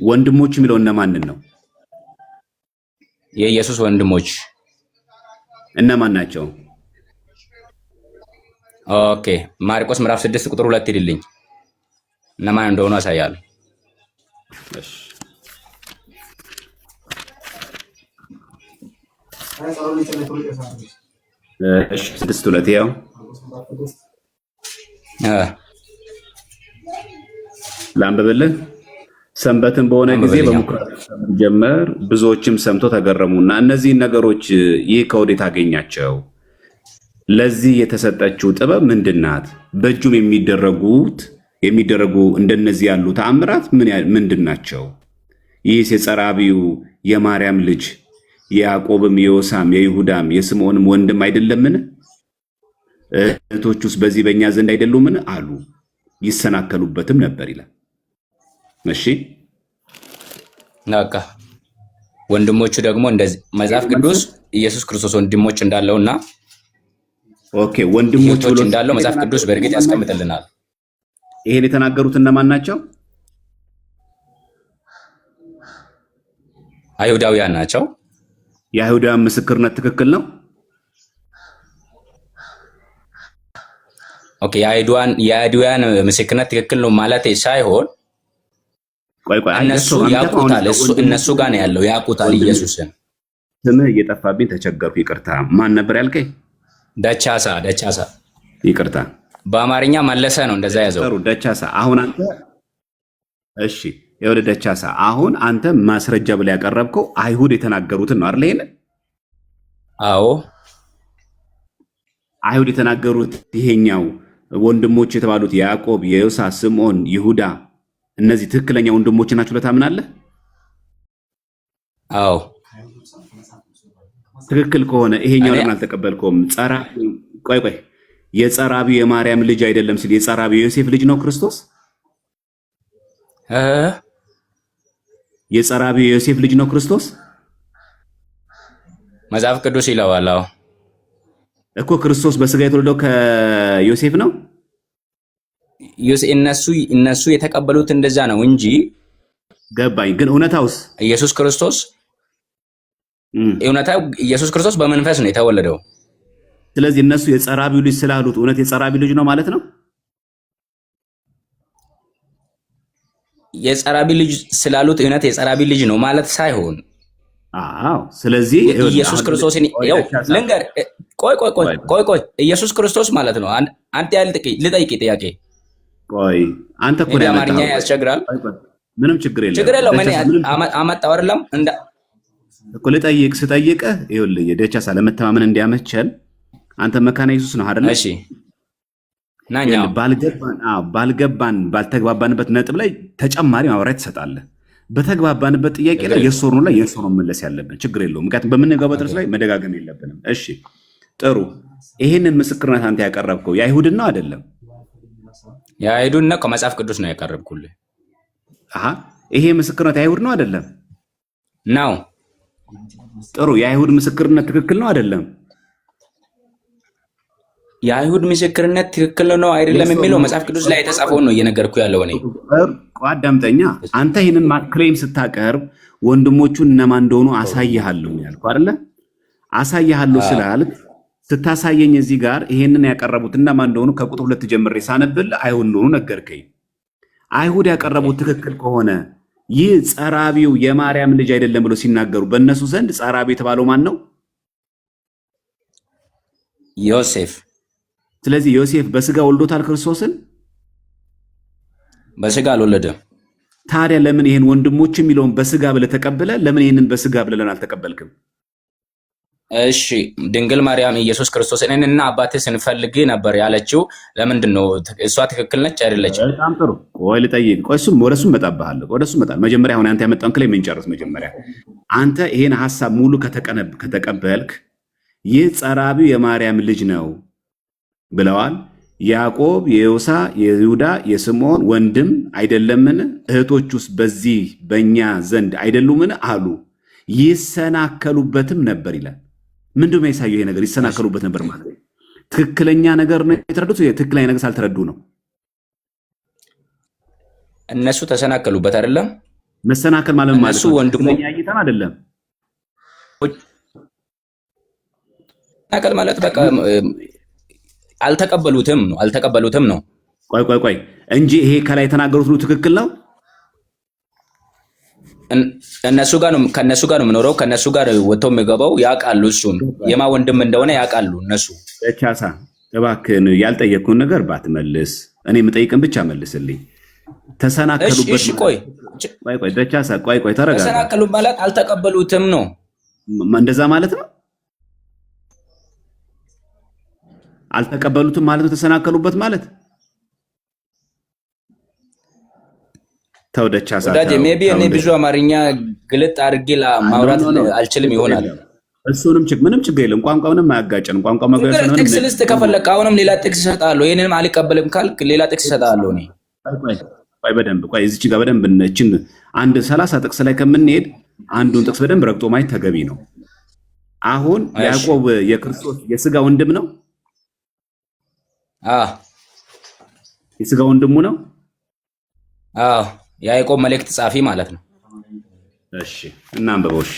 ወንድሞች የሚለው እነማንን ነው? የኢየሱስ ወንድሞች እነማን ናቸው? ኦኬ ማርቆስ ምዕራፍ 6 ቁጥር 2 ይልልኝ እነማን እንደሆኑ ያሳያል። እሺ 6:2 ያው ላንብብልህ። ሰንበትን በሆነ ጊዜ በምኩራብ ጀመር፣ ብዙዎችም ሰምቶ ተገረሙና እነዚህን ነገሮች ይህ ከወዴት አገኛቸው? ለዚህ የተሰጠችው ጥበብ ምንድናት? በእጁም የሚደረጉ እንደነዚህ ያሉ ተአምራት ምንድን ናቸው? ይህስ የጸራቢው የማርያም ልጅ የያዕቆብም የዮሳም የይሁዳም የስምዖንም ወንድም አይደለምን? እህቶቹስ በዚህ በእኛ ዘንድ አይደሉምን? አሉ። ይሰናከሉበትም ነበር ይላል። እሺ ናካ ወንድሞቹ ደግሞ እንደዚህ መጽሐፍ ቅዱስ ኢየሱስ ክርስቶስ ወንድሞች እንዳለውና ኦኬ ወንድሞች እንዳለው መጽሐፍ ቅዱስ በእርግጥ ያስቀምጥልናል። ይሄን የተናገሩት እነማን ናቸው? አይሁዳውያን ናቸው። የአይሁዳውያን ምስክርነት ትክክል ነው። ኦኬ የአይሁዳውያን ምስክርነት ትክክል ነው ማለት ሳይሆን እነሱ ያውቁታል። እነሱ ጋር ነው ያለው፣ ያውቁታል ኢየሱስን። ስምህ እየጠፋብኝ ተቸገርኩ፣ ይቅርታ። ማን ነበር ያልከኝ? ደቻሳ። ይቅርታ፣ በአማርኛ መለሰ ነው እንደዛ ያዘው። ጥሩ ደቻሳ። አሁን አንተ እሺ፣ ይኸውልህ ደቻሳ፣ አሁን አንተ ማስረጃ ብለህ ያቀረብከው አይሁድ የተናገሩትን ነው አይደል? ይሄን አዎ፣ አይሁድ የተናገሩት ይሄኛው ወንድሞች የተባሉት ያዕቆብ፣ የዮሳ፣ ስምዖን፣ ይሁዳ እነዚህ ትክክለኛ ወንድሞች ናቸው ብለህ ታምናለህ? አዎ። ትክክል ከሆነ ይሄኛው ለምን አልተቀበልከውም? ቆይ የጸራቢው የማርያም ልጅ አይደለም ሲል የጸራቢው የዮሴፍ ልጅ ነው ክርስቶስ? የጸራቢው የዮሴፍ ልጅ ነው ክርስቶስ? መጽሐፍ ቅዱስ ይለዋል። አዎ እኮ ክርስቶስ በስጋ የተወለደው ከዮሴፍ ነው። እነሱ የተቀበሉት እንደዛ ነው እንጂ ገባኝ። ግን እውነታውስ ኢየሱስ ክርስቶስ በመንፈስ ነው የተወለደው። ስለዚህ እነሱ የጸራቢው ልጅ ስላሉት እውነት የጸራቢው ልጅ ነው ማለት ነው። የጸራቢ ልጅ ስላሉት እውነት የጸራቢ ልጅ ነው ማለት ሳይሆን አዎ። ስለዚህ ኢየሱስ ክርስቶስን ልንገር፣ ቆይ ኢየሱስ ክርስቶስ ማለት ነው። አንተ ልጠይቅ ጥያቄ። ቆይ አንተ እኮ ነው አማርኛ ያስቸግራል። ምንም ችግር የለም። ምን አመጣው አይደለም እኮ ስጠይቅህ ይኸውልህ የደቻሳ ለመተማመን እንዲያመቸን አንተ መካነ ኢየሱስ ነው አይደል? እሺ ናኛው ባልተግባባንበት ነጥብ ላይ ተጨማሪ ማብራሪያ ትሰጣለህ። በተግባባንበት ጥያቄ ላይ የእሱ ነው መለስ ያለብን። ችግር የለውም። ምክንያቱም በምንገባው ድረስ ላይ መደጋገም የለብንም። እሺ ጥሩ። ይሄንን ምስክርነት አንተ ያቀረብከው የአይሁድን ነው አይደለም? የአይሁድን ነው፣ ከመጽሐፍ ቅዱስ ነው ያቀረብኩልህ። ይሄ ምስክርነት የአይሁድ ነው አይደለም? ነው። ጥሩ። የአይሁድ ምስክርነት ትክክል ነው አይደለም? የአይሁድ ምስክርነት ትክክል ነው አይደለም የሚለው መጽሐፍ ቅዱስ ላይ የተጻፈውን ነው እየነገርኩ ያለው እኔ። አዳምጠኛ። አንተ ይህንን ክሌም ስታቀርብ ወንድሞቹን እነማን እንደሆኑ አሳይሃለሁ ያልኩ አይደለ? አሳይሃለሁ ስላልክ ስታሳየኝ እዚህ ጋር ይሄንን ያቀረቡት እነማን እንደሆኑ ከቁጥር 2 ጀምሬ ሳነብል አይሁድ እንደሆኑ ነገርከኝ። አይሁድ ያቀረቡት ትክክል ከሆነ ይህ ጸራቢው የማርያም ልጅ አይደለም ብሎ ሲናገሩ በእነሱ ዘንድ ጸራቢ የተባለው ማን ነው? ዮሴፍ። ስለዚህ ዮሴፍ በስጋ ወልዶታል ክርስቶስን? በስጋ አልወለደም። ታዲያ ለምን ይሄን ወንድሞች የሚለውን በስጋ ብለህ ተቀብለህ ለምን ይሄንን በስጋ ብለህ አልተቀበልክም? እሺ ድንግል ማርያም ኢየሱስ ክርስቶስን እኔና አባቴ ስንፈልግ ነበር ያለችው ለምንድን ነው? እሷ ትክክል ነች አይደለችም? በጣም ጥሩ። ቆይ ልጠይቅ። ቆይ ወደሱ እመጣብሃለሁ። ወደሱ እመጣለሁ። መጀመሪያ አሁን አንተ ያመጣውን ክሌም እንጨርስ። መጀመሪያ አንተ ይሄን ሐሳብ ሙሉ ከተቀበልክ ይህ ጸራቢው የማርያም ልጅ ነው ብለዋል። ያዕቆብ፣ የዮሳ፣ የይሁዳ፣ የስምዖን ወንድም አይደለምን? እህቶቹስ በዚህ በእኛ ዘንድ አይደሉምን? አሉ። ይሰናከሉበትም ነበር ይላል። ምንድነው የሚያሳየው ይሄ ነገር? ይሰናከሉበት ነበር ማለት ነው። ትክክለኛ ነገር ነው የተረዱት። ትክክለኛ ነገር ሳልተረዱ ነው እነሱ ተሰናከሉበት አይደለም? መሰናከል ማለት ማለት እነሱ ወንድሙ እይታን አይደለም። መሰናከል ማለት በቃ አልተቀበሉትም ነው። ቆይ እንጂ ይሄ ከላይ የተናገሩት ሁሉ ትክክል ነው። ከነሱ ጋር ነው የምኖረው፣ ከነሱ ጋር ወጥተው የሚገባው ያውቃሉ። እሱን የማ ወንድም እንደሆነ ያውቃሉ እነሱ። ደቻሳ እባክህን ያልጠየቅኩን ነገር ባትመልስ፣ እኔ የምጠይቅን ብቻ መልስልኝ። ተሰናከሉበት። እሺ ቆይ ደቻሳ ቆይ ተረጋጋ። ተሰናከሉ ማለት አልተቀበሉትም ነው። እንደዛ ማለት ነው። አልተቀበሉትም ማለት ነው። ተሰናከሉበት ማለት ተውደቻሳ ወዳጄ ሜቢ እኔ ብዙ አማርኛ ግልጥ አድርጌ ማውራት አልችልም ይሆናል። እሱንም ምንም ችግር የለም። ቋንቋ ምንም አያጋጨንም። ቋንቋ መግለጽ ነው። ጥቅስ ልስጥ ከፈለክ አሁንም ሌላ ጥቅስ እሰጥሃለሁ። ይሄንንም አልቀበልም ካልክ ሌላ ጥቅስ እሰጥሃለሁ። እኔ ቆይ እዚች ጋር በደንብ እችን አንድ 30 ጥቅስ ላይ ከምንሄድ አንዱን ጥቅስ በደንብ ረግጦ ማየት ተገቢ ነው። አሁን ያዕቆብ የክርስቶስ የሥጋ ወንድም ነው። የሥጋ ወንድሙ ነው። የያዕቆብ መልእክት ጻፊ ማለት ነው። እሺ እናንብበው። እሺ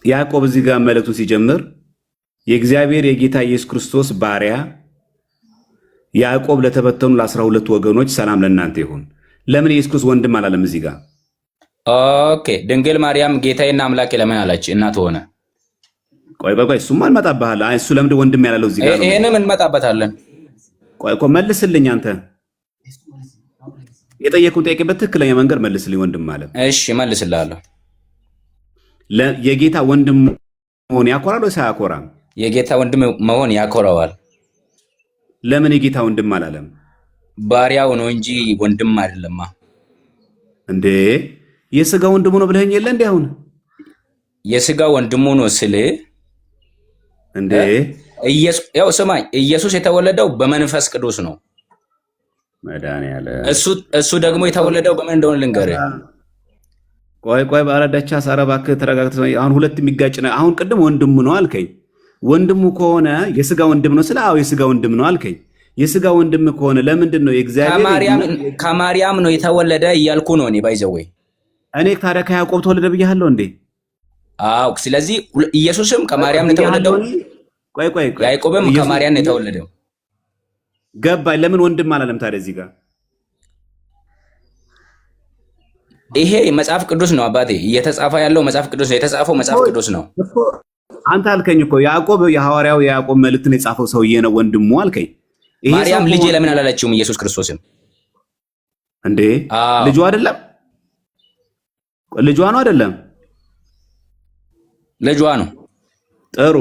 ያዕቆብ እዚህ ጋር መልእክቱን ሲጀምር የእግዚአብሔር የጌታ ኢየሱስ ክርስቶስ ባሪያ ያዕቆብ ለተበተኑ ለ12 ወገኖች ሰላም ለእናንተ ይሁን። ለምን ኢየሱስ ክርስቶስ ወንድም አላለም እዚህ ጋር? ኦኬ ድንግል ማርያም ጌታዬና አምላኬ ለምን አላች እናት ሆነ? ቆይ እሱማ እንመጣበታለን። እሱ ለምንድን ወንድም ያላለው እዚህ ጋር? ይሄንም እንመጣበታለን። ቆይ መልስልኝ። አንተ የጠየቁን ጥያቄ በትክክለኛ መንገድ መልስልኝ። ወንድም ማለት እሺ መልስልሃለሁ። የጌታ ወንድም መሆን ያኮራል ወይስ አያኮራም? የጌታ ወንድም መሆን ያኮራዋል። ለምን የጌታ ወንድም አላለም? ባሪያው ነው እንጂ ወንድም አይደለማ። እንዴ የሥጋ ወንድሙ ነው ብለኸኝ የለ እንዴ? አሁን የሥጋ ወንድሙ ነው ስል እንዴ ያው ስማኝ፣ ኢየሱስ የተወለደው በመንፈስ ቅዱስ ነው። መድኃኒዓለም እሱ ደግሞ የተወለደው በምን እንደሆነ ልንገርህ። ቆይ ባረዳቻ ሳረባክ ተረጋግተህ። አሁን ሁለት የሚጋጭ ነው። አሁን ቅድም ወንድሙ ነው አልከኝ። ወንድሙ ከሆነ የሥጋ ወንድም ነው ስለ የሥጋ ወንድም ነው አልከኝ። የሥጋ ወንድም ከሆነ ለምንድን ነው የእግዚአብሔር ከማርያም ነው የተወለደ እያልኩ ነው እኔ ባይዘወይ። እኔ ታዲያ ከያዕቆብ ተወለደ ብያለሁ እንዴ? አዎ። ስለዚህ ኢየሱስም ከማርያም ነው የተወለደው። ቆይ ያዕቆብም ከማርያም ነው የተወለደው። ገባኝ። ለምን ወንድም አላለም ታዲያ እዚህ ጋር? ይሄ መጽሐፍ ቅዱስ ነው አባቴ፣ እየተጻፈ ያለው መጽሐፍ ቅዱስ ነው። የተጻፈው መጽሐፍ ቅዱስ ነው። አንተ አልከኝ እኮ ያዕቆብ የሐዋርያው የያዕቆብ መልእክትን የጻፈው ሰውዬ ነው ወንድሙ አልከኝ። ማርያም ልጄ ለምን አላለችውም? ኢየሱስ ክርስቶስም እንዴ ልጇ አይደለም? ልጇ ነው አይደለም? ልጇ ነው። ጥሩ።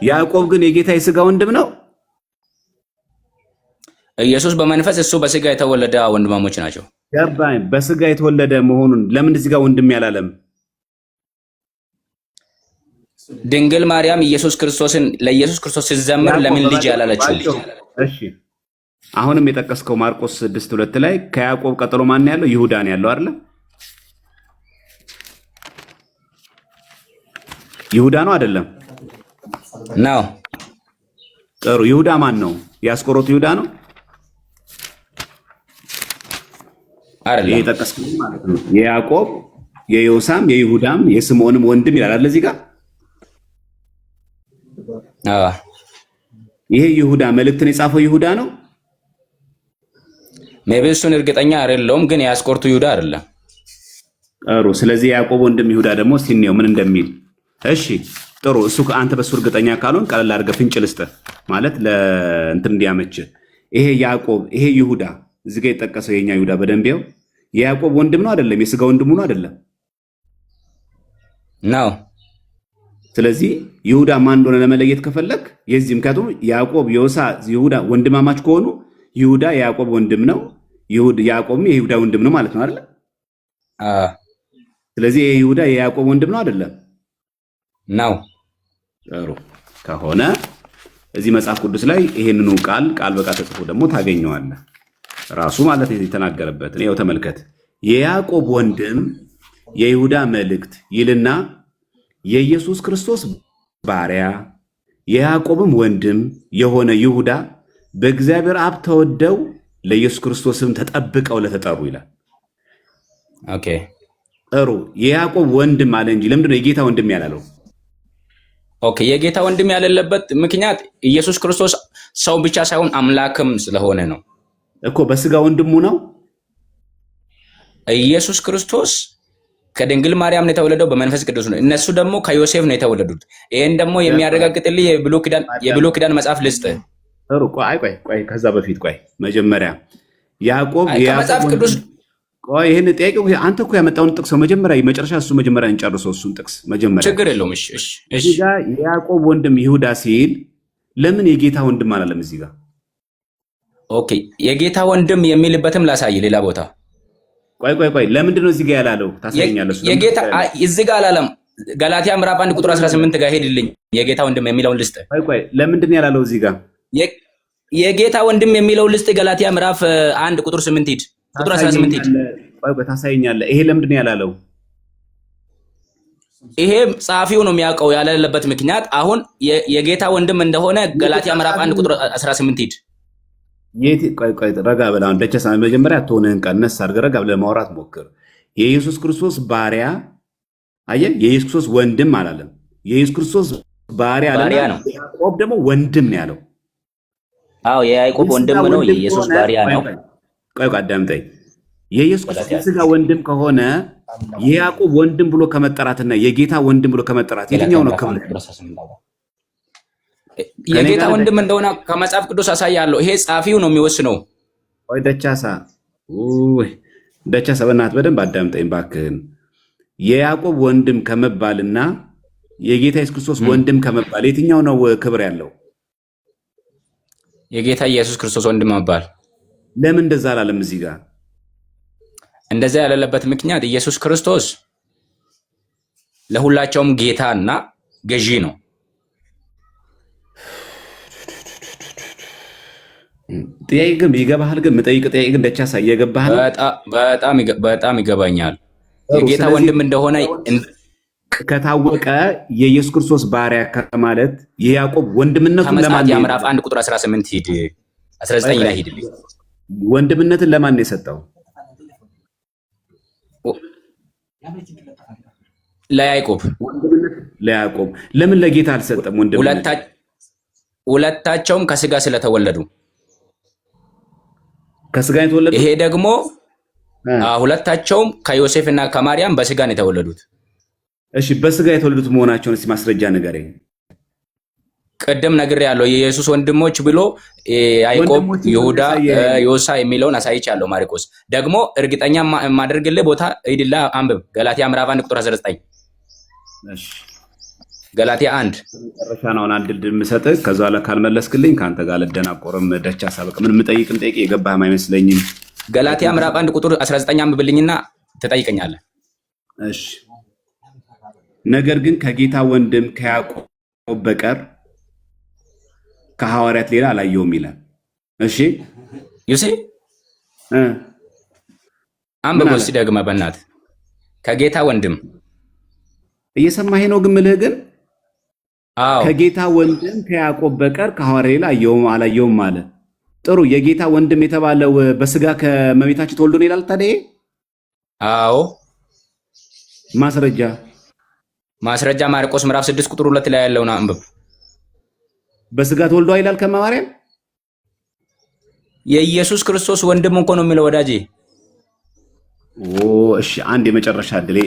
ያዕቆብ ግን የጌታ የሥጋ ወንድም ነው። ኢየሱስ በመንፈስ እሱ በሥጋ የተወለደ ወንድማሞች ናቸው። ገባኝ። በሥጋ የተወለደ መሆኑን ለምን እዚህ ጋር ወንድም ያላለም? ድንግል ማርያም ለኢየሱስ ክርስቶስ ሲዘምር ለምን ልጅ ያላለችው? እሺ አሁንም የጠቀስከው ማርቆስ 6:2 ላይ ከያዕቆብ ቀጥሎ ማን ያለው? ይሁዳ ነው ያለው አይደል? ይሁዳ ነው አይደለም? ነው። ጥሩ። ይሁዳ ማን ነው? የአስቆሮቱ ይሁዳ ነው አይደለም? የጠቀስከው ማለት ነው። የያዕቆብ የዮሳም የይሁዳም የስምዖንም ወንድም ይላል አይደል እዚህ ጋር? ይሄ ይሁዳ መልእክትን የጻፈው ይሁዳ ነው። ሜቢ እሱን እርግጠኛ አይደለሁም፣ ግን የአስቆሮቱ ይሁዳ አይደለም። ጥሩ። ስለዚህ የያዕቆብ ወንድም ይሁዳ ደግሞ እስቲ እንየው ምን እንደሚል። እሺ ጥሩ። እሱ አንተ በሱ እርግጠኛ ካልሆን ቀለል አድርገህ ፍንጭ ልስጥህ ማለት ለእንትን እንዲያመች። ይሄ ያዕቆብ ይሄ ይሁዳ እዚህ ጋር የጠቀሰው የኛ ይሁዳ በደንብ ይኸው የያዕቆብ ወንድም ነው አይደለም? የሥጋ ወንድሙ ነው አይደለም? ነው። ስለዚህ ይሁዳ ማን እንደሆነ ለመለየት ከፈለክ የዚህ ምክንያቱም ያዕቆብ ዮሳ ይሁዳ ወንድማማች ከሆኑ ይሁዳ የያዕቆብ ወንድም ነው፣ ያዕቆብም የይሁዳ ወንድም ነው ማለት ነው አይደል? ስለዚህ ይሁዳ የያዕቆብ ወንድም ነው አይደለም? ነው። ጥሩ ከሆነ እዚህ መጽሐፍ ቅዱስ ላይ ይሄንኑ ቃል በቃል ተጽፎ ደግሞ ታገኘዋለህ። ራሱ ማለት የተናገረበት ነው። ተመልከት። የያዕቆብ ወንድም የይሁዳ መልእክት ይልና የኢየሱስ ክርስቶስ ባሪያ የያዕቆብም ወንድም የሆነ ይሁዳ በእግዚአብሔር አብ ተወደው ለኢየሱስ ክርስቶስም ተጠብቀው ለተጠሩ ይላል። ኦኬ ጥሩ። የያዕቆብ ወንድም አለ እንጂ ለምንድን ነው የጌታ ወንድም ያላለው? ኦኬ የጌታ ወንድም ያለለበት ምክንያት ኢየሱስ ክርስቶስ ሰው ብቻ ሳይሆን አምላክም ስለሆነ ነው እኮ። በስጋ ወንድሙ ነው ኢየሱስ ክርስቶስ። ከድንግል ማርያም ነው የተወለደው፣ በመንፈስ ቅዱስ ነው። እነሱ ደግሞ ከዮሴፍ ነው የተወለዱት። ይሄን ደግሞ የሚያረጋግጥልኝ የብሉይ ኪዳን መጽሐፍ ልስጥ። ጥሩ። ቆይ ከዛ በፊት መጀመሪያ ያዕቆብ ከመጽሐፍ ቅዱስ ይሄን ጠይቀው። አንተ እኮ ያመጣውን ጥቅስ መጀመሪያ መጨረሻ እሱ መጀመሪያ እንጨርሰው። እሱን ጥቅስ መጀመሪያ ችግር የለውም። እሺ ጋር የያዕቆብ ወንድም ይሁዳ ሲል ለምን የጌታ ወንድም አላለም እዚህ ጋር? ኦኬ የጌታ ወንድም የሚልበትም ላሳይ ሌላ ቦታ። ቆይ ለምንድን ነው እዚህ ጋር ያላለው? ታሳየኛለህ። የጌታ እዚህ ጋር አላለም። ገላትያ ምዕራፍ 1 ቁጥር 18 ጋር ሄድልኝ። የጌታ ወንድም የሚለውን ልስጥ። ለምንድን ነው ያላለው እዚህ ጋር? የጌታ ወንድም የሚለውን ልስጥ። ገላትያ ምዕራፍ 1 ቁጥር 8 ሂድ። ቁጥር 18 ሂድ። ታሳየኛለህ። ይሄ ለምንድን ነው ያላለው? ይሄ ጸሐፊው ነው የሚያውቀው ያለለበት ምክንያት። አሁን የጌታ ወንድም እንደሆነ ገላትያ ምዕራፍ 1 ቁጥር 18 ሂድ። ቆይ ረጋ ብለህ አሁን ደቸሳ መጀመሪያ ትሆንህን ቀነስ አድርገህ ረጋ ብለህ ማውራት ሞክር። የኢየሱስ ክርስቶስ ባሪያ አየህ፣ የኢየሱስ ክርስቶስ ወንድም አላለም። የኢየሱስ ክርስቶስ ባሪያ ነው። ያዕቆብ ደግሞ ወንድም ነው ያለው። አዎ የያዕቆብ ወንድም ነው፣ የኢየሱስ ባሪያ ነው። ቆይ አዳምጠኝ። የኢየሱስ ክርስቶስ ስጋ ወንድም ከሆነ የያዕቆብ ወንድም ብሎ ከመጠራትና የጌታ ወንድም ብሎ ከመጠራት የትኛው ነው ክብር? የጌታ ወንድም እንደሆነ ከመጽሐፍ ቅዱስ አሳያለሁ። ይሄ ጸሐፊው ነው የሚወስነው። ቆይ ደቻሳ በእናትህ በደንብ አዳምጠኝ እባክህን። የያዕቆብ ወንድም ከመባልና የጌታ ኢየሱስ ክርስቶስ ወንድም ከመባል የትኛው ነው ክብር ያለው? የጌታ ኢየሱስ ክርስቶስ ወንድም መባል። ለምን እንደዛ አላለም? እዚህ ጋር እንደዛ ያለለበት ምክንያት ኢየሱስ ክርስቶስ ለሁላቸውም ጌታና ገዢ ነው። ጥያቄ ግን ይገባሃል? ግን መጠይቅ ጥያቄ ግን ደቻሳ እየገባህ ነው? በጣም ይገባኛል። የጌታ ወንድም እንደሆነ ከታወቀ የኢየሱስ ክርስቶስ ባሪያ ከማለት የያዕቆብ ወንድምነቱን ለማን ነው? ምዕራፍ 1 ቁጥር 18 ሂድ፣ 19 ላይ ሂድ። ወንድምነትን ለማን ነው የሰጠው? ለያዕቆብ። ለያዕቆብ። ለምን ለጌታ አልሰጠም ወንድምነት? ሁለታቸውም ከስጋ ስለተወለዱ ከስጋ የተወለዱ። ይሄ ደግሞ ሁለታቸውም ከዮሴፍ እና ከማርያም በስጋ ነው የተወለዱት። እሺ በስጋ የተወለዱት መሆናቸውን እስኪ ማስረጃ ንገረኝ። ቅድም ነግሬያለሁ። የኢየሱስ ወንድሞች ብሎ ያዕቆብ፣ ይሁዳ፣ ዮሳ የሚለውን አሳይቻለሁ። ማርቆስ ደግሞ እርግጠኛ የማደርግልህ ቦታ ሂድና አንብብ። ገላትያ ምዕራፍ 1 ቁጥር 19። እሺ ገላትያ 1 መጨረሻ ነው አንድ ድል የምሰጥህ። ከዛ ላይ ካልመለስክልኝ ከአንተ ጋር ልደናቆርም። ደቻሳ በቃ ምን የምጠይቅም ጠይቅ የገባህም አይመስለኝም። ገላትያ ምዕራፍ 1 ቁጥር 19 አንብብልኝና ትጠይቀኛለህ። እሺ ነገር ግን ከጌታ ወንድም ከያዕቆብ በቀር ከሐዋርያት ሌላ አላየውም ይላል። እሺ ዩሲ አንብበው እስኪ ደግመህ በእናትህ። ከጌታ ወንድም እየሰማኸኝ ነው? ግን ምልህ ግን ከጌታ ወንድም ከያዕቆብ በቀር ከሐዋርያት ሌላ አላየውም አለ። ጥሩ። የጌታ ወንድም የተባለው በስጋ ከእመቤታችን ተወልዶ ነው ይላል ታዲያ? አዎ። ማስረጃ ማርቆስ ምዕራፍ 6 ቁጥር 2 ላይ ያለውን አንብብ። በስጋ ተወልዶ ይላል ከማርያም። የኢየሱስ ክርስቶስ ወንድም እንኳን ነው የሚለው ወዳጄ። እሺ አንድ የመጨረሻ እድሌ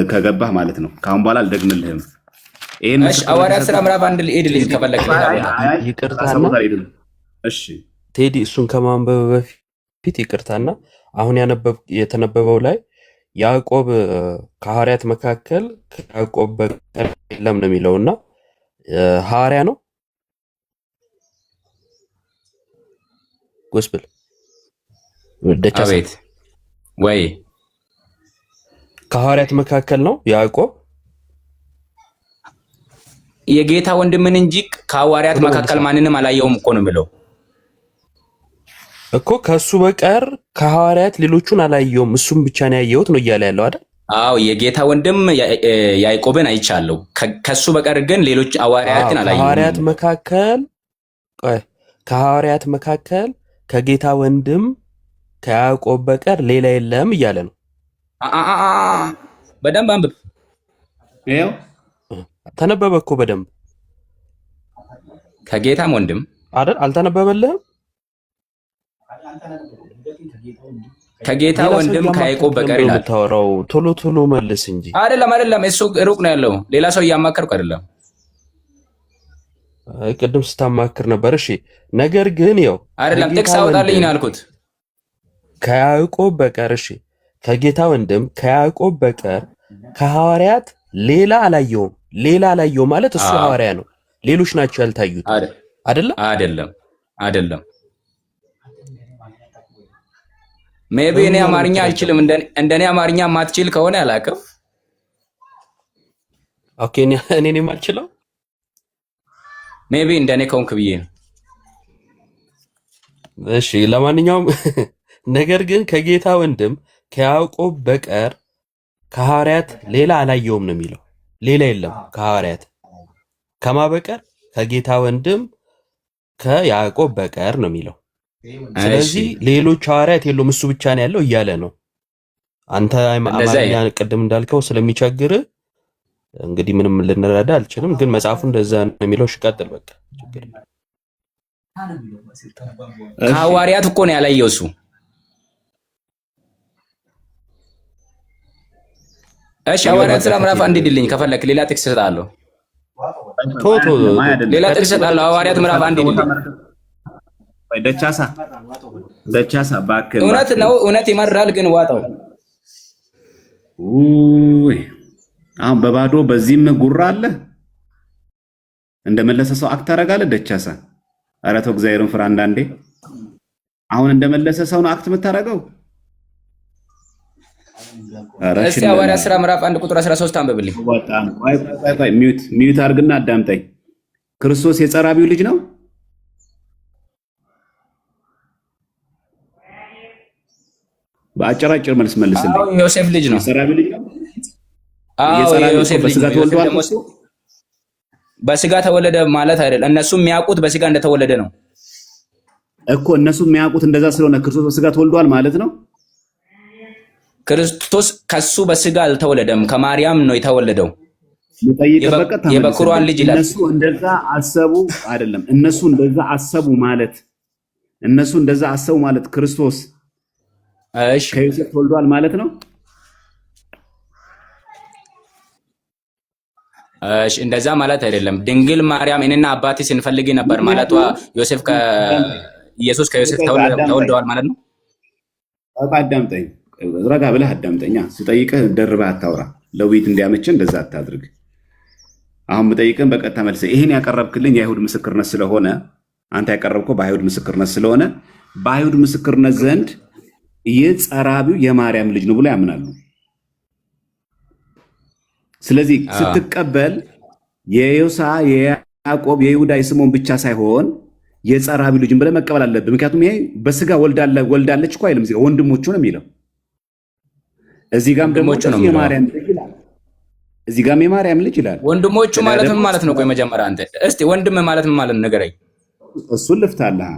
ከገባህ ማለት ነው። ካሁን በኋላ አልደግምልህም። እሺ ሐዋርያት ሥራ ምዕራፍ 1 ሄድልኝ ከፈለክ። ይቅርታና እሺ ቴዲ እሱን ከማንበብ በፊት ይቅርታና አሁን የተነበበው ላይ ያዕቆብ ከሐዋርያት መካከል ከያዕቆብ በቀር የለም ነው የሚለውና ሐዋርያ ነው ጎስፕል አቤት ወይ ከሐዋርያት መካከል ነው ያዕቆብ የጌታ ወንድምን እንጂ ከሐዋርያት መካከል ማንንም አላየውም እኮ ነው የሚለው እኮ። ከሱ በቀር ከሐዋርያት ሌሎቹን አላየውም እሱም ብቻ ነው ያየሁት ነው እያለ ያለው አይደል? አዎ የጌታ ወንድም ያዕቆብን አይቻለሁ፣ ከሱ በቀር ግን ሌሎች ሐዋርያትን አላየውም። ከሐዋርያት መካከል ከጌታ ወንድም ከያዕቆብ በቀር ሌላ የለም እያለ ነው። በደንብ አንብብ። ይኸው ተነበበ እኮ በደንብ ከጌታም ወንድም አይደል? አልተነበበልህም? ከጌታ ወንድም ከያዕቆብ በቀር ይላል። የምታወራው ቶሎ ቶሎ መልስ እንጂ። አይደለም፣ እሱ ሩቅ ነው ያለው። ሌላ ሰው እያማከርኩ አይደለም። ቅድም ስታማክር ነበር። እሺ፣ ነገር ግን ያው አይደለም፣ ጥቅስ አውጣልኝ ነው ያልኩት። ከያዕቆብ በቀር እሺ፣ ከጌታ ወንድም ከያዕቆብ በቀር ከሐዋርያት ሌላ አላየውም። ሌላ አላየው ማለት እሱ ሐዋርያ ነው። ሌሎች ናቸው ያልታዩት። አይደለም። ሜቢ እኔ አማርኛ አልችልም። እንደኔ አማርኛ ማትችል ከሆነ አላውቅም። ኦኬ፣ እኔ የማልችለው ሜቢ እንደኔ ከሆንክ ብዬ ነው። እሺ፣ ለማንኛውም ነገር ግን ከጌታ ወንድም ከያዕቆብ በቀር ከሐዋርያት ሌላ አላየውም ነው የሚለው። ሌላ የለም ከሐዋርያት ከማ በቀር ከጌታ ወንድም ከያዕቆብ በቀር ነው የሚለው። ስለዚህ ሌሎች ሐዋርያት የለውም፣ እሱ ብቻ ነው ያለው እያለ ነው። አንተ አማርኛ ቅድም እንዳልከው ስለሚቸግር እንግዲህ ምንም ልንረዳ አልችልም፣ ግን መጽሐፉ እንደዛ ነው የሚለው። እሺ ቀጥል፣ በቃ ችግር የለም። ከሐዋርያት እኮ ነው ያላየው እሱ። እሺ ሐዋርያት ሥራ ምዕራፍ 1 ሂድልኝ ከፈለክ፣ ሌላ ጥቅስ እሰጥሃለሁ። ሌላ ጥቅስ እሰጥሃለሁ። ሐዋርያት ምዕራፍ 1 ሂድልኝ። ደቻሳ እባክህ። እውነት ነው፣ እውነት ይመራል፣ ግን ዋጣው። አሁን በባዶ በዚህም ጉራ አለ። እንደመለሰ ሰው አክት ታደርጋለህ ደቻሳ። ኧረ ተው እግዚአብሔርን ፍራ አንዳንዴ። አሁን እንደመለሰ ሰው ነው አክት የምታደርገው። እስቲ ሐዋርያት ሥራ ምዕራፍ 1 ቁጥር 13 አንብብልኝ። ቆይ ሚዩት አድርግና አዳምጠኝ። ክርስቶስ የጸራቢው ልጅ ነው? በአጭር መልስ መልስልኝ። ዮሴፍ ልጅ ነው። የጸራቢው ልጅ ነው? ዮሴፍ በስጋ ተወልዷል። በስጋ ተወለደ ማለት አይደለም። እነሱ የሚያውቁት በስጋ እንደተወለደ ነው እኮ። እነሱ የሚያውቁት እንደዛ ስለሆነ ክርስቶስ በስጋ ተወልዷል ማለት ነው። ክርስቶስ ከሱ በስጋ አልተወለደም፣ ከማርያም ነው የተወለደው። የበኩሯን ልጅ ይላል። እነሱ እንደዛ አሰቡ አይደለም። እነሱ እንደዛ አሰቡ ማለት ክርስቶስ ከዮሴፍ ተወልዷል ማለት ነው። እሺ እንደዛ ማለት አይደለም። ድንግል ማርያም እኔና አባቴ ስንፈልግ ነበር ማለቷ ኢየሱስ ከዮሴፍ ተወልደዋል ማለት ነው። አዳምጠኝ፣ ረጋ ብለህ አዳምጠኛ። ስጠይቅህ ደርበህ አታውራ። ለውይይት እንዲያመችን እንደዛ አታድርግ። አሁን የምጠይቅህን በቀጥታ መልሰህ ይሄን ያቀረብክልኝ የአይሁድ ምስክርነት ስለሆነ አንተ ያቀረብከው በአይሁድ ምስክርነት ስለሆነ በአይሁድ ምስክርነት ዘንድ ይህ ጸራቢው የማርያም ልጅ ነው ብሎ ያምናሉ። ስለዚህ ስትቀበል የዮሳ የያዕቆብ የይሁዳ የስምዖን ብቻ ሳይሆን የጸራቢው ልጅን ብለህ መቀበል አለብህ። ምክንያቱም ይሄ በስጋ ወልዳለች እኮ አይልም፣ ወንድሞቹ ነው የሚለው። እዚህ ጋም ደግሞ የማርያም ልጅ ይላል። እዚህ ጋም የማርያም ልጅ ይላል። ወንድሞቹ ማለት ምን ማለት ነው? ቆይ መጀመሪያ አንተ እስቲ ወንድም ማለት ምን ማለት ነው ንገረኝ። እሱን ልፍታለህ።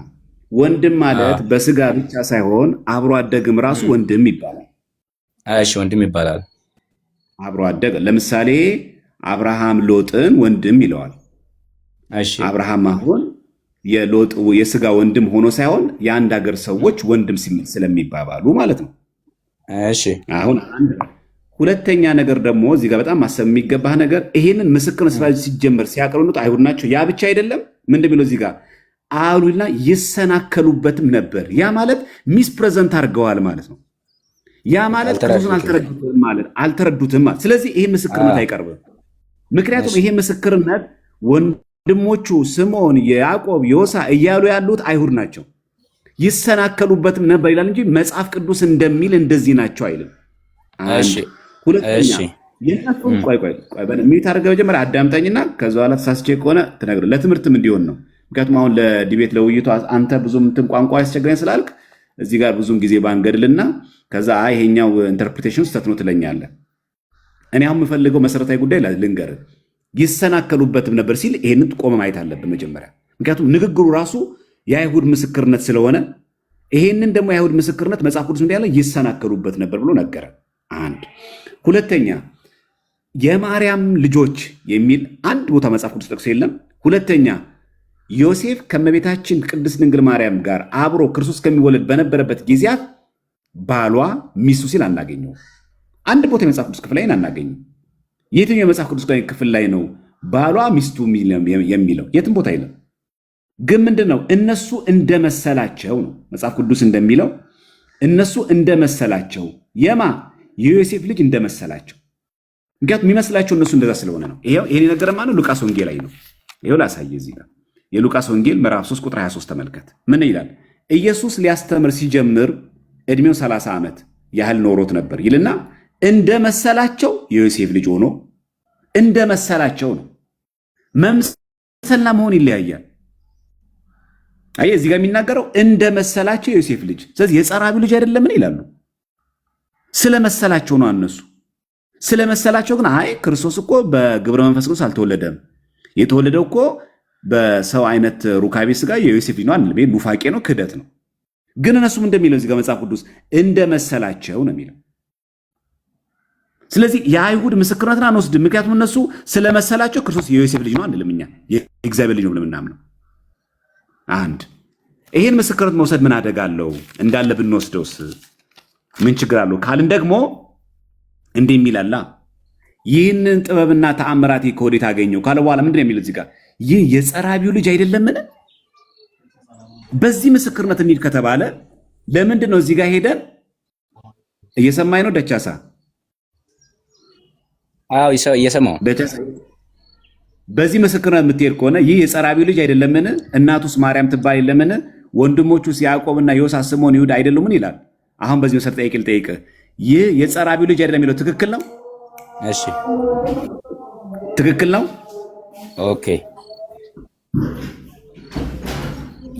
ወንድም ማለት በስጋ ብቻ ሳይሆን አብሮ አደግም ራሱ ወንድም ይባላል። እሺ ወንድም ይባላል። አብሮ አደግ። ለምሳሌ አብርሃም ሎጥን ወንድም ይለዋል። እሺ አብርሃም አሁን የሎጥ የስጋ ወንድም ሆኖ ሳይሆን የአንድ ሀገር ሰዎች ወንድም ስለሚባባሉ ማለት ነው። እሺ አሁን ሁለተኛ ነገር ደግሞ እዚህ ጋር በጣም ማሰብ የሚገባህ ነገር ይሄንን ምስክር ስራ ሲጀመር ሲያቀርቡት አይሁድ ናቸው። ያ ብቻ አይደለም። ምን እንደሚለው እዚህ ጋር አሉና ይሰናከሉበትም ነበር። ያ ማለት ሚስ ፕሬዘንት አድርገዋል ማለት ነው። ያ ማለት ክርስቶስን አልተረዱትም ማለት። ስለዚህ ይሄ ምስክርነት አይቀርብም። ምክንያቱም ይሄ ምስክርነት ወንድሞቹ ስምዖን፣ ያዕቆብ፣ ዮሳ እያሉ ያሉት አይሁድ ናቸው። ይሰናከሉበትም ነበር ይላል እንጂ መጽሐፍ ቅዱስ እንደሚል እንደዚህ ናቸው አይልም። ሁለተኛ የነሱን ቆይ ሚዩት አድርገህ መጀመሪያ አዳምጠኝና ከዛ በኋላ ተሳስቼ ከሆነ ትነግረህ ለትምህርትም እንዲሆን ነው። ምክንያቱም አሁን ለዲቤት ለውይይቱ አንተ ብዙም እንትን ቋንቋ ያስቸግረኝ ስላልክ እዚህ ጋር ብዙም ጊዜ ባንገድልና ከዛ ይሄኛው ኢንተርፕሪቴሽን ስህተት ነው ትለኛለህ። እኔ አሁን የምፈልገው መሰረታዊ ጉዳይ ልንገርህ። ይሰናከሉበትም ነበር ሲል ይሄንን ቆመ ማየት አለብን መጀመሪያ። ምክንያቱም ንግግሩ ራሱ የአይሁድ ምስክርነት ስለሆነ ይሄንን ደግሞ የአይሁድ ምስክርነት መጽሐፍ ቅዱስ እንዳለ ይሰናከሉበት ነበር ብሎ ነገረ። አንድ ሁለተኛ የማርያም ልጆች የሚል አንድ ቦታ መጽሐፍ ቅዱስ ጠቅሶ የለም። ሁለተኛ ዮሴፍ ከእመቤታችን ቅድስት ድንግል ማርያም ጋር አብሮ ክርስቶስ ከሚወለድ በነበረበት ጊዜያት ባሏ ሚስቱ ሲል አናገኘው። አንድ ቦታ የመጽሐፍ ቅዱስ ክፍል ላይ አናገኘው። የትኛው የመጽሐፍ ቅዱስ ክፍል ላይ ነው ባሏ ሚስቱ የሚለው? የትም ቦታ የለም። ግን ምንድን ነው እነሱ እንደመሰላቸው ነው መጽሐፍ ቅዱስ እንደሚለው እነሱ እንደመሰላቸው የዮሴፍ ልጅ እንደመሰላቸው። ምክንያቱም የሚመስላቸው እነሱ እንደዛ ስለሆነ ነው። ይሄን የነገረ ማነው? ሉቃስ ወንጌል ላይ ነው። ይሄው ላሳየ እዚህ ጋር የሉቃስ ወንጌል ምዕራፍ 3 ቁጥር 23 ተመልከት። ምን ይላል? ኢየሱስ ሊያስተምር ሲጀምር እድሜው 30 ዓመት ያህል ኖሮት ነበር ይልና እንደመሰላቸው የዮሴፍ ልጅ ሆኖ እንደመሰላቸው ነው። መምሰልና መሆን ይለያያል። አየህ እዚህ ጋር የሚናገረው እንደመሰላቸው የዮሴፍ ልጅ። ስለዚህ የጸራቢው ልጅ አይደለምን ይላሉ። ስለመሰላቸው ነው እነሱ ስለመሰላቸው። ግን አይ ክርስቶስ እኮ በግብረ መንፈስ ቅዱስ አልተወለደም፣ የተወለደው እኮ በሰው አይነት ሩካቤ ስጋ የዮሴፍ ልጅ ነው አንልም። ኑፋቄ ነው፣ ክህደት ነው። ግን እነሱም እንደሚለው እዚህ ጋር መጽሐፍ ቅዱስ እንደመሰላቸው ነው የሚለው። ስለዚህ የአይሁድ ምስክርነትን አንወስድም። ምክንያቱም እነሱ ስለመሰላቸው ክርስቶስ የዮሴፍ ልጅ ነው አንልም። እኛ የእግዚአብሔር ልጅ ነው ብለን የምናምነው። አንድ ይሄን ምስክርነት መውሰድ ምን አደጋ አለው? እንዳለ ብንወስደውስ ምን ችግር አለው ካልን ደግሞ እንዲህ የሚላላ ይህንን ጥበብና ተአምራት ከወዴት አገኘው ካለ በኋላ ምንድን ነው የሚለው እዚህ ጋር? ይህ የጸራቢው ልጅ አይደለምን? በዚህ ምስክርነት እንሂድ ከተባለ ለምንድን ነው እዚህ ጋር ሄደን እየሰማኝ ነው ደቻሳ? አዎ እየሰማሁ ደቻሳ። በዚህ ምስክርነት የምትሄድ ከሆነ ይህ የጸራቢው ልጅ አይደለምን? እናቱስ ማርያም ትባል የለምን? ወንድሞቹስ ያዕቆብና ዮሳ፣ ስምዖን፣ ይሁዳ አይደሉምን ይላል። አሁን በዚህ መሰረት ጠይቅ ልጠይቅህ፣ ይህ የጸራቢው ልጅ አይደለም የሚለው ትክክል ነው? እሺ ትክክል ነው። ኦኬ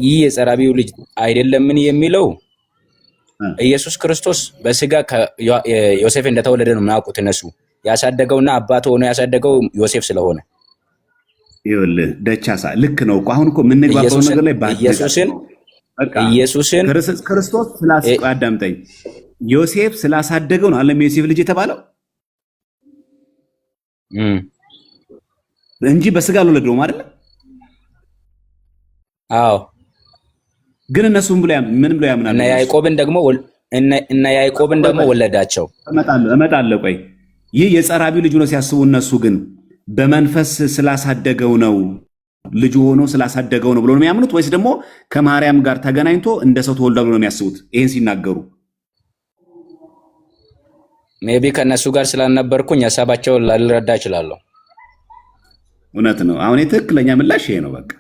ይህ የጸራቢው ልጅ አይደለምን የሚለው ኢየሱስ ክርስቶስ በስጋ ዮሴፍ እንደተወለደ ነው የሚያውቁት እነሱ። ያሳደገውና አባቱ ሆኖ ያሳደገው ዮሴፍ ስለሆነ ይኸውልህ ደቻሳ ልክ ነው እኮ። አሁን እኮ የምንግባባው ነገር ላይ ኢየሱስን ክርስቶስ አዳምጠኝ፣ ዮሴፍ ስላሳደገው ነው አለም ዮሴፍ ልጅ የተባለው እንጂ በስጋ አልወለደውም አይደል? አዎ። ግን እነሱም ብሎ ምን ብሎ ያምናሉ? እና ያዕቆብን ደግሞ ወለዳቸው። እመጣለሁ። ቆይ ይህ የጸራቢው ልጅ ነው ሲያስቡ እነሱ ግን በመንፈስ ስላሳደገው ነው ልጁ ሆኖ ስላሳደገው ነው ብሎ ነው የሚያምኑት? ወይስ ደግሞ ከማርያም ጋር ተገናኝቶ እንደ ሰው ተወልዷል ብሎ ነው የሚያስቡት? ይሄን ሲናገሩ ሜቢ ከነሱ ጋር ስላልነበርኩኝ ሀሳባቸውን ላልረዳ እችላለሁ። እውነት ነው። አሁን የትክክለኛ ምላሽ ይሄ ነው። በቃ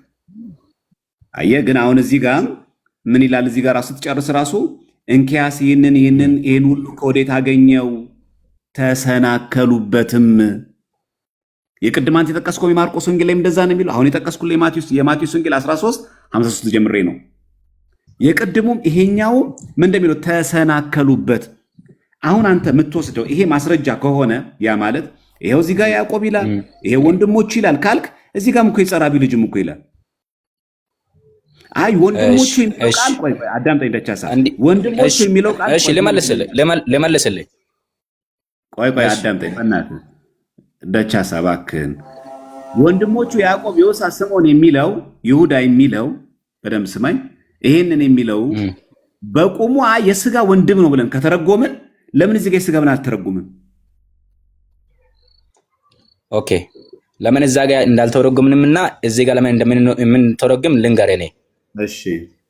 አየህ። ግን አሁን እዚህ ጋር ምን ይላል? እዚህ ጋር ራሱ ስትጨርስ ራሱ እንኪያስ ይህን ሁሉ ከወዴት አገኘው? ተሰናከሉበትም። የቅድም አንተ የጠቀስከው የማርቆስ ወንጌል ላይ እንደዛ ነው የሚለው። አሁን የጠቀስኩልህ የማቴዎስ ወንጌል 13:53 ጀምሬ ነው። የቅድሙም ይሄኛው ምን እንደሚለው ተሰናከሉበት። አሁን አንተ የምትወስደው ይሄ ማስረጃ ከሆነ ያ ማለት ይሄው እዚህ ጋር ያዕቆብ ይላል፣ ይሄ ወንድሞቹ ይላል ካልክ እዚህ ጋርም እኮ የጸራቢው ልጅም እኮ ይላል። አይ ወንድሞቹ የሚለው ቃል ቆይ አዳምጠኝ ደቻሳ። ወንድሞቹ የሚለው ቃል እሺ ልመልስልህ። ቆይ አዳምጠኝ በእናትህ ደቻሳ እባክህን። ወንድሞቹ ያዕቆብ፣ ዮሳ፣ ስምዖን የሚለው ይሁዳ የሚለው በደምብ ስማኝ። ይሄንን የሚለው በቁሙ የስጋ ወንድም ነው ብለን ከተረጎምን ለምን እዚህ ጋር የስጋ ብለን አልተረጎምን? ኦኬ ለምን እዛ ጋር እንዳልተረጎምንምና እዚህ ጋር ለምን እንደምንተረጎም ልንገርህ እኔ። እሺ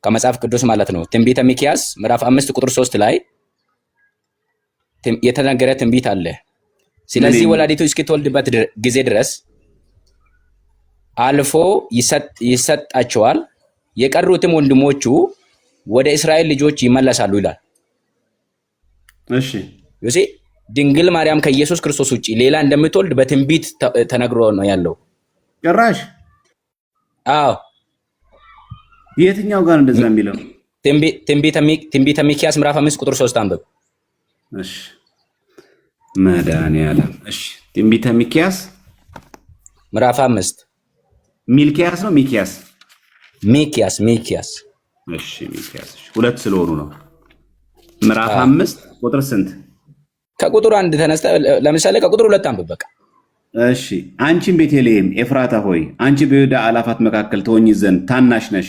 ከመጽሐፍ ቅዱስ ማለት ነው። ትንቢተ ሚክያስ ምዕራፍ 5 ቁጥር 3 ላይ የተነገረ ትንቢት አለ። ስለዚህ ወላዲቱ እስክትወልድበት ጊዜ ድረስ አልፎ ይሰጣቸዋል፣ የቀሩትም ወንድሞቹ ወደ እስራኤል ልጆች ይመለሳሉ ይላል። እሺ ዩሲ ድንግል ማርያም ከኢየሱስ ክርስቶስ ውጪ ሌላ እንደምትወልድ በትንቢት ተነግሮ ነው ያለው። ጭራሽ? አዎ። የትኛው ጋር እንደዛ የሚለው? ትንቢተ ሚክያስ ምዕራፍ 5 ቁጥር 3 አንብብ። እሺ መድኃኒዓለም። እሺ ትንቢተ ሚክያስ ምዕራፍ 5 ሚልኪያስ ነው ሚክያስ? ሚክያስ እሺ ሚክያስ ሁለት ስለሆኑ ነው። ምዕራፍ 5 ቁጥር ስንት? ከቁጥር 1 ተነስተ ለምሳሌ ከቁጥር 2 አንብብ በቃ። እሺ አንቺም ቤተልሔም ኤፍራታ ሆይ አንቺ በይሁዳ አላፋት መካከል ትሆኚ ዘንድ ታናሽ ነሽ።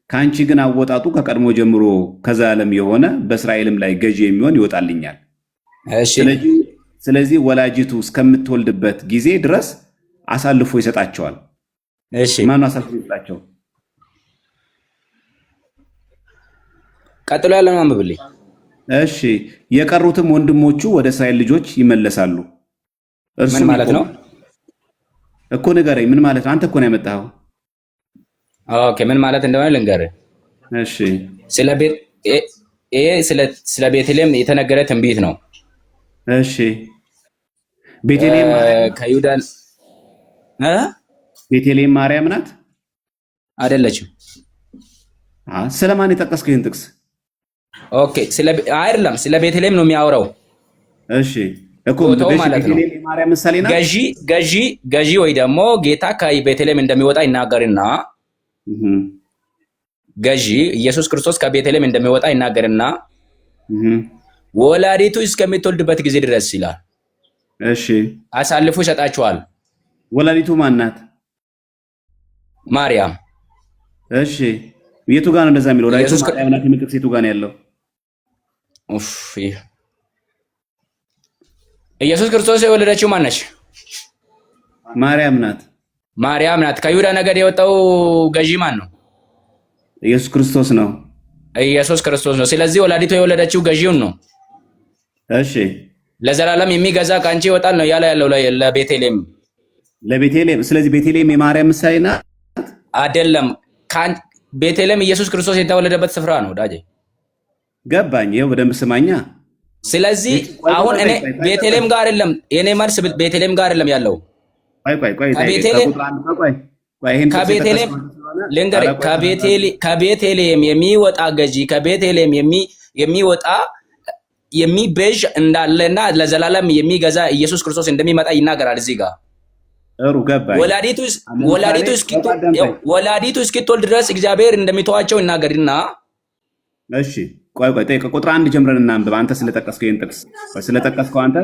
ከአንቺ ግን አወጣጡ ከቀድሞ ጀምሮ ከዘላለም የሆነ በእስራኤልም ላይ ገዢ የሚሆን ይወጣልኛል። እሺ ስለዚህ ወላጅቱ እስከምትወልድበት ጊዜ ድረስ አሳልፎ ይሰጣቸዋል። እሺ ማን አሳልፎ ይሰጣቸው? ቀጥሎ ያለውን አንብብልኝ። እሺ የቀሩትም ወንድሞቹ ወደ እስራኤል ልጆች ይመለሳሉ። ምን ማለት ነው እኮ ንገረኝ። ምን ማለት ነው? አንተ እኮ ነው ያመጣኸው። ኦኬ ምን ማለት እንደሆነ ልንገርህ። እሺ ስለ ቤተልሔም የተነገረ ትንቢት ነው። እሺ ቤተልሔም ከይሁዳ ቤተልሔም ማርያም ናት አይደለችም? ስለማን የጠቀስከው ይህን ጥቅስ? ኦኬ አይደለም፣ ስለ ቤተልሔም ነው የሚያወራው። እሺ እኮ ቤተልሔም የማርያም ምሳሌ ናት። ገዢ ወይ ደግሞ ጌታ ከቤተልሔም እንደሚወጣ ይናገርና ገዢ ኢየሱስ ክርስቶስ ከቤተልሔም እንደሚወጣ ይናገርና ወላዲቱ እስከምትወልድበት ጊዜ ድረስ ይላል። እሺ አሳልፎ ይሰጣቸዋል። ወላዲቱ ማን ናት? ማርያም። እሺ የቱ ጋር ነው እንደዛ የሚለው? ወላዲቱ ማርያም ናት የሚል ጥቅስ የቱ ጋር ነው ያለው? ኢየሱስ ክርስቶስ የወለደችው ማን ነች? ማርያም ናት። ማርያም ናት። ከይሁዳ ነገድ የወጣው ገዢ ማን ነው? ኢየሱስ ክርስቶስ ነው። ኢየሱስ ክርስቶስ ነው። ስለዚህ ወላዲቱ የወለደችው ገዢውን ነው። እሺ ለዘላለም የሚገዛ ከአንቺ ይወጣል ነው ያለ ያለው ለቤተልሔም። ስለዚህ ቤተልሔም የማርያም ምሳሌ ናት አይደለም? ቤተልሔም ኢየሱስ ክርስቶስ የተወለደበት ስፍራ ነው። ዳጄ ገባኝ። ይኸው በደንብ ስማኛ። ስለዚህ አሁን እኔ ቤተልሔም ጋር አይደለም፣ የኔ መልስ ቤተልሔም ጋር አይደለም ያለው። ከቤተልሔም የሚወጣ ገዢ፣ ከቤተልሔም የሚወጣ የሚቤዥ እንዳለና ለዘላለም የሚገዛ ኢየሱስ ክርስቶስ እንደሚመጣ ይናገራል እዚህ ጋር። ወላዲቱ እስኪትወልድ ድረስ እግዚአብሔር እንደሚተዋቸው ይናገርና እሺ ቆይ ቁጥር 1 ጀምረን እናንብብ። አንተ ስለጠቀስከው ይሄን ጥቅስ ስለጠቀስከው አንተ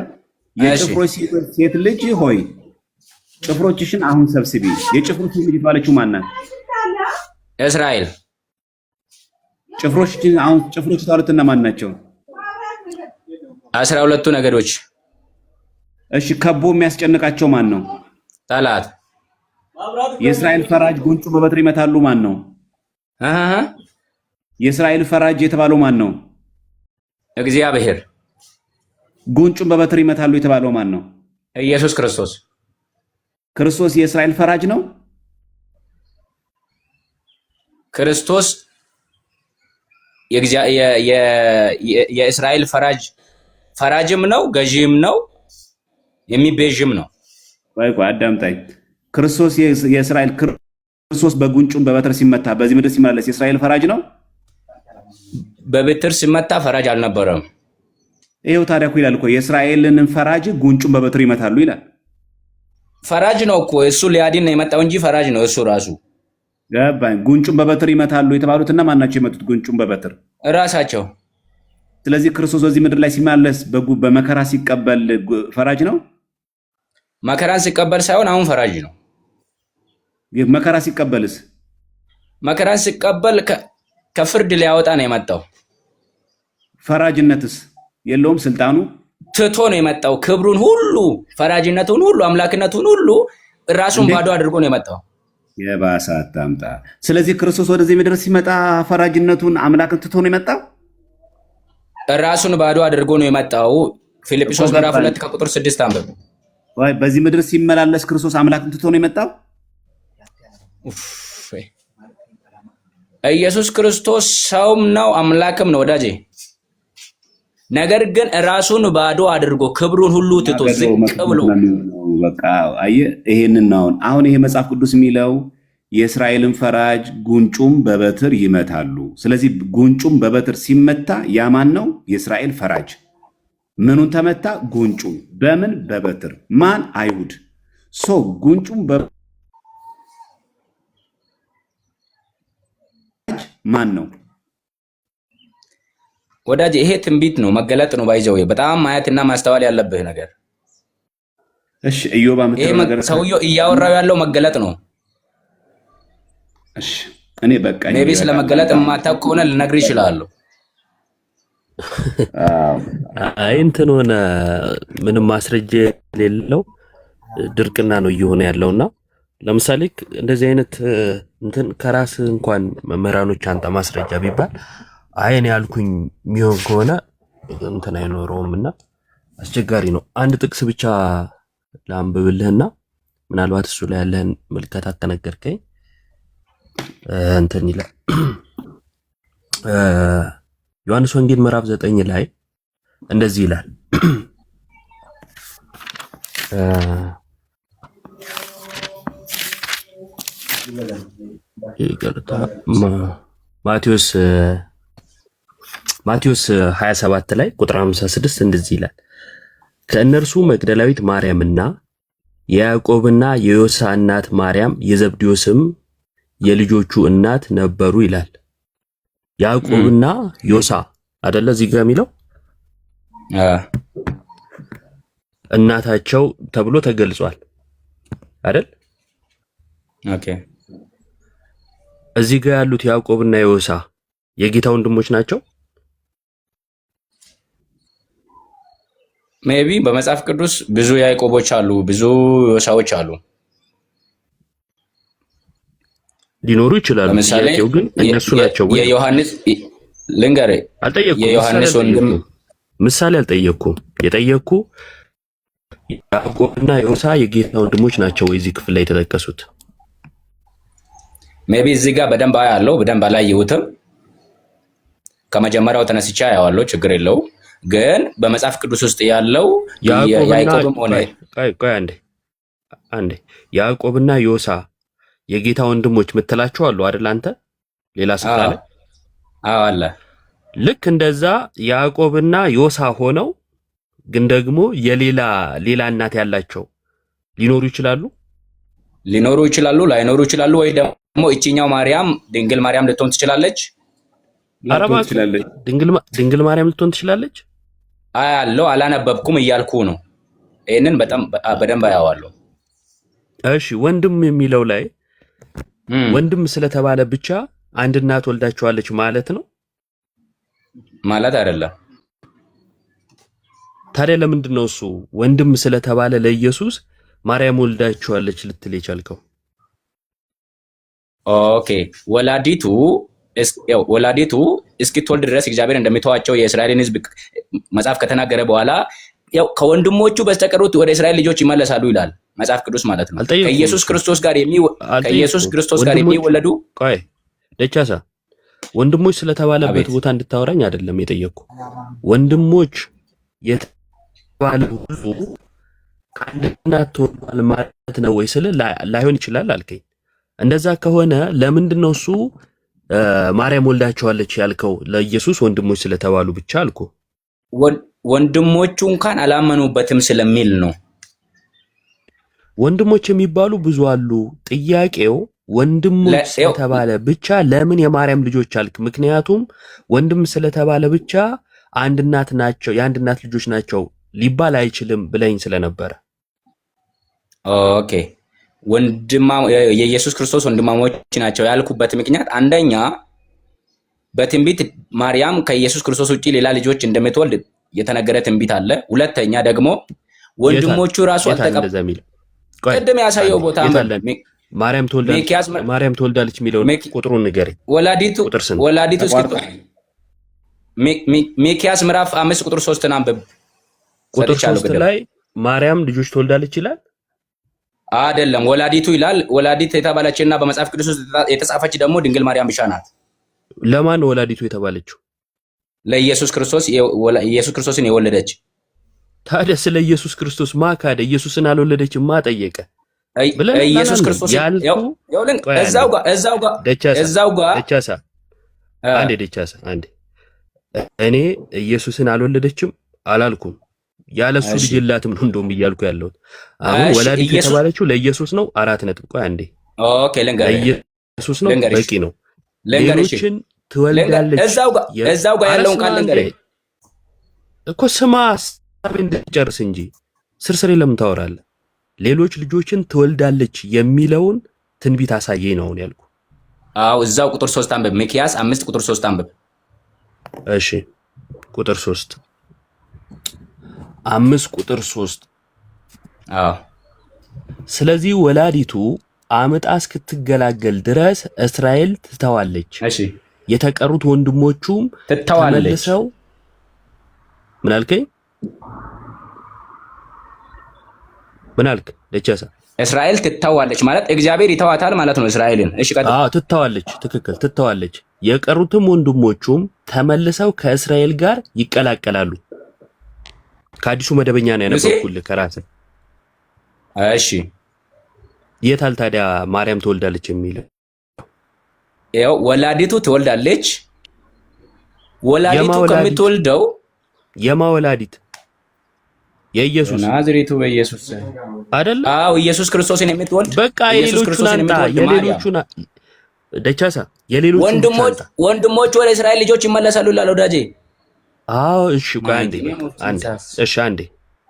የጭፍሮች ሴት ልጅ ሆይ ጭፍሮችሽን አሁን ሰብስቢ። የጭፍሮች ልጅ የተባለችው ማን ናት? እስራኤል። ጭፍሮች የተባሉት እነማን ናቸው? 12ቱ ነገዶች። እሺ ከቦ የሚያስጨንቃቸው ማን ነው? ጠላት። የእስራኤል ፈራጅ ጉንጩ በበትር ይመታሉ ማን ነው? የእስራኤል ፈራጅ የተባለው ማን ነው? እግዚአብሔር። ጉንጩን በበትር ይመታሉ የተባለው ማን ነው? ኢየሱስ ክርስቶስ። ክርስቶስ የእስራኤል ፈራጅ ነው? ክርስቶስ የእስራኤል ፈራጅም ነው፣ ገዢም ነው፣ የሚቤዥም ነው። ቆይ አዳምጣኝ። ክርስቶስ በጉንጩን በበትር ሲመታ በዚህ ምድር ሲመላለስ የእስራኤል ፈራጅ ነው? በበትር ሲመታ ፈራጅ አልነበረም። ይሄው ታዲያ እኮ ይላል እኮ የእስራኤልን ፈራጅ ጉንጩን በበትር ይመታሉ ይላል። ፈራጅ ነው እኮ እሱ ሊያድን ነው የመጣው እንጂ ፈራጅ ነው እሱ ራሱ። ገባኝ። ጉንጩን በበትር ይመታሉ የተባሉትና ማን ናቸው የመቱት ጉንጩን በበትር? ራሳቸው። ስለዚህ ክርስቶስ በዚህ ምድር ላይ ሲመላለስ በመከራ ሲቀበል ፈራጅ ነው? መከራን ሲቀበል ሳይሆን አሁን ፈራጅ ነው። መከራ ሲቀበልስ? መከራን ሲቀበል ከፍርድ ሊያወጣ ነው የመጣው። ፈራጅነትስ የለውም? ስልጣኑ ትቶ ነው የመጣው። ክብሩን ሁሉ፣ ፈራጅነቱን ሁሉ፣ አምላክነቱን ሁሉ ራሱን ባዶ አድርጎ ነው የመጣው። የባሰ አታምጣ። ስለዚህ ክርስቶስ ወደዚህ ምድር ሲመጣ ፈራጅነቱን አምላክን ትቶ ነው የመጣው። ራሱን ባዶ አድርጎ ነው የመጣው። ፊልጵስዩስ ምዕራፍ 2 ከቁጥር 6 አንብብ። ወይ በዚህ ምድር ሲመላለስ ክርስቶስ አምላክን ትቶ ነው የመጣው። ኢየሱስ ክርስቶስ ሰውም ነው አምላክም ነው ወዳጄ። ነገር ግን ራሱን ባዶ አድርጎ ክብሩን ሁሉ ትቶ ዝቅ ብሎ በቃ አየህ፣ ይሄንን ነው አሁን ይሄ መጽሐፍ ቅዱስ የሚለው የእስራኤልን ፈራጅ ጉንጩም በበትር ይመታሉ። ስለዚህ ጉንጩም በበትር ሲመታ ያማን ነው? የእስራኤል ፈራጅ። ምኑን ተመታ? ጉንጩ። በምን? በበትር። ማን? አይሁድ። ጉንጩም ማን ነው? ወዳጅ ይሄ ትንቢት ነው፣ መገለጥ ነው። ባይዘው በጣም ማየትና ማስተዋል ያለብህ ነገር። እሺ ኢዮብ የምትለው ነገር ሰውየው እያወራው ያለው መገለጥ ነው። እሺ እኔ በቃ ሜቢ ስለመገለጥ የማታውቅ ከሆነ ልነግርህ እችላለሁ። አይ እንትን ሆነ ምንም ማስረጃ የሌለው ድርቅና ነው እየሆነ ያለውና ለምሳሌ እንደዚህ አይነት እንትን ከራስ እንኳን መምህራኖች አንተ ማስረጃ ቢባል አይ እኔ ያልኩኝ የሚሆን ከሆነ እንትን አይኖረውምና አስቸጋሪ ነው። አንድ ጥቅስ ብቻ ላንብብልህና ምናልባት እሱ ላይ ያለህን ምልከታ ተነገርከኝ እንትን ይላል። ዮሐንስ ወንጌል ምዕራፍ 9 ላይ እንደዚህ ይላል። ማቴዎስ 27 ላይ ቁጥር 56 እንደዚህ ይላል። ከእነርሱ መግደላዊት ማርያምና የያዕቆብና የዮሳ እናት ማርያም የዘብዴዎስም የልጆቹ እናት ነበሩ ይላል። ያዕቆብና ዮሳ አይደለ እዚህ ጋር የሚለው እናታቸው ተብሎ ተገልጿል አይደል? ኦኬ። እዚህ ጋር ያሉት ያዕቆብና ዮሳ የጌታ ወንድሞች ናቸው? ሜቢ በመጽሐፍ ቅዱስ ብዙ ያዕቆቦች አሉ፣ ብዙ ዮሳዎች አሉ። ሊኖሩ ይችላሉ። ጥያቄው ግን እነሱ ናቸው ወይ? የዮሐንስ ልንገርህ፣ የዮሐንስ ወንድም ምሳሌ አልጠየቅኩም። የጠየቅኩ ያዕቆብና ዮሳ የጌታ ወንድሞች ናቸው ወይ እዚህ ክፍል ላይ የተጠቀሱት? ሜቢ እዚህ ጋር በደንብ አያለው፣ በደንብ አላየሁትም። ከመጀመሪያው ተነስቻ አያዋለሁ፣ ችግር የለው። ግን በመጽሐፍ ቅዱስ ውስጥ ያለው ያዕቆብም ሆነ አንዴ ያዕቆብና ዮሳ የጌታ ወንድሞች ምትላቸው አሉ አይደል? አንተ ሌላ ስፍራ ላይ አለ። ልክ እንደዛ ያዕቆብና ዮሳ ሆነው ግን ደግሞ ሌላ እናት ያላቸው ሊኖሩ ይችላሉ፣ ላይኖሩ ይችላሉ። ወይ ደግሞ እቺኛው ማርያም ድንግል ማርያም ልትሆን ትችላለች። ድንግል ማርያም ልትሆን ትችላለች። አያለው፣ አላነበብኩም እያልኩ ነው። ይሄንን በደንብ አያዋለሁ። እሺ ወንድም የሚለው ላይ ወንድም ስለተባለ ብቻ አንድ እናት ወልዳቸዋለች ማለት ነው ማለት አይደለም። ታዲያ ለምንድን ነው እሱ ወንድም ስለተባለ ለኢየሱስ ማርያም ወልዳቸዋለች ልትል የቻልከው? ኦኬ ወላዲቱ እስኪትወልድ ድረስ እግዚአብሔር እንደሚተዋቸው የእስራኤልን ሕዝብ መጽሐፍ ከተናገረ በኋላ ያው ከወንድሞቹ በስተቀሩት ወደ እስራኤል ልጆች ይመለሳሉ ይላል መጽሐፍ ቅዱስ ማለት ነው። ከኢየሱስ ክርስቶስ ጋር የሚወለዱ ቆይ ደቻሳ ወንድሞች ስለተባለበት ቦታ እንድታወራኝ አይደለም የጠየቅኩ። ወንድሞች የተባለ ሁሉ ከአንድ እናት ተወልዷል ማለት ነው ወይ ስለ ላይሆን ይችላል አልከኝ። እንደዛ ከሆነ ለምንድን ነው እሱ ማርያም ወልዳቸዋለች ያልከው? ለኢየሱስ ወንድሞች ስለተባሉ ብቻ አልኩ። ወንድሞቹ እንኳን አላመኑበትም ስለሚል ነው። ወንድሞች የሚባሉ ብዙ አሉ። ጥያቄው ወንድሞች ስለተባለ ብቻ ለምን የማርያም ልጆች አልክ? ምክንያቱም ወንድም ስለተባለ ብቻ አንድ እናት ናቸው፣ የአንድ እናት ልጆች ናቸው ሊባል አይችልም ብለኝ ስለነበረ። ኦኬ የኢየሱስ ክርስቶስ ወንድማሞች ናቸው ያልኩበት ምክንያት አንደኛ በትንቢት ማርያም ከኢየሱስ ክርስቶስ ውጪ ሌላ ልጆች እንደምትወልድ የተነገረ ትንቢት አለ። ሁለተኛ ደግሞ ወንድሞቹ ራሱ ቅድም ያሳየው ቦታ ማርያም ትወልዳለች የሚለውን ቁጥሩን ንገረኝ። ወላዲቱ ሚክያስ ምዕራፍ 5 ቁጥር 3 አንብብ። ቁጥር 3 ላይ ማርያም ልጆች ትወልዳለች ይላል አይደለም፣ ወላዲቱ ይላል። ወላዲት የተባለችና በመጽሐፍ ቅዱስ ውስጥ የተጻፈች ደግሞ ድንግል ማርያም ብቻ ናት። ለማን ነው ወላዲቱ የተባለችው? ለኢየሱስ ክርስቶስ፣ ኢየሱስ ክርስቶስን የወለደች። ታዲያ ስለ ኢየሱስ ክርስቶስ ማካደ ኢየሱስን አልወለደችም ማጠየቀ ኢየሱስ ክርስቶስ እዛው ጋር ደቻሳ አንዴ እኔ ኢየሱስን አልወለደችም አላልኩም። ያለሱ ልጅ የላትም ነው እንደውም እያልኩ ያለሁት። አሁን ወላዲት የተባለችው ለኢየሱስ ነው። 4 ነጥብ። ቆይ አንዴ ኦኬ፣ ኢየሱስ ነው በቂ ነው። ሌሎችን ትወልዳለች እዛው ጋር ያለውን ቃል ልንገርህ እኮ ስማ ሐሳቤን እንድጨርስ እንጂ ስርስሬ ለምን ታወራለህ? ሌሎች ልጆችን ትወልዳለች የሚለውን ትንቢት አሳየኝ ነው ያልኩ። አዎ እዛው ቁጥር 3 አንብብ። ሚክያስ 5 ቁጥር 3 አንብብ። እሺ ቁጥር 3 5 ቁጥር 3 አዎ ስለዚህ ወላዲቱ አምጣ እስክትገላገል ድረስ እስራኤል ትተዋለች። እሺ የተቀሩት ወንድሞቹም ተመልሰው ምን አልከኝ? ምን አልክ? ደቻሳ እስራኤል ትተዋለች ማለት እግዚአብሔር ይተዋታል ማለት ነው እስራኤልን። እሺ ቀጥል። አዎ ትተዋለች፣ ትክክል ትተዋለች። የቀሩትም ወንድሞቹም ተመልሰው ከእስራኤል ጋር ይቀላቀላሉ። ከአዲሱ መደበኛ ነው ያነበብኩልህ ከራስህ። እሺ የታል ታዲያ ማርያም ትወልዳለች የሚለው? ያው ወላዲቱ ትወልዳለች። ወላዲቱ ከምትወልደው የማወላዲት የኢየሱስ ናዝሬቱ በኢየሱስ አይደል? አዎ ኢየሱስ ክርስቶስን የምትወልድ በቃ የሌሎቹን አንጣ። የሌሎቹን ደቻሳ የሌሎቹን ወንድሞቹ ወደ እስራኤል ልጆች ይመለሳሉ ይላል ወዳጄ። አዎ እሺ ቆይ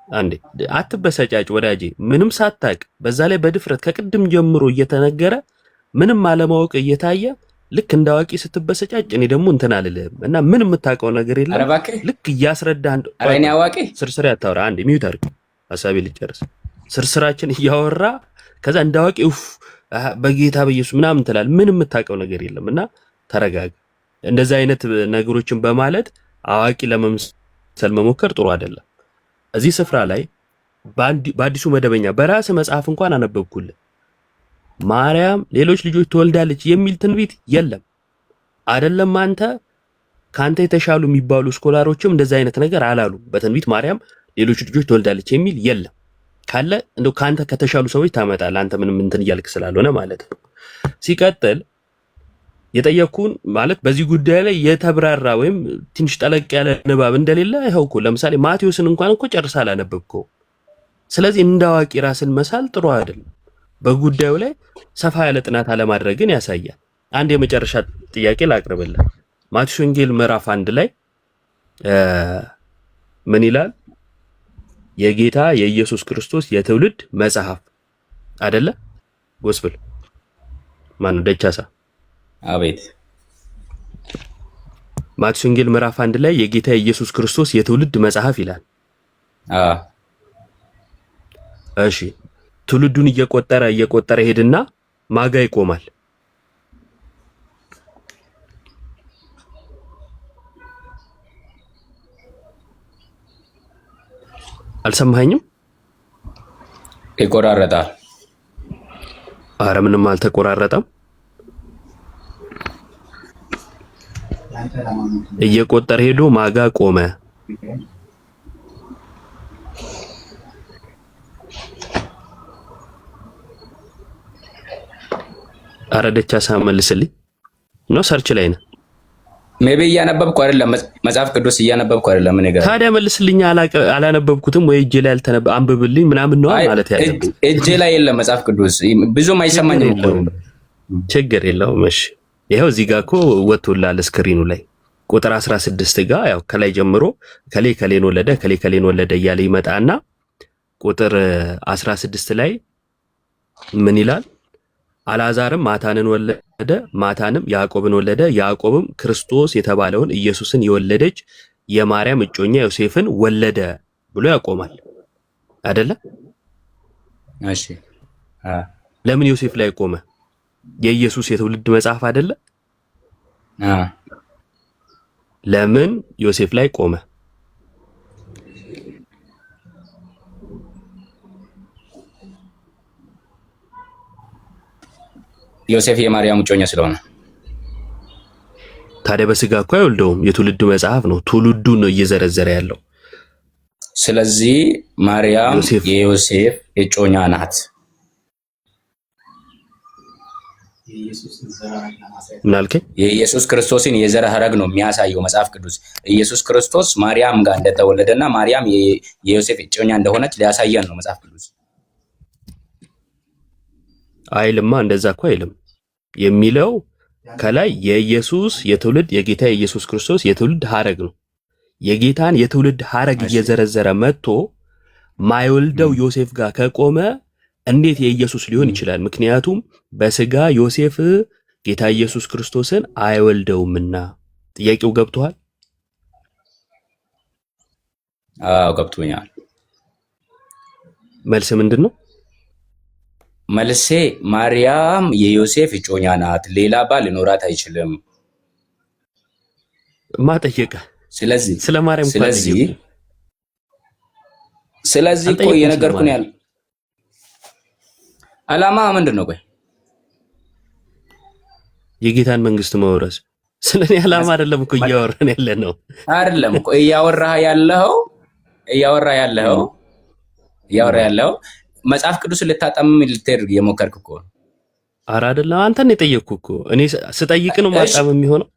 አንዴ አትበሰጫጭ ወዳጄ። ምንም ሳታቅ በዛ ላይ በድፍረት ከቅድም ጀምሮ እየተነገረ ምንም አለማወቅ እየታየ ልክ እንዳዋቂ ስትበሰጫጭ እኔ ደግሞ እንትን አልልህም እና ምን የምታውቀው ነገር የለም። ልክ እያስረዳህ እኔ አዋቂ ስርስር ያታወራ አንዴ ሚዩት አድርግ፣ ሐሳቤ ልጨርስ። ስርስራችን እያወራ ከዛ እንዳዋቂ በጌታ በኢየሱስ ምናምን ትላለህ። ምን የምታውቀው ነገር የለም እና ተረጋጋ። እንደዚህ አይነት ነገሮችን በማለት አዋቂ ለመምሰል መሞከር ጥሩ አይደለም። እዚህ ስፍራ ላይ በአዲሱ መደበኛ በራስ መጽሐፍ እንኳን አነበብኩልህ። ማርያም ሌሎች ልጆች ትወልዳለች የሚል ትንቢት የለም። አይደለም አንተ ካንተ የተሻሉ የሚባሉ ስኮላሮችም እንደዚህ አይነት ነገር አላሉ። በትንቢት ማርያም ሌሎች ልጆች ትወልዳለች የሚል የለም። ካለ እንደው ካንተ ከተሻሉ ሰዎች ታመጣለህ። አንተ ምንም እንትን እያልክ ስላልሆነ ማለት ነው። ሲቀጥል የጠየኩን ማለት በዚህ ጉዳይ ላይ የተብራራ ወይም ትንሽ ጠለቅ ያለ ንባብ እንደሌለ ይኸው እኮ ለምሳሌ ማቴዎስን እንኳን እኮ ጨርሳ አላነበብከው። ስለዚህ እንዳዋቂ ራስን መሳል ጥሩ አይደለም። በጉዳዩ ላይ ሰፋ ያለ ጥናት አለማድረግን ያሳያል። አንድ የመጨረሻ ጥያቄ ላቅርብልህ። ማቴዎስ ወንጌል ምዕራፍ 1 ላይ ምን ይላል? የጌታ የኢየሱስ ክርስቶስ የትውልድ መጽሐፍ አይደለ? ጎስፕል ማን ደቻሳ? አቤት። ማቴዎስ ወንጌል ምዕራፍ 1 ላይ የጌታ የኢየሱስ ክርስቶስ የትውልድ መጽሐፍ ይላል። እሺ ትውልዱን እየቆጠረ ሄድና ማጋ ይቆማል። አልሰማኸኝም? ይቆራረጣል። ኧረ ምንም አልተቆራረጠም። እየቆጠረ ሄዶ ማጋ ቆመ። ኧረ ደቻሳ መልስልኝ። ነው ሰርች ላይ ነው ሜቢ እያነበብኩ አይደለም፣ መጽሐፍ ቅዱስ እያነበብኩ አይደለም። እኔ ጋር ታዲያ መልስልኝ። አላነበብኩትም ወይ እጄ ላይ አንብብልኝ ምናምን ነው ማለት ያለብኝ። እጄ ላይ የለም መጽሐፍ ቅዱስ፣ ብዙም አይሰማኝም እኮ። ችግር የለውም። እሺ ይኸው እዚህ ጋር እኮ ወጥቶላል ስክሪኑ ላይ ቁጥር 16 ጋር ያው ከላይ ጀምሮ ከሌን ወለደ እያለ ይመጣና ቁጥር 16 ላይ ምን ይላል? አልዓዛርም ማታንን ወለደ፣ ማታንም ያዕቆብን ወለደ፣ ያዕቆብም ክርስቶስ የተባለውን ኢየሱስን የወለደች የማርያም እጮኛ ዮሴፍን ወለደ ብሎ ያቆማል አይደለ? እሺ ለምን ዮሴፍ ላይ ቆመ? የኢየሱስ የትውልድ መጽሐፍ አይደለ? ለምን ዮሴፍ ላይ ቆመ? ዮሴፍ የማርያም እጮኛ ስለሆነ። ታዲያ በስጋ እኮ አይወልደውም፣ የትውልድ መጽሐፍ ነው። ትውልዱን ነው እየዘረዘረ ያለው። ስለዚህ ማርያም የዮሴፍ እጮኛ ናት። ምን አልከኝ? የኢየሱስ ክርስቶስን የዘር ሐረግ ነው የሚያሳየው መጽሐፍ ቅዱስ። ኢየሱስ ክርስቶስ ማርያም ጋር እንደተወለደና ማርያም የዮሴፍ እጮኛ እንደሆነች ሊያሳየን ነው መጽሐፍ ቅዱስ። አይልማ፣ እንደዛ እኮ አይልም። የሚለው ከላይ የኢየሱስ የትውልድ የጌታ የኢየሱስ ክርስቶስ የትውልድ ሐረግ ነው። የጌታን የትውልድ ሐረግ እየዘረዘረ መጥቶ ማይወልደው ዮሴፍ ጋር ከቆመ እንዴት የኢየሱስ ሊሆን ይችላል? ምክንያቱም በስጋ ዮሴፍ ጌታ ኢየሱስ ክርስቶስን አይወልደውምና። ጥያቄው ገብቶሃል? አዎ ገብቶኛል። መልስ ምንድን ነው? መልሴ ማርያም የዮሴፍ እጮኛ ናት፣ ሌላ ባል ሊኖራት አይችልም። ማጠየቀ ስለዚህ ስለ ማርያም ስለዚህ እኮ እየነገርኩህ ያለ ዓላማ ምንድን ነው? ቆይ የጌታን መንግስት መውረስ ስለኔ ዓላማ አይደለም እኮ እያወራን ያለ ነው። አይደለም እኮ እያወራህ ያለው መጽሐፍ ቅዱስን ልታጠምም ልትሄድ የሞከርክ እኮ ነው። ኧረ አይደለም፣ አንተን የጠየቅኩህ እኮ እኔ ስጠይቅ ነው ማጣም የሚሆነው።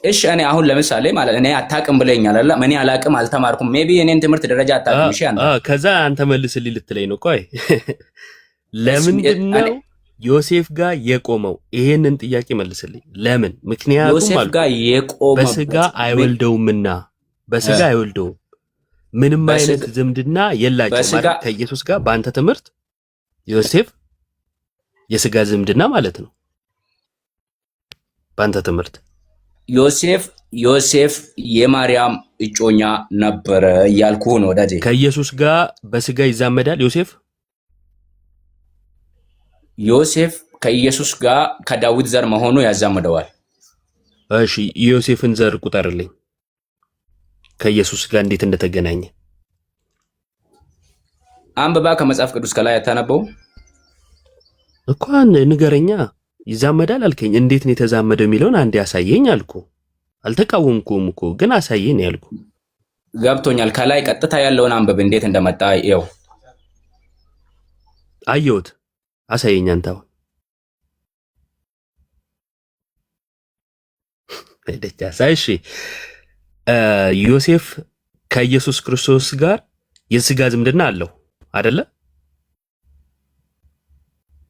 እሺ እኔ አሁን ለምሳሌ ማለት እኔ አታውቅም ብለኛል አይደል? እኔ አላውቅም አልተማርኩም። ሜቢ እኔን ትምህርት ደረጃ አታውቅም። እሺ አንተ ከዛ አንተ መልስልኝ ልትለኝ ነው። ቆይ ለምንድን ነው ዮሴፍ ጋር የቆመው? ይሄንን ጥያቄ መልስልኝ። ለምን? ምክንያቱም ዮሴፍ ጋር የቆመው በስጋ አይወልደውምና፣ በስጋ አይወልደውም። ምንም አይነት ዝምድና የላቸውም ከኢየሱስ ጋር። በአንተ ትምህርት ዮሴፍ የስጋ ዝምድና ማለት ነው። በአንተ ትምህርት ዮሴፍ የማርያም እጮኛ ነበረ እያልኩ ነው ወዳጄ። ከኢየሱስ ጋር በስጋ ይዛመዳል ዮሴፍ ከኢየሱስ ጋር ከዳዊት ዘር መሆኑ ያዛምደዋል። እሺ ዮሴፍን ዘር ቁጠርልኝ፣ ከኢየሱስ ጋር እንዴት እንደተገናኘ አንብባ ከመጽሐፍ ቅዱስ ከላይ ያታነበው እኮ ንገረኛ። ይዛመዳል አልከኝ፣ እንዴት ነው የተዛመደው የሚለውን አንዴ ያሳየኝ አልኩ። አልተቃወምኩም እኮ ግን አሳየኝ ያልኩ። ገብቶኛል። ከላይ ቀጥታ ያለውን አንብብ፣ እንዴት እንደመጣ ይኸው። አየሁት፣ አሳየኝ አንተ። አሁን እሺ ዮሴፍ ከኢየሱስ ክርስቶስ ጋር የስጋ ዝምድና አለው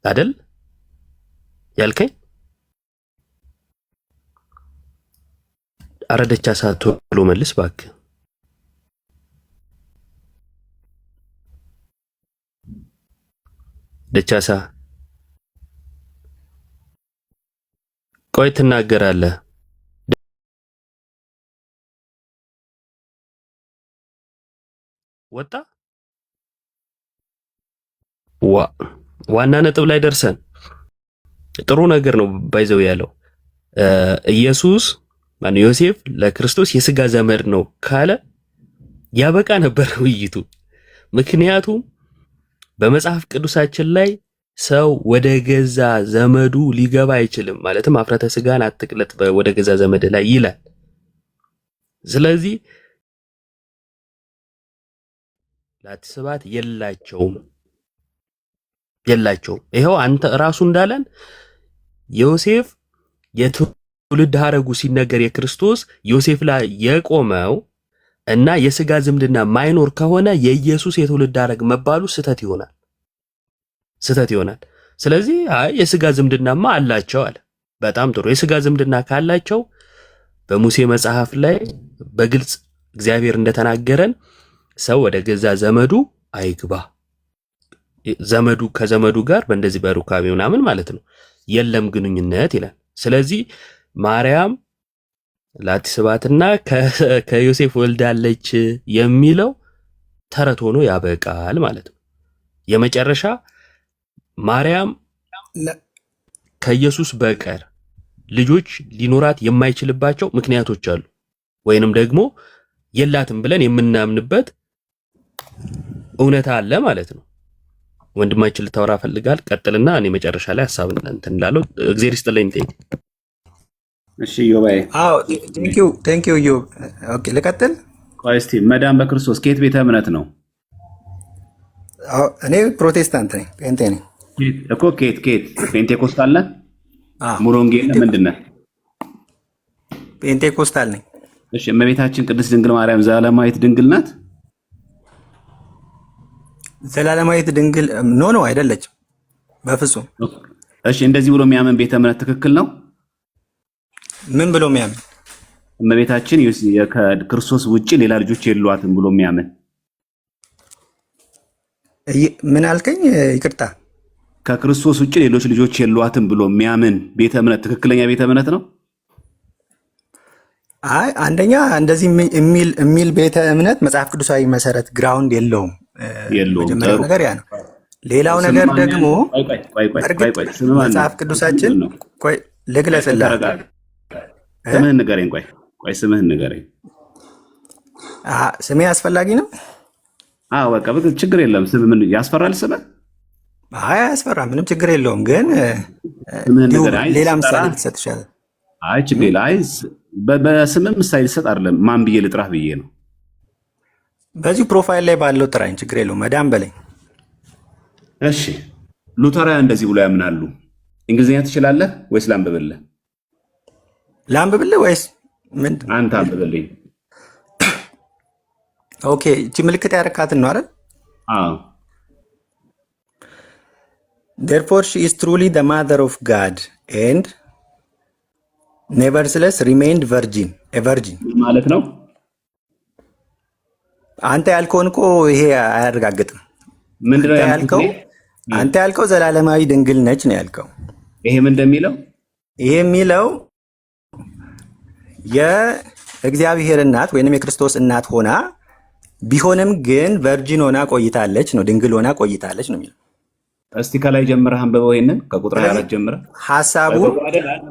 አይደለ ያልከኝ? ኧረ ደቻሳ ቶሎ መልስ እባክህ። ደቻሳ ቆይ ትናገራለህ። ወጣ ዋና ነጥብ ላይ ደርሰን ጥሩ ነገር ነው ባይዘው ያለው ኢየሱስ ማነው ዮሴፍ ለክርስቶስ የስጋ ዘመድ ነው ካለ ያበቃ ነበር ውይይቱ። ምክንያቱም በመጽሐፍ ቅዱሳችን ላይ ሰው ወደ ገዛ ዘመዱ ሊገባ አይችልም፣ ማለትም አፍረተ ስጋን አትቅለጥ ወደ ገዛ ዘመድ ላይ ይላል። ስለዚህ ላትስባት የላቸውም። ይኸው አንተ ራሱ እንዳለን ዮሴፍ የትውልድ ሐረጉ ሲነገር የክርስቶስ ዮሴፍ ላይ የቆመው እና የስጋ ዝምድና ማይኖር ከሆነ የኢየሱስ የትውልድ ሐረግ መባሉ ስህተት ይሆናል። ስለዚህ አይ የስጋ ዝምድናማ አላቸው አለ። በጣም ጥሩ። የስጋ ዝምድና ካላቸው በሙሴ መጽሐፍ ላይ በግልጽ እግዚአብሔር እንደተናገረን ሰው ወደ ገዛ ዘመዱ አይግባ፣ ዘመዱ ከዘመዱ ጋር በእንደዚህ በሩካቤ ምናምን ማለት ነው የለም ግንኙነት ይላል። ስለዚህ ማርያም ላትስባትና ከዮሴፍ ወልዳለች የሚለው ተረት ሆኖ ያበቃል ማለት ነው። የመጨረሻ ማርያም ከኢየሱስ በቀር ልጆች ሊኖራት የማይችልባቸው ምክንያቶች አሉ፣ ወይንም ደግሞ የላትም ብለን የምናምንበት እውነታ አለ ማለት ነው። ወንድማችን ልታወራ ፈልጋል? ቀጥልና እኔ መጨረሻ ላይ ሐሳብ እንትን እላለሁ። እግዚአብሔር ይስጥልኝ። እሺ ዮባይ። አዎ ቴንክ ዩ ዮ። ኦኬ ልቀጥል። ቆይ እስቲ መዳን በክርስቶስ ከየት ቤተ እምነት ነው? እኔ ፕሮቴስታንት ነኝ፣ ጴንጤ ነኝ እኮ። ከየት ፔንቴኮስታል ነህ? ሙሉ ወንጌል ምንድን ነህ? ፔንቴኮስታል ነኝ። እሺ እመቤታችን ቅድስት ድንግል ማርያም ዘላለማዊት ድንግል ናት? ዘላለማዊት ድንግል ኖ አይደለችም፣ በፍጹም። እሺ እንደዚህ ብሎ የሚያምን ቤተ እምነት ትክክል ነው? ምን ብሎ የሚያምን? እመቤታችን ከክርስቶስ ውጭ ሌላ ልጆች የሏትም ብሎ የሚያምን ምን አልከኝ? ይቅርታ። ከክርስቶስ ውጭ ሌሎች ልጆች የሏትም ብሎ የሚያምን ቤተ እምነት ትክክለኛ ቤተ እምነት ነው? አይ አንደኛ እንደዚህ የሚል ቤተ እምነት መጽሐፍ ቅዱሳዊ መሰረት ግራውንድ የለውም። መጀመሪያው ነገር ያ ነው። ሌላው ነገር ደግሞ መጽሐፍ ቅዱሳችን ቆይ ልግለጽልህ። ስምህን ንገረኝ። ቆይ ስምህን ንገረኝ። ስሜ አስፈላጊ ነው? አዎ በቃ ችግር የለም። ስም ምን ያስፈራል? ስምህ? አይ አያስፈራ፣ ምንም ችግር የለውም። ግን ሌላ ምሳሌ ልትሰጥ ይችላል። አይ ችግር የለም። አይ በስምም ምሳሌ ልሰጥ አይደለም፣ ማን ብዬ ልጥራህ ብዬ ነው። በዚሁ ፕሮፋይል ላይ ባለው ጥራኝ፣ ችግር የለውም። መዳም በለኝ። እሺ ሉተራውያን እንደዚህ ብሎ ያምናሉ። እንግሊዝኛ ትችላለህ ወይስ ላንብብልህ? ላንብብልህ ወይስ ምንድን? አንተ አንብብልኝ። ኦኬ እቺ ምልክት ያረካትን ነው አይደል? አዎ። Therefore she is truly the mother of God and nevertheless remained virgin, a virgin ማለት ነው። አንተ ያልከውን እኮ ይሄ አያረጋግጥም። ምንድነው ያልከው? አንተ ያልከው ዘላለማዊ ድንግል ነች ነው ያልከው። ይሄ ምን እንደሚለው? ይሄ የሚለው የእግዚአብሔር እናት ወይንም የክርስቶስ እናት ሆና ቢሆንም ግን ቨርጂን ሆና ቆይታለች ነው፣ ድንግል ሆና ቆይታለች ነው የሚለው። እስቲ ከላይ ጀምረህ አንብበው። ይሄንን ከቁጥር 24 ጀምረህ ሐሳቡ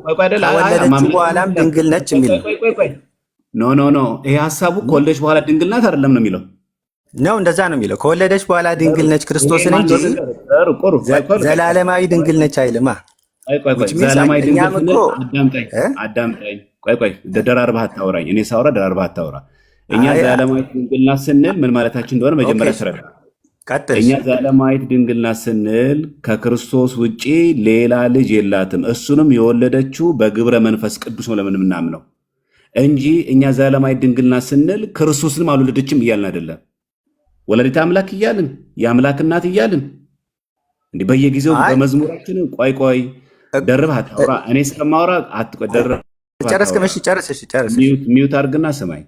ከወለደች በኋላም ድንግል ነች የሚል ኖ ይሄ ሐሳቡ ከወለደች በኋላ ድንግል ናት አይደለም ነው የሚለው ነው። እንደዛ ነው የሚለው። ከወለደች በኋላ ድንግል ነች ክርስቶስን እንጂ ዘላለማዊ ድንግል ነች አይልማ። ዘላለማዊ ድንግል አዳምጠኝ። ቆይ ደራርበህ አታውራኝ። እኔ ሳውራ ደራርበህ አታውራ። እኛ ዘላለማዊት ድንግል ናት ስንል ምን ማለታችን እንደሆነ መጀመሪያ ተረዳ። እኛ ዘላለማዊት ድንግል ናት ስንል ከክርስቶስ ውጪ ሌላ ልጅ የላትም፣ እሱንም የወለደችው በግብረ መንፈስ ቅዱስ ነው ለምን ምናምነው እንጂ እኛ ዘላለማዊት ድንግል ናት ስንል ክርስቶስንም አልወለደችም እያልን አይደለም። ወላዲተ አምላክ እያልን የአምላክ እናት እያልን እንዲህ በየጊዜው በመዝሙራችን ቆይ ደርበህ አታውራ። እኔ እስከማውራ አትቆደረብ። ሚዩት አድርግና ስማኝ።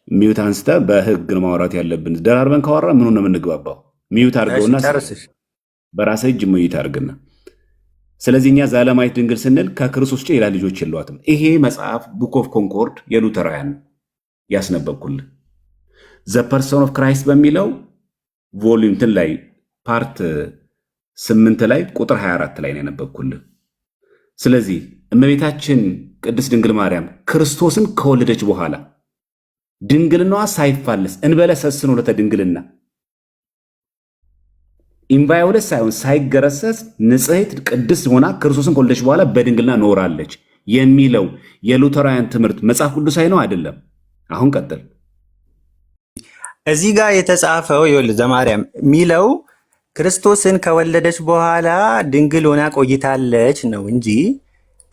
ሚዩት አንስተህ በህግ ነው ማውራት ያለብን። ደራርበን ካወራ ምኑ ነው የምንግባባው? ሚዩት አድርገውና በራስህ እጅ ሚዩት አድርግና። ስለዚህ እኛ ዘላለማዊት ድንግል ስንል ከክርስቶስ ውጭ ሌላ ልጆች የሏትም። ይሄ መጽሐፍ ቡክ ኦፍ ኮንኮርድ የሉተራውያን ያስነበብኩልህ ዘ ፐርሰን ኦፍ ክራይስት በሚለው ቮሊዩም እንትን ላይ ፓርት 8 ላይ ቁጥር 24 ላይ ነው ያነበብኩልህ። ስለዚህ እመቤታችን ቅድስት ድንግል ማርያም ክርስቶስን ከወለደች በኋላ ድንግልናዋ ሳይፋለስ እንበለ ሰስኖ ለተድንግልና ኢንቫዮለስ ሳይሆን ሳይገረሰስ ንጽሕት ቅድስት ሆና ክርስቶስን ከወለደች በኋላ በድንግልና ኖራለች የሚለው የሉተራውያን ትምህርት መጽሐፍ ቅዱሳዊ ነው አይደለም? አሁን ቀጥል። እዚህ ጋር የተጻፈው ይኸውልህ ዘማርያም የሚለው ክርስቶስን ከወለደች በኋላ ድንግል ሆና ቆይታለች ነው እንጂ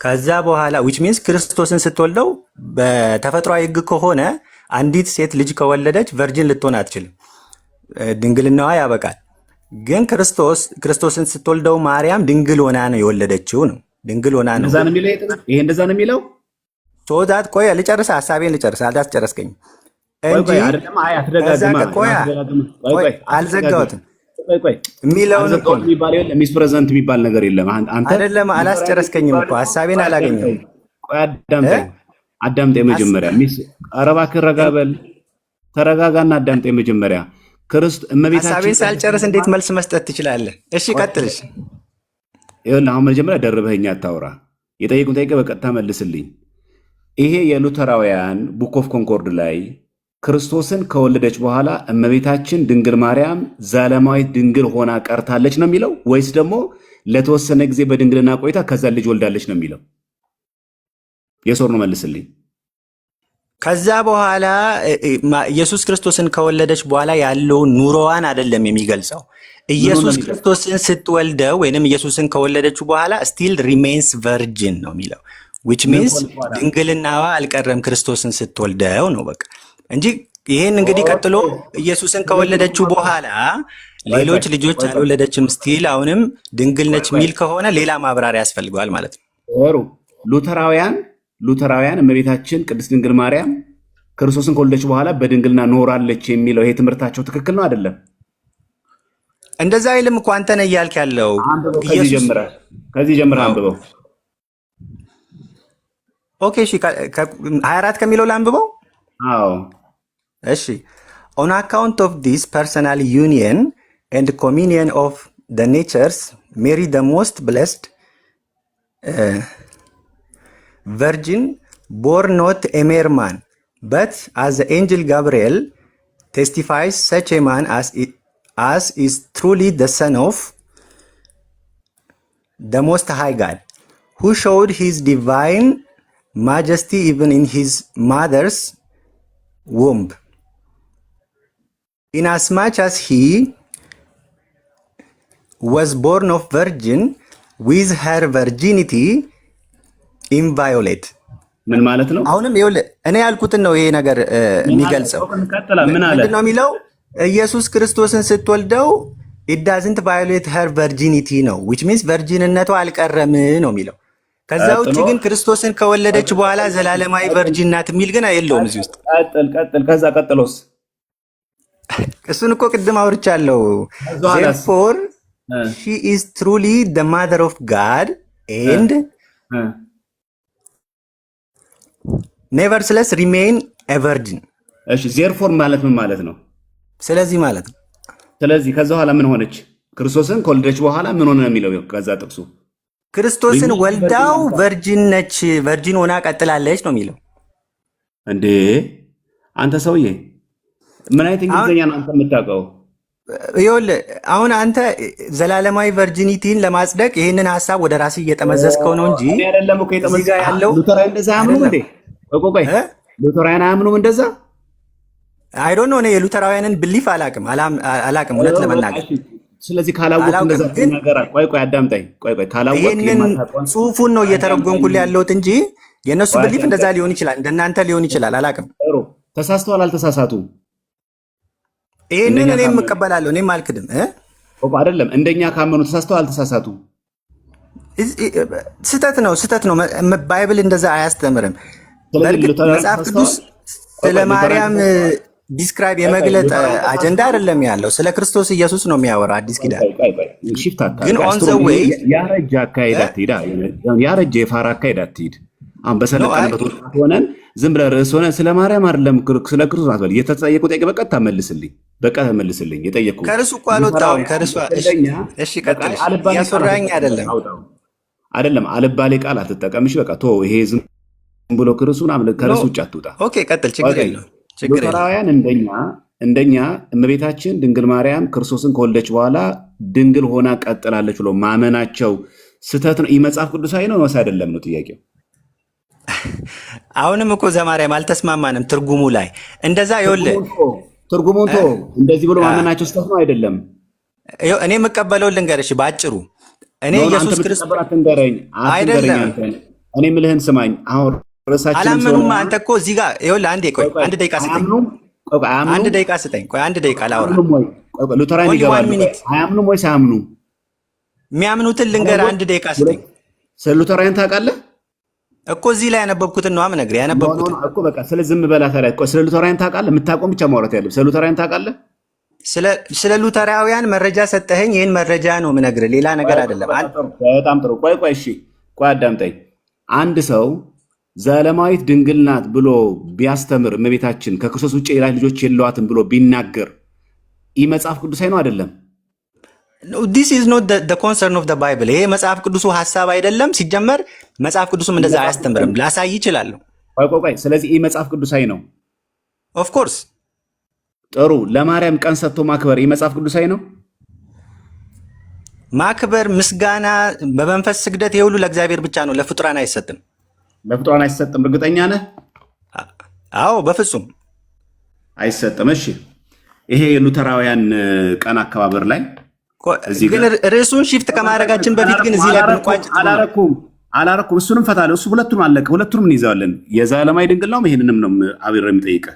ከዛ በኋላ ዊች ሚንስ ክርስቶስን ስትወልደው በተፈጥሯዊ ሕግ ከሆነ አንዲት ሴት ልጅ ከወለደች ቨርጂን ልትሆን አትችልም፣ ድንግልናዋ ያበቃል። ግን ክርስቶስን ስትወልደው ማርያም ድንግል ሆና ነው የወለደችው ነው። ድንግል ሆና ነው። ይሄ እንደዛ ነው የሚለው። ሶዛት ቆይ ልጨርስ፣ ሀሳቤን ልጨርስ። አልጨረስከኝም እንጂ አልዘጋሁትም። ሚስ ፕሬዘንት የሚባል ነገር የለም። አይደለም አላስጨረስከኝም እኮ ሀሳቤን አላገኘሁም። አዳምጠኝ መጀመሪያ። ኧረ እባክህ ረጋ በል፣ ተረጋጋና አዳምጠኝ መጀመሪያ። ሀሳቤን ሳልጨርስ እንዴት መልስ መስጠት ትችላለህ? እሺ ቀጥልሽ። ይኸውልህ አሁን መጀመሪያ ደርበኸኝ አታውራ። የጠየቁን ጠይቄ በቀጥታ መልስልኝ። ይሄ የሉተራውያን ቡክ ኦፍ ኮንኮርድ ላይ ክርስቶስን ከወለደች በኋላ እመቤታችን ድንግል ማርያም ዘላለማዊት ድንግል ሆና ቀርታለች ነው የሚለው ወይስ ደግሞ ለተወሰነ ጊዜ በድንግልና ቆይታ ከዛ ልጅ ወልዳለች ነው የሚለው? የሶር ነው መልስልኝ። ከዛ በኋላ ኢየሱስ ክርስቶስን ከወለደች በኋላ ያለውን ኑሮዋን አይደለም የሚገልጸው። ኢየሱስ ክርስቶስን ስትወልደው ወይንም ኢየሱስን ከወለደችው በኋላ ስቲል ሪሜንስ ቨርጂን ነው የሚለው which means ድንግልናዋ አልቀረም ክርስቶስን ስትወልደው ነው በቃ እንጂ ይሄን እንግዲህ ቀጥሎ ኢየሱስን ከወለደችው በኋላ ሌሎች ልጆች አልወለደችም ስቲል አሁንም ድንግል ነች የሚል ከሆነ ሌላ ማብራሪያ ያስፈልገዋል ማለት ነው። ሉተራውያን ሉተራውያን እመቤታችን ቅድስት ድንግል ማርያም ክርስቶስን ከወለደች በኋላ በድንግልና ኖራለች የሚለው ይሄ ትምህርታቸው ትክክል ነው አይደለም? እንደዛ አይልም እኮ አንተ ነህ እያልክ ያለው። ከዚህ ጀምረህ አንብበው። ኦኬ እሺ፣ 24 ከሚለው ላንብበው። አዎ እሺ። On account of this personal union and communion of the natures, Mary the most blessed virgin bore not a mere man, but as the angel Gabriel testifies, such a man as is truly the son of the Most High God, who showed his divine majesty even in his mother's womb, inasmuch as he was born of virgin, with her virginity inviolate. ምን ማለት ነው? አሁንም ይኸውልህ እኔ ያልኩትን ነው ይሄ ነገር የሚገልጸው። ምንድን ነው የሚለው? ኢየሱስ ክርስቶስን ስትወልደው it doesn't violate her virginity ነው, which means ቨርጂንነቷ አልቀረም ነው የሚለው። ከዛ ውጭ ግን ክርስቶስን ከወለደች በኋላ ዘላለማዊ ቨርጂን ናት የሚል ግን የለውም እዚህ ውስጥ። ቀጥል። ከዛ ቀጥሎስ? እሱን እኮ ቅድም አውርቻለሁ። therefore she is truly the mother of God and nevertheless remain a virgin. እሺ therefore ማለት ምን ማለት ነው? ስለዚህ ማለት ነው። ስለዚህ ከዛ በኋላ ምን ሆነች? ክርስቶስን ከወለደች በኋላ ምን ሆነ ነው የሚለው ከዛ ጥቅሱ። ክርስቶስን ወልዳው ቨርጂን ነች፣ ቨርጂን ሆና ቀጥላለች ነው የሚለው። እንዴ አንተ ሰውዬ ምን አይነት እንግሊዝኛ ነው አንተ የምታውቀው? ይኸውልህ አሁን አንተ ዘላለማዊ ቨርጂኒቲን ለማጽደቅ ይህንን ሀሳብ ወደ ራስህ እየጠመዘዝከው ነው እንጂ እኔ አይደለም እኮ እዚህ ጋር ያለው ሉተራውያን እንደዛ አያምኑም እንዴ? ቆይ ሉተራውያን አያምኑም እንደዛ? አይ ዶንት ኖ እኔ የሉተራውያንን ብሊፍ አላቅም እውነት ለመናገር። ስለዚህ ካላወቅ እንደዛ ነገር ቆይ አዳምጠኝ። ቆይ ካላወቅ ይሄንን ጽሁፉን ነው እየተረጎምኩልህ ያለሁት እንጂ የነሱ ብሊፍ እንደዛ ሊሆን ይችላል፣ እንደናንተ ሊሆን ይችላል፣ አላቅም። ተሳስተዋል አልተሳሳቱም? ይሄንን እኔም እቀበላለሁ፣ እኔም አልክድም። አይደለም እንደኛ ካመኑ ተሳስተዋል አልተሳሳቱም? ስህተት ነው። ባይብል እንደዛ አያስተምርም። በእርግጥ መጽሐፍ ቅዱስ ስለ ማርያም ዲስክራይብ የመግለጥ አጀንዳ አይደለም ያለው፣ ስለ ክርስቶስ ኢየሱስ ነው የሚያወራው አዲስ ኪዳን። ግን ኦን ዘ ዌይ ያረጀ አካሄድ አትሂድ፣ ያረጀ የፋራ አካሄድ አትሂድ። አሁን በሰለጠነበት ወጣት ሆነን ዝም ብለህ ርዕስ ሆነን ስለ ማርያም አይደለም ስለ ክርስቶስ አትበል። የተጠየቁ ጥያቄ በቀጥታ መልስልኝ። የጠየቁ ከርሱ እኮ አልወጣሁም። ከርሱ እሺ ቀጥል። ያስወራኝ አይደለም አልባሌ ቃል አትጠቀም። እሺ በቃ ቶ ይሄ ዝም ብሎ ክርስቶስን አምልክ፣ ከርሱ ውጭ አትውጣ። ኦኬ ቀጥል፣ ችግር የለውም። ሉተራውያን እንደኛ እመቤታችን ድንግል ማርያም ክርስቶስን ከወለደች በኋላ ድንግል ሆና ቀጥላለች ብሎ ማመናቸው ስህተት ነው? ይህ መጽሐፍ ቅዱሳዊ ነው ወይስ አይደለም ነው ጥያቄው። አሁንም እኮ ዘማርያም አልተስማማንም ትርጉሙ ላይ እንደዛ። ይኸውልህ ትርጉሙን እንደዚህ ብሎ ማመናቸው ስህተት ነው አይደለም? እኔ የምቀበለው ልንገርሽ ባጭሩ። እኔ ኢየሱስ ክርስቶስ አይደለም እኔ የምልህን ስማኝ። አሁን አላመኑም። አንተ እኮ እዚህ ጋር ይኸውልህ፣ አንድ ደቂቃ ስጠኝ። አንድ ደቂቃ ላውራ። ሉተራን ይገባሉ። አያምኑም ወይስ አያምኑም? የሚያምኑትን ልንገር። አንድ ደቂቃ ስጠኝ። ስለ ሉተራን ታውቃለህ እኮ እዚህ ላይ ያነበብኩትን ነው የምነግርህ። ያነበብኩትን እኮ በቃ ስለ ዝም በላት ላይ እኮ ስለ ሉተራን ታውቃለህ? የምታውቀውን ብቻ ማውራት ያለብህ። ስለ ሉተራን ታውቃለህ? ስለ ሉተራውያን መረጃ ሰጠኸኝ። ይህን መረጃ ነው የምነግርህ፣ ሌላ ነገር አይደለም። በጣም ጥሩ። ቆይ እሺ፣ አዳምጠኝ። አንድ ሰው ዘላለማዊት ድንግል ናት ብሎ ቢያስተምር እመቤታችን ከክርስቶስ ውጭ ሌላ ልጆች የለዋትም ብሎ ቢናገር ይህ መጽሐፍ ቅዱሳዊ ነው አይደለም? ዲስ ኢዝ ኖት ዘ ኮንሰርን ኦፍ ዘ ባይብል። ይሄ መጽሐፍ ቅዱሱ ሀሳብ አይደለም። ሲጀመር መጽሐፍ ቅዱስም እንደዛ አያስተምርም። ላሳይ ይችላለሁ። ቆይ ስለዚህ ይህ መጽሐፍ ቅዱሳዊ ነው? ኦፍ ኮርስ። ጥሩ። ለማርያም ቀን ሰጥቶ ማክበር ይህ መጽሐፍ ቅዱሳዊ ነው? ማክበር፣ ምስጋና፣ በመንፈስ ስግደት የሁሉ ለእግዚአብሔር ብቻ ነው፣ ለፍጡራን አይሰጥም። ለፍጡራን አይሰጥም? እርግጠኛ ነህ? አዎ በፍጹም አይሰጥም። እሺ ይሄ የሉተራውያን ቀን አከባበር ላይ ግን ርዕሱን ሺፍት ከማድረጋችን በፊት ግን እዚህ ላይ ብንቋጭ አላረኩም። እሱንም ፈታለሁ። እሱ ሁለቱንም አለቀ። ሁለቱንም እንይዘዋለን። የዘላለማዊ ድንግል ነው። ይሄንንም ነው አብሬ የምጠይቅህ።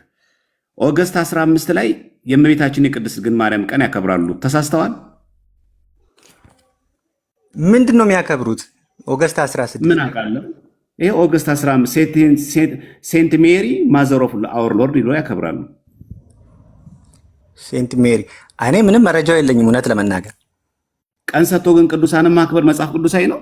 ኦገስት 15 ላይ የእመቤታችን የቅድስት ድንግል ማርያም ቀን ያከብራሉ። ተሳስተዋል? ምንድን ነው የሚያከብሩት? ኦገስት 16 ምን አውቃለሁ። ይሄ ኦገስት 15 ሴንት ሜሪ ማዘር ኦፍ አወር ሎርድ ይሎ ያከብራሉ። ሴንት ሜሪ እኔ ምንም መረጃው የለኝም እውነት ለመናገር። ቀን ሰጥቶ ግን ቅዱሳንን ማክበር መጽሐፍ ቅዱሳዊ ነው?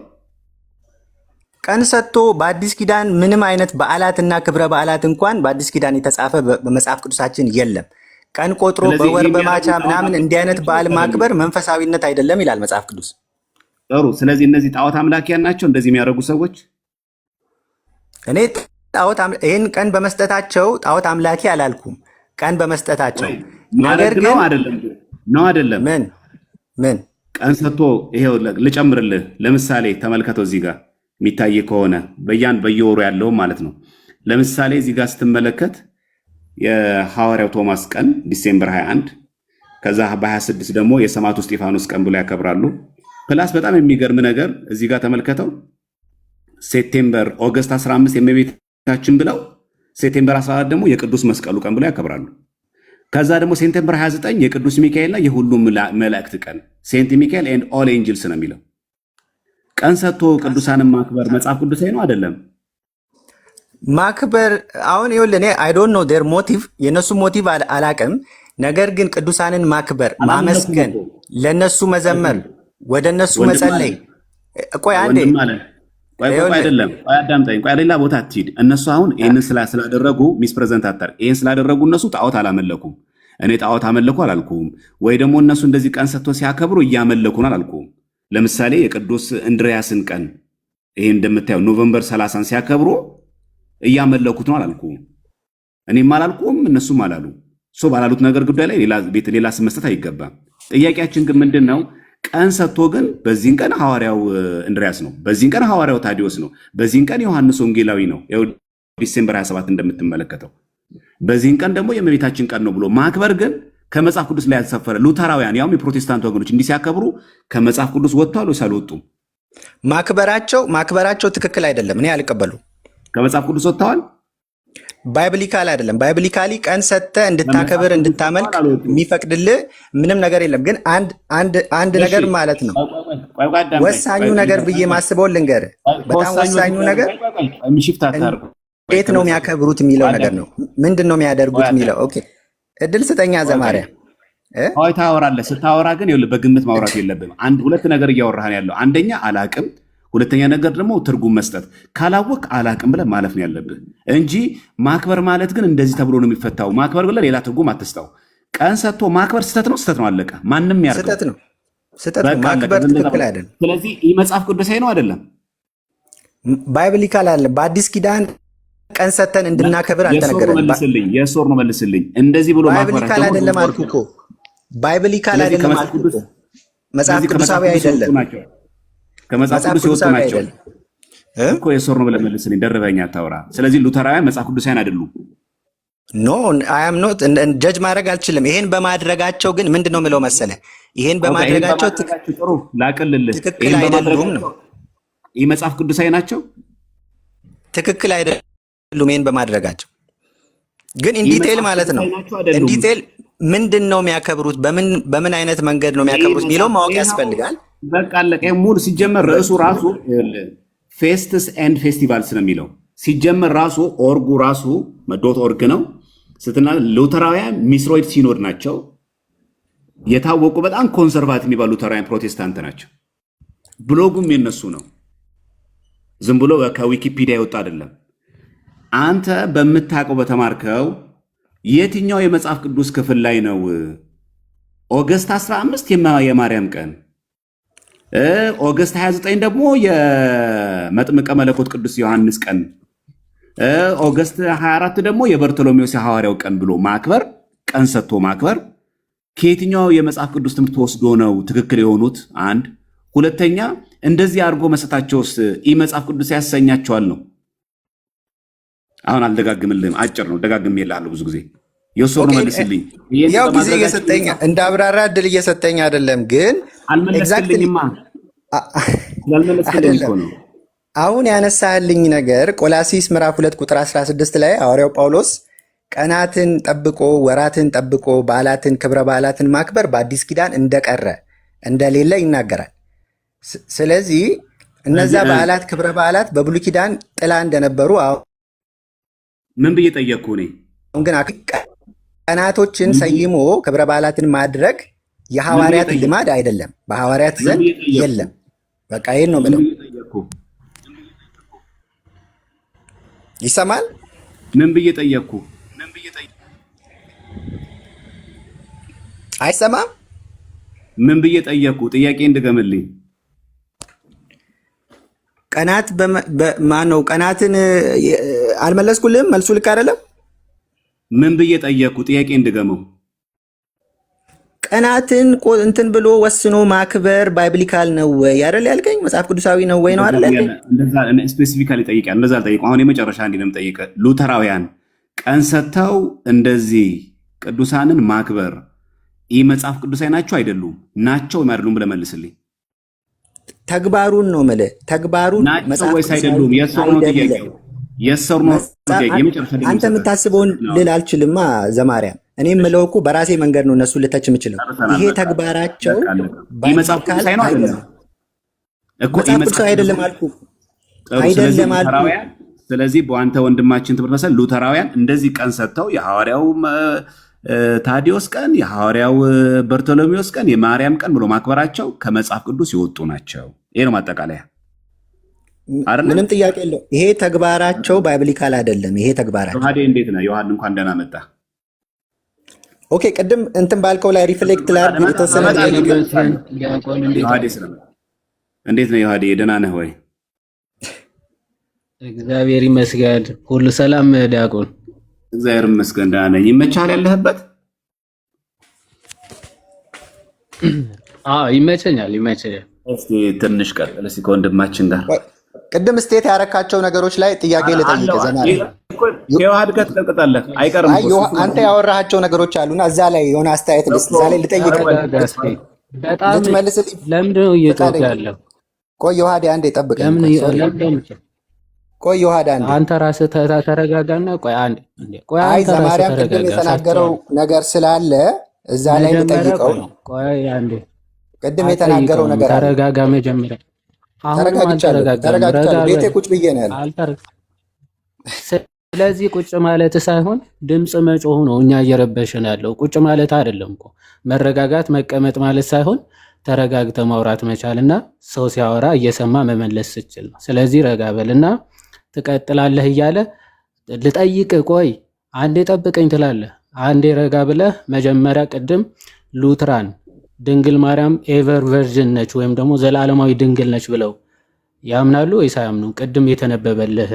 ቀን ሰጥቶ በአዲስ ኪዳን ምንም አይነት በዓላትና ክብረ በዓላት እንኳን በአዲስ ኪዳን የተጻፈ በመጽሐፍ ቅዱሳችን የለም። ቀን ቆጥሮ በወር በማቻ ምናምን እንዲህ አይነት በዓል ማክበር መንፈሳዊነት አይደለም ይላል መጽሐፍ ቅዱስ። ጥሩ። ስለዚህ እነዚህ ጣዖት አምላኪያን ናቸው እንደዚህ የሚያደርጉ ሰዎች። እኔ ይህን ቀን በመስጠታቸው ጣዖት አምላኪ አላልኩም፣ ቀን በመስጠታቸው ነገር ግን ነው አይደለም። ምን ቀን ሰጥቶ ይሄው ልጨምርልህ። ለምሳሌ ተመልከተው እዚህ ጋር የሚታይ ከሆነ በየወሩ ያለው ማለት ነው። ለምሳሌ እዚህ ጋር ስትመለከት የሐዋርያው ቶማስ ቀን ዲሴምበር 21፣ ከዛ በ26 ደግሞ የሰማዕቱ እስጢፋኖስ ቀን ብሎ ያከብራሉ። ፕላስ በጣም የሚገርም ነገር እዚህ ጋር ተመልከተው ኦገስት 15 የእመቤታችን ብለው ሴፕቴምበር 14 ደግሞ የቅዱስ መስቀሉ ቀን ብለው ያከብራሉ። ከዛ ደግሞ ሴፕቴምበር 29 የቅዱስ ሚካኤልና የሁሉም መላእክት ቀን ሴንት ሚካኤል ኤንድ ኦል ኤንጅልስ ነው የሚለው። ቀን ሰጥቶ ቅዱሳንን ማክበር መጽሐፍ ቅዱሳዊ ነው አይደለም? ማክበር አሁን ይኸውልህ እኔ አይ ዶንት ኖ ዴር ሞቲቭ የነሱ ሞቲቭ አላቅም። ነገር ግን ቅዱሳንን ማክበር፣ ማመስገን፣ ለነሱ መዘመር፣ ወደ እነሱ መጸለይ። ቆይ አንዴ አይደለም አዳምጠኝ። ቆይ ሌላ ቦታ አትሂድ። እነሱ አሁን ይህንን ስላደረጉ ሚስፕሬዘንት አታር። ይህን ስላደረጉ እነሱ ጣዖት አላመለኩም። እኔ ጣዖት አመለኩ አላልኩም። ወይ ደግሞ እነሱ እንደዚህ ቀን ሰጥቶ ሲያከብሩ እያመለኩን አላልኩም። ለምሳሌ የቅዱስ እንድሪያስን ቀን ይሄ እንደምታየው ኖቨምበር 30 ሲያከብሩ እያመለኩት ነው አላልኩም። እኔም አላልኩም እነሱም አላሉ። ባላሉት ነገር ጉዳይ ላይ ሌላ ስም መስጠት አይገባም። ጥያቄያችን ግን ምንድን ነው? ቀን ሰጥቶ ግን በዚህን ቀን ሐዋርያው እንድሪያስ ነው፣ በዚህን ቀን ሐዋርያው ታዲዮስ ነው፣ በዚህን ቀን ዮሐንስ ወንጌላዊ ነው። ዲሴምበር 27 እንደምትመለከተው በዚህን ቀን ደግሞ የእመቤታችን ቀን ነው ብሎ ማክበር ግን ከመጽሐፍ ቅዱስ ላይ ያልተሰፈረ ሉተራውያን ያውም የፕሮቴስታንት ወገኖች እንዲህ ሲያከብሩ ከመጽሐፍ ቅዱስ ወጥቷል ወይስ አልወጡም? ማክበራቸው ትክክል አይደለም። እኔ አልቀበሉ። ከመጽሐፍ ቅዱስ ወጥተዋል። ባይብሊካል አይደለም። ባይብሊካሊ ቀን ሰጥተህ እንድታከብር እንድታመልክ የሚፈቅድልህ ምንም ነገር የለም። ግን አንድ ነገር ማለት ነው ወሳኙ ነገር ብዬ ማስበውን ልንገርህ። በጣም ወሳኙ ነገር እንዴት ነው የሚያከብሩት የሚለው ነገር ነው። ምንድን ነው የሚያደርጉት የሚለው። ኦኬ እድል ስጠኛ ዘማሪያ ታወራለህ። ስታወራ ግን በግምት ማውራት የለብም። ሁለት ነገር እያወራህን ያለው አንደኛ አላቅም፣ ሁለተኛ ነገር ደግሞ ትርጉም መስጠት። ካላወቅ አላቅም ብለህ ማለፍ ነው ያለብህ እንጂ ማክበር ማለት ግን እንደዚህ ተብሎ ነው የሚፈታው። ማክበር ብለህ ሌላ ትርጉም አትስጠው። ቀን ሰጥቶ ማክበር ስህተት ነው፣ አለቀ። ማንም ያርገው ስህተት ነው። ማክበር ትክክል አይደለም። ስለዚህ ይህ መጽሐፍ ቅዱሳዊ ነው አይደለም? ባይብሊካል አለ። በአዲስ ኪዳን ቀን ሰጥተን እንድናከብር አልተነገረንም። የሶር ነው መልስልኝ። እንደዚህ ብሎ ባይብሊካል አይደለም አልኩህ እኮ። ባይብሊካል አይደለም አልኩህ እኮ። መጽሐፍ ቅዱሳዊ አይደለም። ከመጽሐፍ ቅዱስ የወጡ ናቸው እኮ። የሶር ነው ብለህ መልስልኝ። ደርበኛ አታውራ። ስለዚህ ሉተራውያን መጽሐፍ ቅዱሳውያን አይደሉም። ኖ አይ አም ኖት ጀጅ ማድረግ አልችልም። ይሄን በማድረጋቸው ግን ምንድን ነው የምለው መሰለህ፣ ይሄን በማድረጋቸው ጥሩ ላቅልልህ። ትክክል አይደሉም ነው። ይህ መጽሐፍ ቅዱሳዊ ናቸው፣ ትክክል አይደሉም። ይሄን በማድረጋቸው ግን ኢንዲቴል ማለት ነው። ኢንዲቴል ምንድን ነው የሚያከብሩት፣ በምን አይነት መንገድ ነው የሚያከብሩት የሚለው ማወቅ ያስፈልጋል። በቃ አለቀ። ሙሉ ሲጀመር ርዕሱ ራሱ ፌስትስ ኤንድ ፌስቲቫልስ ነው የሚለው። ሲጀመር ራሱ ኦርጉ ራሱ ዶት ኦርግ ነው ስትና ሉተራውያን ሚስሮይድ ሲኖድ ናቸው። የታወቁ በጣም ኮንሰርቫቲቭ የሚባሉ ሉተራውያን ፕሮቴስታንት ናቸው። ብሎጉም የነሱ ነው። ዝም ብሎ ከዊኪፒዲያ የወጣ አይደለም። አንተ በምታውቀው በተማርከው የትኛው የመጽሐፍ ቅዱስ ክፍል ላይ ነው ኦገስት 15 የማርያም ቀን፣ ኦገስት 29 ደግሞ የመጥምቀ መለኮት ቅዱስ ዮሐንስ ቀን፣ ኦገስት 24 ደግሞ የበርቶሎሜዎስ የሐዋርያው ቀን ብሎ ማክበር፣ ቀን ሰጥቶ ማክበር ከየትኛው የመጽሐፍ ቅዱስ ትምህርት ወስዶ ነው ትክክል የሆኑት? አንድ ሁለተኛ፣ እንደዚህ አድርጎ መስጠታቸውስ ኢ መጽሐፍ ቅዱስ ያሰኛቸዋል ነው? አሁን አልደጋግምልህም፣ አጭር ነው። ደጋግሜልሃለሁ ብዙ ጊዜ። የሶር ነው መልስልኝ። ያው ጊዜ እየሰጠኝ እንደ አብራራ እድል እየሰጠኝ አይደለም፣ ግን አልመለስልኝማ። ስላልመለስልኝ እኮ ነው። አሁን ያነሳህልኝ ነገር ቆላሲስ ምዕራፍ 2 ቁጥር 16 ላይ ሐዋርያው ጳውሎስ ቀናትን ጠብቆ ወራትን ጠብቆ በዓላትን ክብረ በዓላትን ማክበር በአዲስ ኪዳን እንደቀረ እንደሌለ ይናገራል። ስለዚህ እነዛ በዓላት ክብረ በዓላት በብሉይ ኪዳን ጥላ እንደነበሩ ምን ብዬ ጠየቅኩ እኔ? አሁን ግን ቀናቶችን ሰይሞ ክብረ በዓላትን ማድረግ የሐዋርያት ልማድ አይደለም፣ በሐዋርያት ዘንድ የለም። በቃ ይሄን ነው የምለው። ይሰማል? ምን ብዬ ጠየቅኩ? አይሰማም? ምን ብዬ ጠየቅኩ? ጥያቄ እንድገምልኝ። ቀናት ማን ነው? ቀናትን አልመለስኩልህም። መልሱ ልክ አይደለም። ምን ብዬ ጠየቅኩ? ጥያቄ እንድገመው። ቀናትን እንትን ብሎ ወስኖ ማክበር ባይብሊካል ነው ወይ አይደል ያልከኝ? መጽሐፍ ቅዱሳዊ ነው ወይ ነው አይደል ያልከኝ? እንደዛ ስፔሲፊካሊ ጠይቃለሁ። እንደዛ አልጠይቁ። አሁን የመጨረሻ እንዲህ ነው የምጠይቀህ። ሉተራውያን ቀን ሰጥተው እንደዚህ ቅዱሳንን ማክበር ይህ መጽሐፍ ቅዱሳዊ ናቸው አይደሉም? ናቸው ወይም አይደሉም ብለህ መልስልኝ። ተግባሩን ነው የምልህ። ተግባሩን ናቸው ወይስ አይደሉም? የሰው ነው ጥያቄው። የሰው ነው ጥያቄ። የመጨረሻ አንተ የምታስበውን ልል አልችልማ ዘማርያም። እኔ የምለው እኮ በራሴ መንገድ ነው እነሱ ልተች የምችለው። ይሄ ተግባራቸው መጽሐፍ ቅዱሳዊ ነው አይደለም እኮ። መጽሐፍ ቅዱሳዊ አይደለም አልኩህ። አይደለም አልኩህ። ስለዚህ በአንተ ወንድማችን ትምህርት መሰል ሉተራውያን እንደዚህ ቀን ሰጥተው የሐዋርያው ታዲዮስ ቀን፣ የሐዋርያው በርቶሎሜዎስ ቀን፣ የማርያም ቀን ብሎ ማክበራቸው ከመጽሐፍ ቅዱስ የወጡ ናቸው። ይሄ ነው ማጠቃለያ። ምንም ጥያቄ የለው። ይሄ ተግባራቸው ባይብሊካል አይደለም። ይሄ ተግባራቸው ዮሐዴ እንዴት ነው? ዮሐን እንኳን ደህና መጣ። ኦኬ፣ ቅድም እንትን ባልከው ላይ ሪፍሌክት ላድርግ የተወሰነ። እንዴት ነው ዮሐዴ? ደህና ነህ ወይ? እግዚአብሔር ይመስገን፣ ሁሉ ሰላም ዲያቆን። እግዚአብሔር ይመስገን ደህና ነኝ። ይመቻል ያለህበት? ይመቸኛል። እስቲ ትንሽ ቀጥል እስቲ ከወንድማችን ጋር። ቅድም ስቴት ያረካቸው ነገሮች ላይ ጥያቄ ልጠይቅ። የዮሐድ ጋር ትቀጥላለህ አይቀርም። አንተ ያወራሃቸው ነገሮች አሉና እዛ ላይ የሆነ አስተያየት እዛ ላይ ልጠይቅ። ልትመልስልኝ ለምንድን ነው እየጮህ ያለው? ቆይ ዮሐድ አንዴ ጠብቀኝ። ቆይ ዮሐድ አንዴ አንተ ራስህ ተረጋጋና ቆይ አንዴ። አይ ዘማርያም ቅድም የተናገረው ነገር ስላለ እዛ ላይ ልጠይቀው ነው። ቆይ አንዴ ቅድም የተናገረው ነገር አለ። ተረጋጋ መጀመሪያ። ተረጋግቻለሁ። ቤቴ ቁጭ ብዬ ነው ያለው። ስለዚህ ቁጭ ማለት ሳይሆን ድምፅ መጮህ ነው እኛ እየረበሽን ያለው። ቁጭ ማለት አይደለም እኮ መረጋጋት መቀመጥ ማለት ሳይሆን ተረጋግተ ማውራት መቻልና ሰው ሲያወራ እየሰማ መመለስ ስችል ነው። ስለዚህ ረጋ በልና ትቀጥላለህ እያለ ልጠይቅ። ቆይ አንዴ ጠብቀኝ ትላለህ። አንዴ ረጋ ብለህ መጀመሪያ ቅድም ሉትራን ድንግል ማርያም ኤቨር ቨርጅን ነች ወይም ደግሞ ዘላለማዊ ድንግል ነች ብለው ያምናሉ ወይስ አያምኑ? ቅድም የተነበበልህ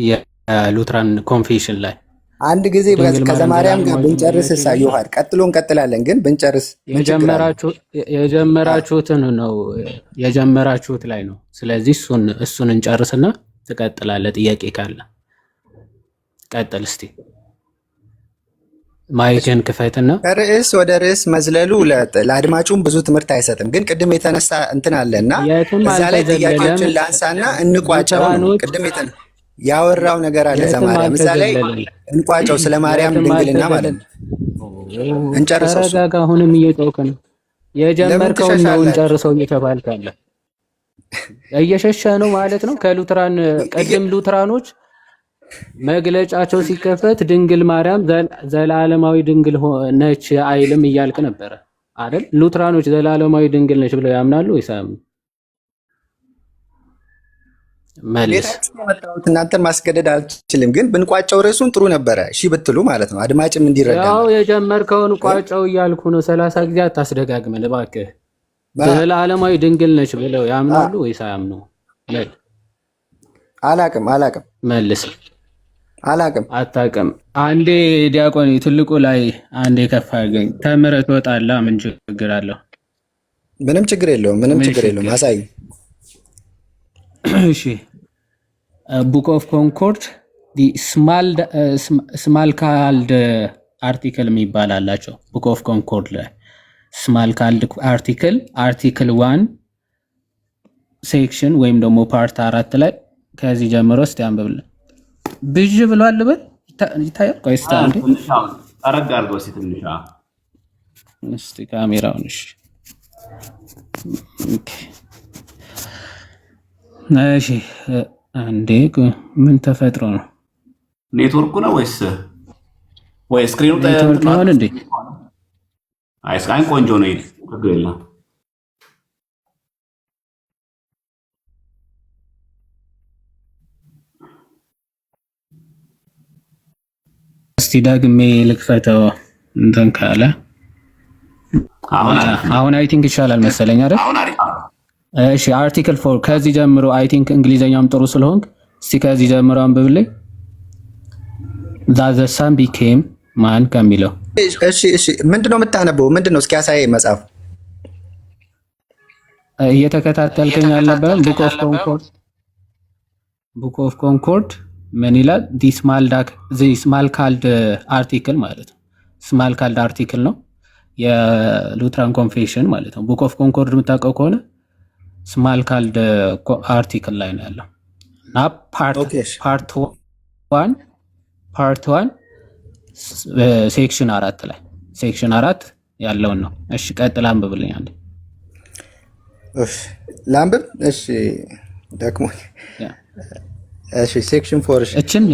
የሉትራን ኮንፌሽን ላይ አንድ ጊዜ ከዘማርያም ጋር ብንጨርስ ዮሐድ፣ ቀጥሎ እንቀጥላለን ግን ብንጨርስ የጀመራችሁትን ነው የጀመራችሁት ላይ ነው። ስለዚህ እሱን እንጨርስና ትቀጥላለህ። ጥያቄ ካለ ቀጥል እስቲ። ማይክን ክፈትና ከርዕስ ወደ ርዕስ መዝለሉ ለአድማጩም ብዙ ትምህርት አይሰጥም። ግን ቅድም የተነሳ እንትን አለና እዛ ላይ ጥያቄዎችን ላንሳና እንቋጨው። ቅድም ያወራው ነገር አለ ዘማርያም፣ እዛ ላይ እንቋጨው። ስለ ማርያም ድንግልና ማለት ነው። እንጨርሰው። ተረጋጋ። አሁንም እየጮክ ነው። የጀመርከውን ነው እንጨርሰው እየተባልክ አለ። እየሸሸ ነው ማለት ነው ከሉትራን። ቅድም ሉትራኖች መግለጫቸው ሲከፈት ድንግል ማርያም ዘላለማዊ ድንግል ነች አይልም እያልክ ነበረ አይደል? ሉትራኖች ዘላለማዊ ድንግል ነች ብለው ያምናሉ ወይስ አያምኑ? መልስ። እናንተን ማስገደድ አልችልም፣ ግን ብንቋጨው ርዕሱን ጥሩ ነበረ። እሺ ብትሉ ማለት ነው አድማጭም እንዲረዳ። ያው የጀመርከውን ቋጨው እያልኩ ነው። 30 ጊዜ አታስደጋግመን እባክህ። ዘላለማዊ ድንግል ነች ብለው ያምናሉ ወይስ አያምኑ? አላቅም መልስ። አላቅም። አታቅም። አንዴ ዲያቆን ትልቁ ላይ አንዴ ከፍ አድርገኝ። ተምረህ ትወጣለህ። ምን ችግር አለው? ምንም ችግር የለውም። አሳይ። እሺ ቡክ ኦፍ ኮንኮርድ ስማል ካልድ አርቲክል የሚባል አላቸው። ቡክ ኦፍ ኮንኮርድ ላይ ስማል ካልድ አርቲክል 1 ሴክሽን ወይም ደግሞ ፓርት 4 ላይ ከዚህ ጀምሮ እስቲ አንብብልን። ብዥ ብሏል በል ይታያል። ቆይ እስቲ አንዴ አረጋ አድርገው እስቲ ትንሽ እስቲ ካሜራውን። እሺ እሺ እንዴ ምን ተፈጥሮ ነው? ኔትወርኩ ነው ወይ ስክሪኑ ኔትወርክ ይሆን እንዴ? አይ ስካይን ቆንጆ ነው። ይሄ ችግር የለም። እስቲ ደግሜ ልክፈተው እንትን ካለ አሁን አይ ቲንክ ይሻላል መሰለኝ አይደል? እሺ አርቲክል 4 ከዚህ ጀምሮ አይ ቲንክ እንግሊዘኛም ጥሩ ስለሆንክ እስቲ ከዚህ ጀምሮ አንብብልኝ። that the son became man ከሚለው እሺ ምንድነው የምታነበው? ምንድነው እስኪ ያሳየኝ መጽሐፍ። እየተከታተልከኝ አልነበረም? ቡክ ኦፍ ኮንኮርድ ምን ይላል? ዲስ ስማል ካልድ አርቲክል ማለት ነው። ስማል ካልድ አርቲክል ነው የሉትራን ኮንፌሽን ማለት ነው። ቡክ ኦፍ ኮንኮርድ የምታውቀው ከሆነ ስማል ካልድ አርቲክል ላይ ነው ያለው እና ፓርት ዋን ሴክሽን 4 ላይ ሴክሽን 4 ያለውን ነው። እሺ ቀጥል አንብብልኝ አንዴ። ላንብብ? እሺ ደግሞ እሺ ሴክሽን 4 እችን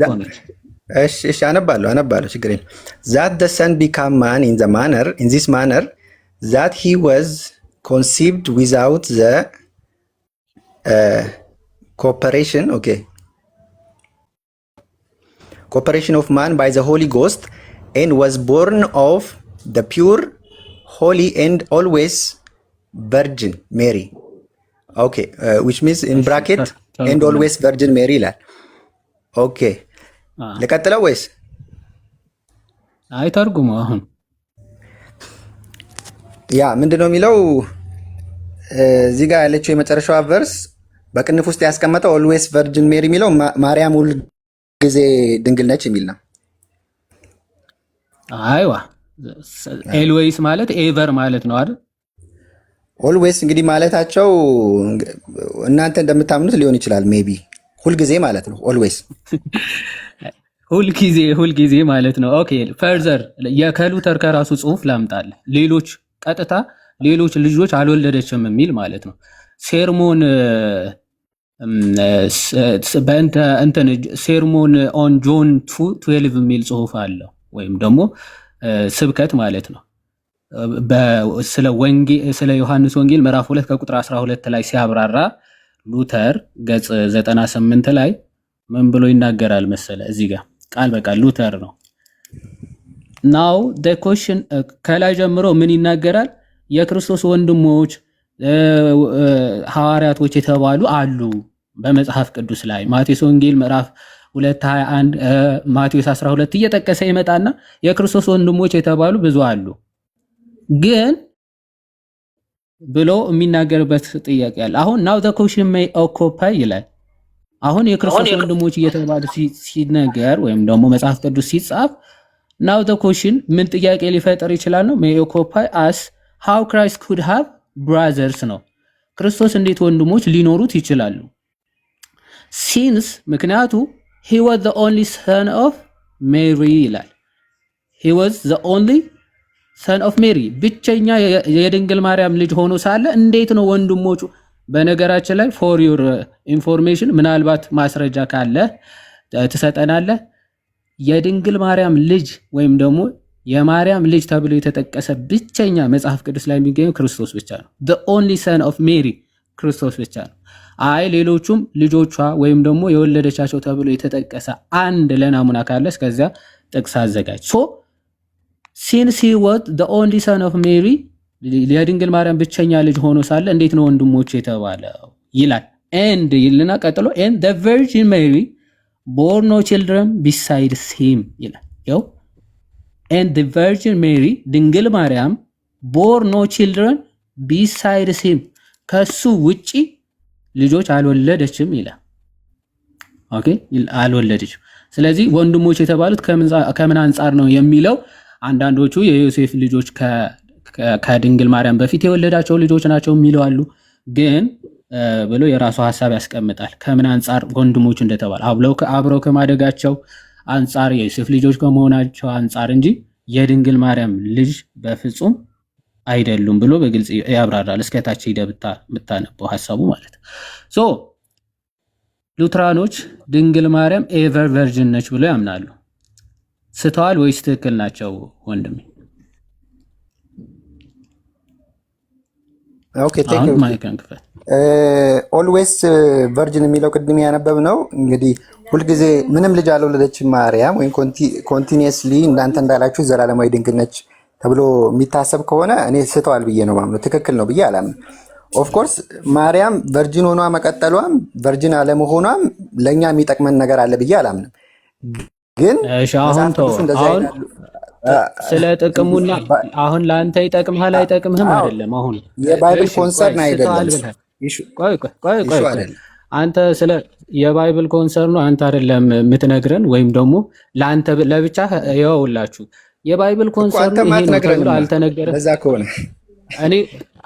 ኮነች። እሺ አነባለሁ ችግር የለም። that the son became man in this manner that he was conceived without the cooperation of man by the Holy Ghost and was born of the pure, holy and always virgin Mary. Okay, which means in bracket and always virgin Mary ይላል። ኦኬ ልቀጥለው ወይስ? አይ ተርጉሙ። አሁን ያ ምንድነው የሚለው እዚህ ጋር ያለችው የመጨረሻዋ ቨርስ በቅንፍ ውስጥ ያስቀመጠው ኦልዌይስ ቨርጅን ሜሪ የሚለው ማርያም ሁል ጊዜ ድንግል ነች የሚል ነው። አይዋ ኤልዌይስ ማለት ኤቨር ማለት ነው አይደል? ኦልዌይስ እንግዲህ ማለታቸው እናንተ እንደምታምኑት ሊሆን ይችላል። ሜቢ ሁልጊዜ ማለት ነው። ኦልዌይስ ሁልጊዜ ማለት ነው። ኦኬ ፈርዘር የከሉተር ከራሱ ጽሁፍ ላምጣል። ቀጥታ ሌሎች ልጆች አልወለደችም የሚል ማለት ነው። ሴርሞን ሴርሞን ኦን ጆን 12 የሚል ጽሁፍ አለው ወይም ደግሞ ስብከት ማለት ነው። ስለ ዮሐንስ ወንጌል ምዕራፍ 2 ከቁጥር 12 ላይ ሲያብራራ ሉተር ገጽ 98 ላይ ምን ብሎ ይናገራል መሰለ? እዚህ ጋር ቃል በቃል ሉተር ነው። ናው the question ከላይ ጀምሮ ምን ይናገራል? የክርስቶስ ወንድሞች ሐዋርያቶች የተባሉ አሉ በመጽሐፍ ቅዱስ ላይ ማቴዎስ ወንጌል ምዕራፍ 2:21 ማቴዎስ 12 እየጠቀሰ ይመጣና የክርስቶስ ወንድሞች የተባሉ ብዙ አሉ ግን ብሎ የሚናገርበት ጥያቄ አለ። አሁን now the question may occupy ይላል። አሁን የክርስቶስ ወንድሞች እየተባሉ ሲነገር ወይም ደግሞ መጽሐፍ ቅዱስ ሲጻፍ now the question ምን ጥያቄ ሊፈጠር ይችላል ነው may occupy as how Christ could have brothers ነው። ክርስቶስ እንዴት ወንድሞች ሊኖሩት ይችላሉ? since ምክንያቱ he was the only son of Mary ይላል። he was the only son of Mary ብቸኛ የድንግል ማርያም ልጅ ሆኖ ሳለ እንዴት ነው ወንድሞቹ? በነገራችን ላይ for your information ምናልባት ማስረጃ ካለ ትሰጠናለህ። የድንግል ማርያም ልጅ ወይም ደግሞ የማርያም ልጅ ተብሎ የተጠቀሰ ብቸኛ መጽሐፍ ቅዱስ ላይ የሚገኘው ክርስቶስ ብቻ ነው። the only son of Mary ክርስቶስ ብቻ ነው። አይ ሌሎቹም ልጆቿ ወይም ደግሞ የወለደቻቸው ተብሎ የተጠቀሰ አንድ ለናሙና ካለ እስከዚያ ጥቅስ አዘጋጅ። ሶ since he was the only son of Mary የድንግል ማርያም ብቸኛ ልጅ ሆኖ ሳለ እንዴት ነው ወንድሞች የተባለው ይላል። and ይልና ቀጥሎ and the virgin Mary bore no children besides him ይላል። ያው and the virgin Mary ድንግል ማርያም bore no children besides him ከሱ ውጪ ልጆች አልወለደችም ይላል። ኦኬ አልወለደችም። ስለዚህ ወንድሞች የተባሉት ከምን አንጻር ነው የሚለው አንዳንዶቹ የዮሴፍ ልጆች ከድንግል ማርያም በፊት የወለዳቸው ልጆች ናቸው የሚለው አሉ። ግን ብሎ የራሱ ሐሳብ ያስቀምጣል ከምን አንጻር ወንድሞች እንደተባለ አብረው ከማደጋቸው አንጻር የዮሴፍ ልጆች ከመሆናቸው አንጻር እንጂ የድንግል ማርያም ልጅ በፍጹም አይደሉም ብሎ በግልጽ ያብራራል። እስከታች ሄደህ ብታነበው ሐሳቡ ማለት ነው። ሶ ሉትራኖች ድንግል ማርያም ኤቨር ቨርጅን ነች ብሎ ያምናሉ። ስተዋል ወይስ ትክክል ናቸው ወንድሜ? ኦኬ ቴክ ዩ ኦልዌይስ ቨርጅን የሚለው ቅድም ያነበብ ነው። እንግዲህ ሁልጊዜ ምንም ልጅ አልወለደችም ማርያም ወይም ኮንቲኒየስሊ እናንተ እንዳላችሁ ዘላለማዊ ድንግል ነች ተብሎ የሚታሰብ ከሆነ እኔ ስተዋል ብዬ ነው ማምነው። ትክክል ነው ብዬ አላምንም። ኦፍኮርስ ማርያም ቨርጅን ሆኗ መቀጠሏም ቨርጅን አለመሆኗም ለእኛ የሚጠቅመን ነገር አለ ብዬ አላምንም። ግን አሁን ስለ ጥቅሙና አሁን ለአንተ ይጠቅምሃል አይጠቅምህም አይደለም። አሁን የባይብል ኮንሰርን አይደለም። ቆይ አንተ ስለ የባይብል ኮንሰርኑ አንተ አይደለም የምትነግረን፣ ወይም ደግሞ ለአንተ ለብቻ ይኸውላችሁ የባይብል ኮንሰርኑ ይሄ ነው ተብሎ አልተነገረም። ለዛ ከሆነ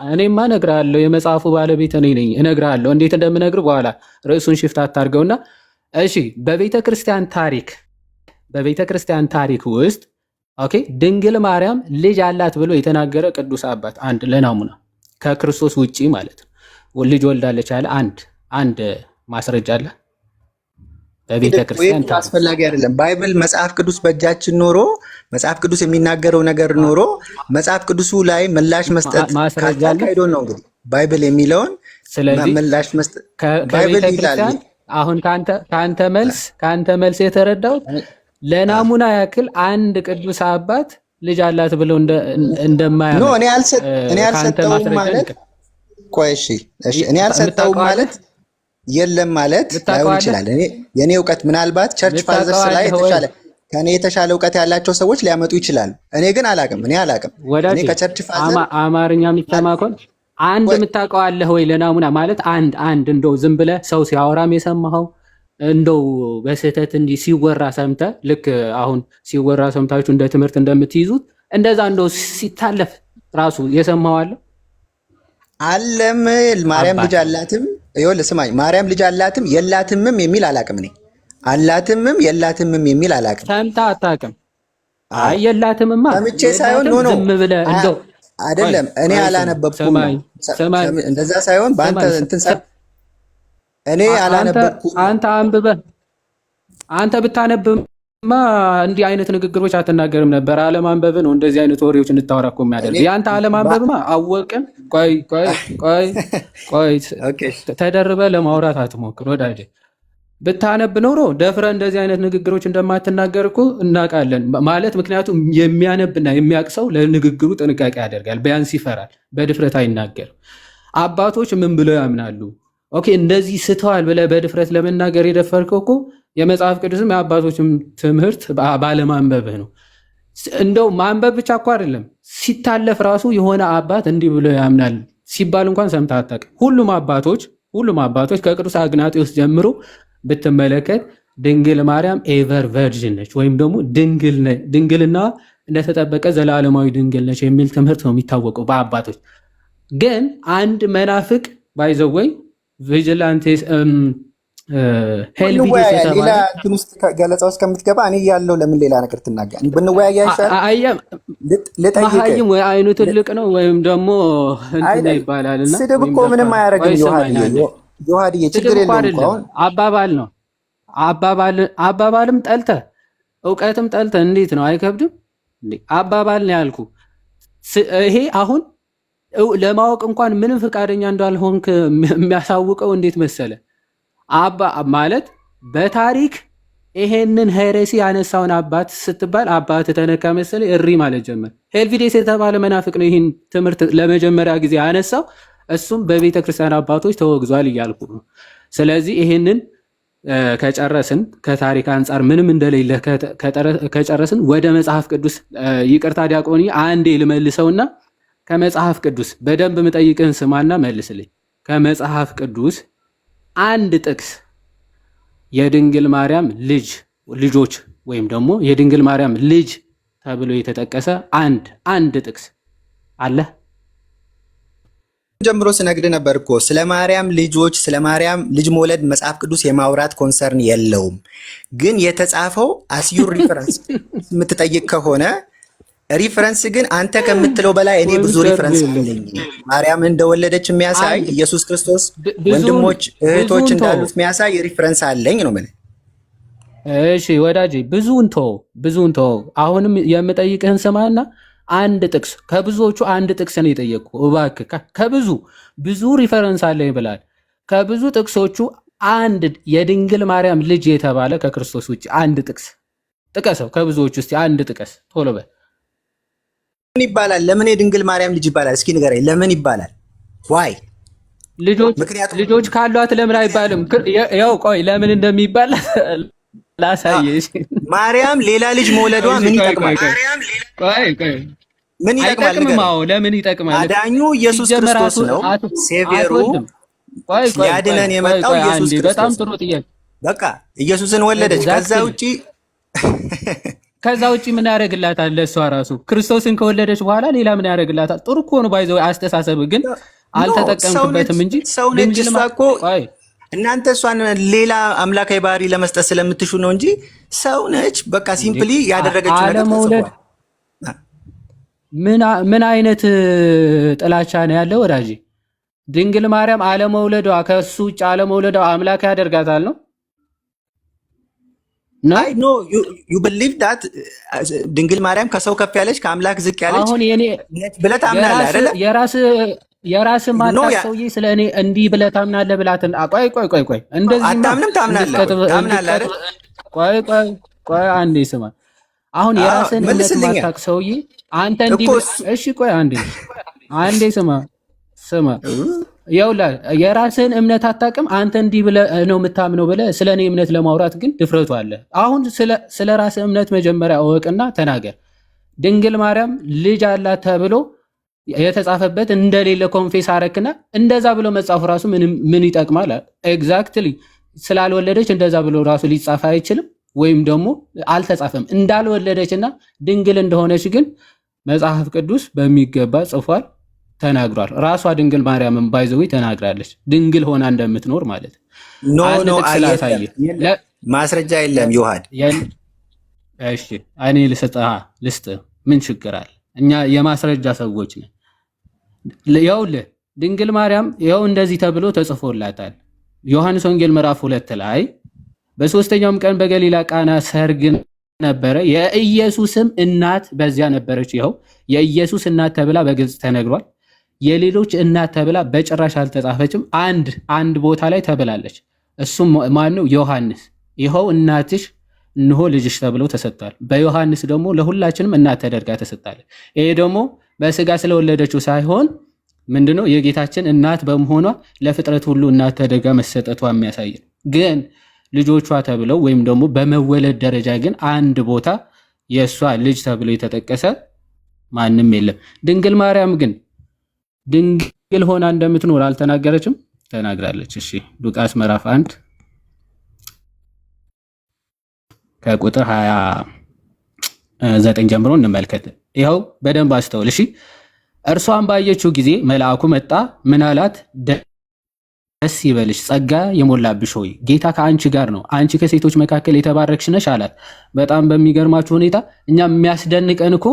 እኔማ እነግርሃለሁ፣ የመጽሐፉ ባለቤት እኔ ነኝ፣ እነግርሃለሁ። እንዴት እንደምነግር በኋላ ርዕሱን ሽፍት አታርገውና፣ እሺ። በቤተ ክርስቲያን ታሪክ ውስጥ ኦኬ ድንግል ማርያም ልጅ አላት ብሎ የተናገረ ቅዱስ አባት አንድ ለናሙና ከክርስቶስ ውጪ ማለት ነው ልጅ ወልዳለች ያለ አንድ ማስረጃ አለ? በቤተ ክርስቲያን አስፈላጊ አይደለም። ባይብል መጽሐፍ ቅዱስ በእጃችን ኖሮ መጽሐፍ ቅዱስ የሚናገረው ነገር ኖሮ መጽሐፍ ቅዱሱ ላይ ምላሽ መስጠት ካካይዶ ነው እንግዲህ ባይብል የሚለውን ምላሽ መስጠት ባይብል ይላል። አሁን ካንተ መልስ የተረዳው ለናሙና ያክል አንድ ቅዱስ አባት ልጅ አላት ብለው እንደማያምን ነው። እኔ አልሰጠውም ማለት ቆይ እሺ እኔ አልሰጠውም ማለት የለም ማለት ላይሆን ይችላል። የኔ እውቀት ምናልባት ቸርች ፋዘርስ ላይ ከኔ የተሻለ እውቀት ያላቸው ሰዎች ሊያመጡ ይችላሉ። እኔ ግን አላቅም። እኔ ከቸርች ፋዘር አማርኛ የሚሰማ ከሆነ አንድ የምታውቀው አለህ ወይ? ለናሙና ማለት አንድ እንደው ዝም ብለህ ሰው ሲያወራም የሰማኸው እንደው በስህተት እንዲህ ሲወራ ሰምተህ ልክ አሁን ሲወራ ሰምታችሁ እንደ ትምህርት እንደምትይዙት እንደዛ እንደው ሲታለፍ ራሱ የሰማኸው አለ? አለም ማርያም ልጅ አላትም። ይኸውልህ ስማኝ፣ ማርያም ልጅ አላትም የላትምም የሚል አላቅም። እኔ አላትምም የላትምም የሚል አላቅም። ሰምተህ አታውቅም? አይ የላትምማ ሰምቼ ሳይሆን ኖ ዝም ብለህ እንደው አይደለም እኔ አላነበብኩም። እንደዛ ሳይሆን በአንተ እንትን እኔ አላነበብኩም። አንተ አንብበህ አንተ ብታነብማ እንዲህ አይነት ንግግሮች አትናገርም ነበር። አለማንበብ ነው እንደዚህ አይነት ወሬዎች እንድታወራ እኮ የሚያደርግ። የአንተ አለማንበብማ አወቅን። ቆይ ተደርበህ ለማውራት አትሞክር ወዳጄ። ብታነብ ኖሮ ደፍረ እንደዚህ አይነት ንግግሮች እንደማትናገር እኮ እናውቃለን። ማለት ምክንያቱም የሚያነብና የሚያውቅ ሰው ለንግግሩ ጥንቃቄ ያደርጋል፣ ቢያንስ ይፈራል፣ በድፍረት አይናገርም። አባቶች ምን ብለው ያምናሉ? ኦኬ እንደዚህ ስተዋል ብለህ በድፍረት ለመናገር የደፈርከው እኮ የመጽሐፍ ቅዱስም የአባቶችም ትምህርት ባለማንበብህ ነው። እንደው ማንበብ ብቻ እኮ አይደለም፣ ሲታለፍ ራሱ የሆነ አባት እንዲህ ብሎ ያምናል ሲባል እንኳን ሰምተህ አታውቅም። ሁሉም አባቶች ከቅዱስ አግናጤዎስ ጀምሮ ብትመለከት ድንግል ማርያም ኤቨር ቨርጅን ነች ወይም ደግሞ ድንግልና እንደተጠበቀ ዘላለማዊ ድንግል ነች የሚል ትምህርት ነው የሚታወቀው በአባቶች። ግን አንድ መናፍቅ ባይዘወይ ቪጂላንቴስ ሄልቪዲስ የተባለ ውስጥ ገለጻ ውስጥ ከምትገባ እኔ ያለው ለምን ሌላ ነገር ትናገር? ብንወያያ ይሻላል። መሀይም ወይ አይኑ ትልቅ ነው ወይም ደግሞ እንትን ይባላልና ስድብ እኮ ምንም አያደርግም። ዮሐድዬ ችግር የለውም። አባባል ነው። አባባልም ጠልተ እውቀትም ጠልተ እንዴት ነው? አይከብድም እንዴ? አባባል ነው ያልኩ። ይሄ አሁን ለማወቅ እንኳን ምንም ፈቃደኛ እንዳልሆንክ የሚያሳውቀው እንዴት መሰለ? ማለት በታሪክ ይሄንን ሄሬሲ ያነሳውን አባት ስትባል አባት ተነካ መሰለ እሪ ማለት ጀመር። ሄልቪዴስ የተባለ መናፍቅ ነው ይህን ትምህርት ለመጀመሪያ ጊዜ ያነሳው። እሱም በቤተ ክርስቲያን አባቶች ተወግዟል እያልኩ ነው። ስለዚህ ይሄንን ከጨረስን ከታሪክ አንጻር ምንም እንደሌለ ከጨረስን ወደ መጽሐፍ ቅዱስ ይቅርታ ዲያቆኒ አንዴ ልመልሰውና ከመጽሐፍ ቅዱስ በደንብ ምጠይቅህን ስማና መልስልኝ። ከመጽሐፍ ቅዱስ አንድ ጥቅስ የድንግል ማርያም ልጆች ወይም ደግሞ የድንግል ማርያም ልጅ ተብሎ የተጠቀሰ አንድ ጥቅስ አለ? ጀምሮ ስነግድ ነበር እኮ ስለ ማርያም ልጆች ስለ ማርያም ልጅ መውለድ መጽሐፍ ቅዱስ የማውራት ኮንሰርን የለውም። ግን የተጻፈው አስዩር ሪፈረንስ የምትጠይቅ ከሆነ ሪፈረንስ ግን አንተ ከምትለው በላይ እኔ ብዙ ሪፈረንስ አለኝ። ማርያም እንደወለደች የሚያሳይ ኢየሱስ ክርስቶስ ወንድሞች እህቶች እንዳሉት የሚያሳይ ሪፈረንስ አለኝ ነው ማለት። እሺ ወዳጄ ብዙውን ተው። አሁንም የምጠይቅህን ስማና አንድ ጥቅስ ከብዙዎቹ አንድ ጥቅስ ነው የጠየቅኩህ። እባክህ ብዙ ሪፈረንስ አለኝ ብላል። ከብዙ ጥቅሶቹ አንድ የድንግል ማርያም ልጅ የተባለ ከክርስቶስ ውጭ አንድ ጥቅስ ጥቀሰው። ከብዙዎቹ እስቲ አንድ ጥቀስ ቶሎ በል። ምን ይባላል? ለምን የድንግል ማርያም ልጅ ይባላል? እስኪ ንገረኝ። ለምን ይባላል? ዋይ ልጆች ካሏት ለምን አይባልም? ያው ቆይ ለምን እንደሚባል ላሳየሽ። ማርያም ሌላ ልጅ መውለዷ ምን ይጠቅማል? ምን ይጠቅማል? ለምን ይጠቅማል? አዳኙ ኢየሱስ ክርስቶስ ነው። ሴቪየሩ ያድነን የመጣው ኢየሱስ ክርስቶስ። በጣም ጥሩ ጥያቄ። በቃ ኢየሱስን ወለደች። ከዛ ውጪ ምን ያደርግላታል? ለእሷ ራሱ ክርስቶስን ከወለደች በኋላ ሌላ ምን ያደርግላታል? ጥሩ እኮ ነው። ባይዘው አስተሳሰብ ግን አልተጠቀምክበትም እንጂ ሰው ነች እሷ እኮ። እናንተ እሷን ሌላ አምላካዊ ባህሪ ለመስጠት ስለምትሹ ነው እንጂ ሰው ነች። በቃ ሲምፕሊ ያደረገችው ነገር ተጽፏል። ምን አይነት ጥላቻ ነው ያለው ወዳጄ? ድንግል ማርያም አለመውለዷ ከሱ ውጭ አለመውለዷ አምላክ ያደርጋታል ነው? አይ ኖ ዩ ቢሊቭ ዳት ድንግል ማርያም ከሰው ከፍ ያለች ከአምላክ ዝቅ ያለች ብለህ ታምናለህ አይደለ? የራስ ማታውቅ ሰውዬ ስለ እኔ እንዲህ ብለህ ታምናለህ ብላትን። ቆይ እንደዚህ አታምንም? ታምናለህ አይደል? ቆይ አንዴ ስማ። አሁን የራስን እምነት ማታውቅ ሰውዬ አንተ እንዲህ እሺ፣ ቆይ አንዴ ስማ ይኸውልህ የራስህን እምነት አታውቅም። አንተ እንዲህ ብለህ ነው የምታምነው ብለህ ስለ እኔ እምነት ለማውራት ግን ድፍረቱ አለ። አሁን ስለ ራስህ እምነት መጀመሪያ እወቅና ተናገር። ድንግል ማርያም ልጅ አላት ተብሎ የተጻፈበት እንደሌለ ኮንፌስ አረክና እንደዛ ብሎ መጻፉ ራሱ ምን ይጠቅማል? ኤግዛክትሊ ስላልወለደች እንደዛ ብሎ ራሱ ሊጻፍ አይችልም፣ ወይም ደግሞ አልተጻፈም። እንዳልወለደችና ድንግል እንደሆነች ግን መጽሐፍ ቅዱስ በሚገባ ጽፏል፣ ተናግሯል። ራሷ ድንግል ማርያምን ባይዘዊ ተናግራለች፣ ድንግል ሆና እንደምትኖር ማለት ኖ ማስረጃ የለም። ይውሃድ እሺ፣ እኔ ልስጥ፣ ምን ችግር አለ? እኛ የማስረጃ ሰዎች ነን። ይኸውልህ ድንግል ማርያም ይኸው እንደዚህ ተብሎ ተጽፎላታል። ዮሐንስ ወንጌል ምዕራፍ 2 ላይ በሶስተኛውም ቀን በገሊላ ቃና ሰርግ ነበረ፣ የኢየሱስም እናት በዚያ ነበረች። ይኸው የኢየሱስ እናት ተብላ በግልጽ ተነግሯል። የሌሎች እናት ተብላ በጭራሽ አልተጻፈችም። አንድ ቦታ ላይ ተብላለች። እሱም ማነው? ዮሐንስ። ይኸው እናትሽ እንሆ ልጅሽ ተብሎ ተሰጥቷል። በዮሐንስ ደግሞ ለሁላችንም እናት ተደርጋ ተሰጥታለች። ይሄ ደግሞ በስጋ ስለወለደችው ሳይሆን ምንድነው የጌታችን እናት በመሆኗ ለፍጥረት ሁሉ እናት ተደርጋ መሰጠቷ የሚያሳይ ነው። ግን ልጆቿ ተብለው ወይም ደግሞ በመወለድ ደረጃ ግን አንድ ቦታ የእሷ ልጅ ተብሎ የተጠቀሰ ማንም የለም። ድንግል ማርያም ግን ድንግል ሆና እንደምትኖር አልተናገረችም? ተናግራለች። እሺ ሉቃስ ምዕራፍ 1 ከቁጥር 29 ጀምሮ እንመልከት። ይኸው በደንብ አስተውል እሺ። እርሷን ባየችው ጊዜ መልአኩ መጣ፣ ምን አላት? ደስ ይበልሽ፣ ጸጋ የሞላብሽ ሆይ ጌታ ከአንቺ ጋር ነው፣ አንቺ ከሴቶች መካከል የተባረክሽ ነሽ አላት። በጣም በሚገርማችሁ ሁኔታ እኛ የሚያስደንቀን እኮ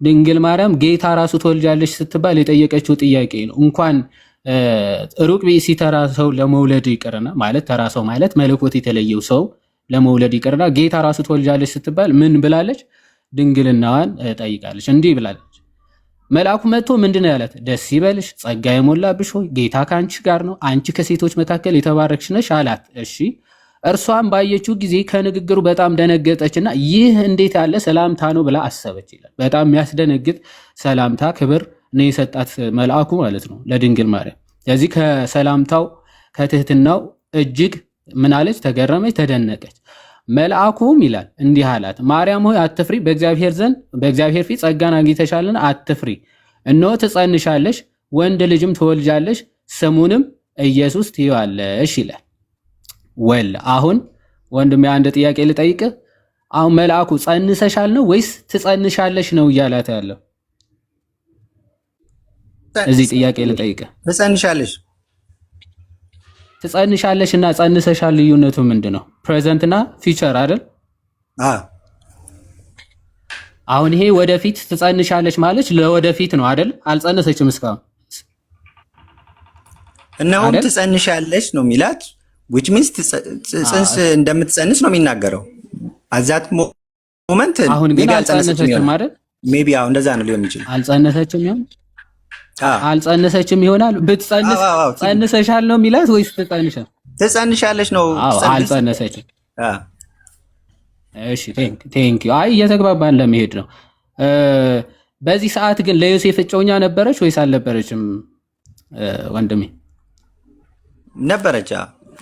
ድንግል ማርያም ጌታ ራሱ ትወልጃለሽ ስትባል የጠየቀችው ጥያቄ ነው። እንኳን ሩቅ ብእሲ ተራ ሰው ለመውለድ ይቅርና ማለት ተራ ሰው ማለት መለኮት የተለየው ሰው ለመውለድ ይቅርና ጌታ ራሱ ትወልጃለሽ ስትባል ምን ብላለች? ድንግልናዋን ጠይቃለች። እንዲህ ብላለች። መልአኩ መጥቶ ምንድነው ያላት? ደስ ይበልሽ ጸጋ የሞላብሽ ሆይ ጌታ ከአንቺ ጋር ነው፣ አንቺ ከሴቶች መካከል የተባረክሽ ነሽ አላት። እሺ እርሷም ባየችው ጊዜ ከንግግሩ በጣም ደነገጠችና ይህ እንዴት ያለ ሰላምታ ነው ብላ አሰበች ይላል። በጣም የሚያስደነግጥ ሰላምታ ክብር ነው የሰጣት መልአኩ ማለት ነው ለድንግል ማርያም። ስለዚህ ከሰላምታው ከትህትናው እጅግ ምን አለች? ተገረመች፣ ተደነቀች። መልአኩም ይላል እንዲህ አላት፣ ማርያም ሆይ አትፍሪ፣ በእግዚአብሔር ፊት ጸጋን አግኝተሻልና አትፍሪ። እነሆ ትጸንሻለሽ፣ ወንድ ልጅም ትወልጃለሽ፣ ስሙንም ኢየሱስ ትይዋለሽ ይላል። ወል አሁን ወንድሜ አንድ ጥያቄ ልጠይቅህ። አሁን መልአኩ ጸንሰሻል ነው ወይስ ትጸንሻለሽ ነው እያላት ያለው? እዚህ ጥያቄ ልጠይቅህ። ትጸንሻለሽ እና ጸንሰሻል ልዩነቱ ምንድን ነው? ፕሬዘንት እና ፊውቸር አይደል? አሁን ይሄ ወደፊት ትጸንሻለች ማለት ለወደፊት ነው አይደል? አልጸነሰችም እስካሁን እነሆም አይደል? ትጸንሻለች ነው የሚላት which means ጽንስ እንደምትጸንስ ነው የሚናገረው። አዛት ሞመንት አሁን ግን አልጸነሰችም አይደል? ሜቢ አሁን እንደዛ ነው ሊሆን ይችላል። አልጸነሰችም ይሆን? አልጸነሰችም ይሆናል። ብትጸንስ ጸንሰሻል ነው የሚላት ወይስ ትጸንሻለች? ትጸንሻለች ነው። አልጸነሰችም። እሺ ቴንክ ዩ። አይ እየተግባባን ለመሄድ ነው። በዚህ ሰዓት ግን ለዮሴፍ እጮኛ ነበረች ወይስ አልነበረችም? ወንድሜ ነበረች።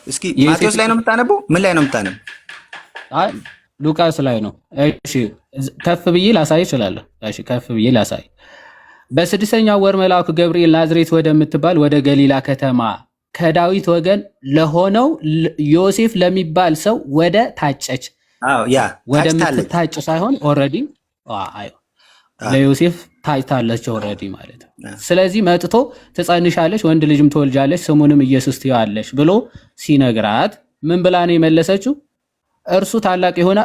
እስኪ ማቴዎስ ላይ ነው የምታነበው? ምን ላይ ነው የምታነበው? አይ ሉቃስ ላይ ነው። እሺ ከፍ ብዬ ላሳይ እችላለሁ። እሺ ከፍ ብዬ ላሳይ። በስድስተኛው ወር መልአኩ ገብርኤል ናዝሬት ወደምትባል ወደ ገሊላ ከተማ ከዳዊት ወገን ለሆነው ዮሴፍ ለሚባል ሰው ወደ ታጨች ወደምትታጭ ሳይሆን ኦልሬዲ ለዮሴፍ ታጭታለች ኦልሬዲ ማለት ነው። ስለዚህ መጥቶ ትጸንሻለች፣ ወንድ ልጅም ትወልጃለች፣ ስሙንም ኢየሱስ ትይዋለሽ ብሎ ሲነግራት ምን ብላ ነው የመለሰችው? እርሱ ታላቅ የሆነ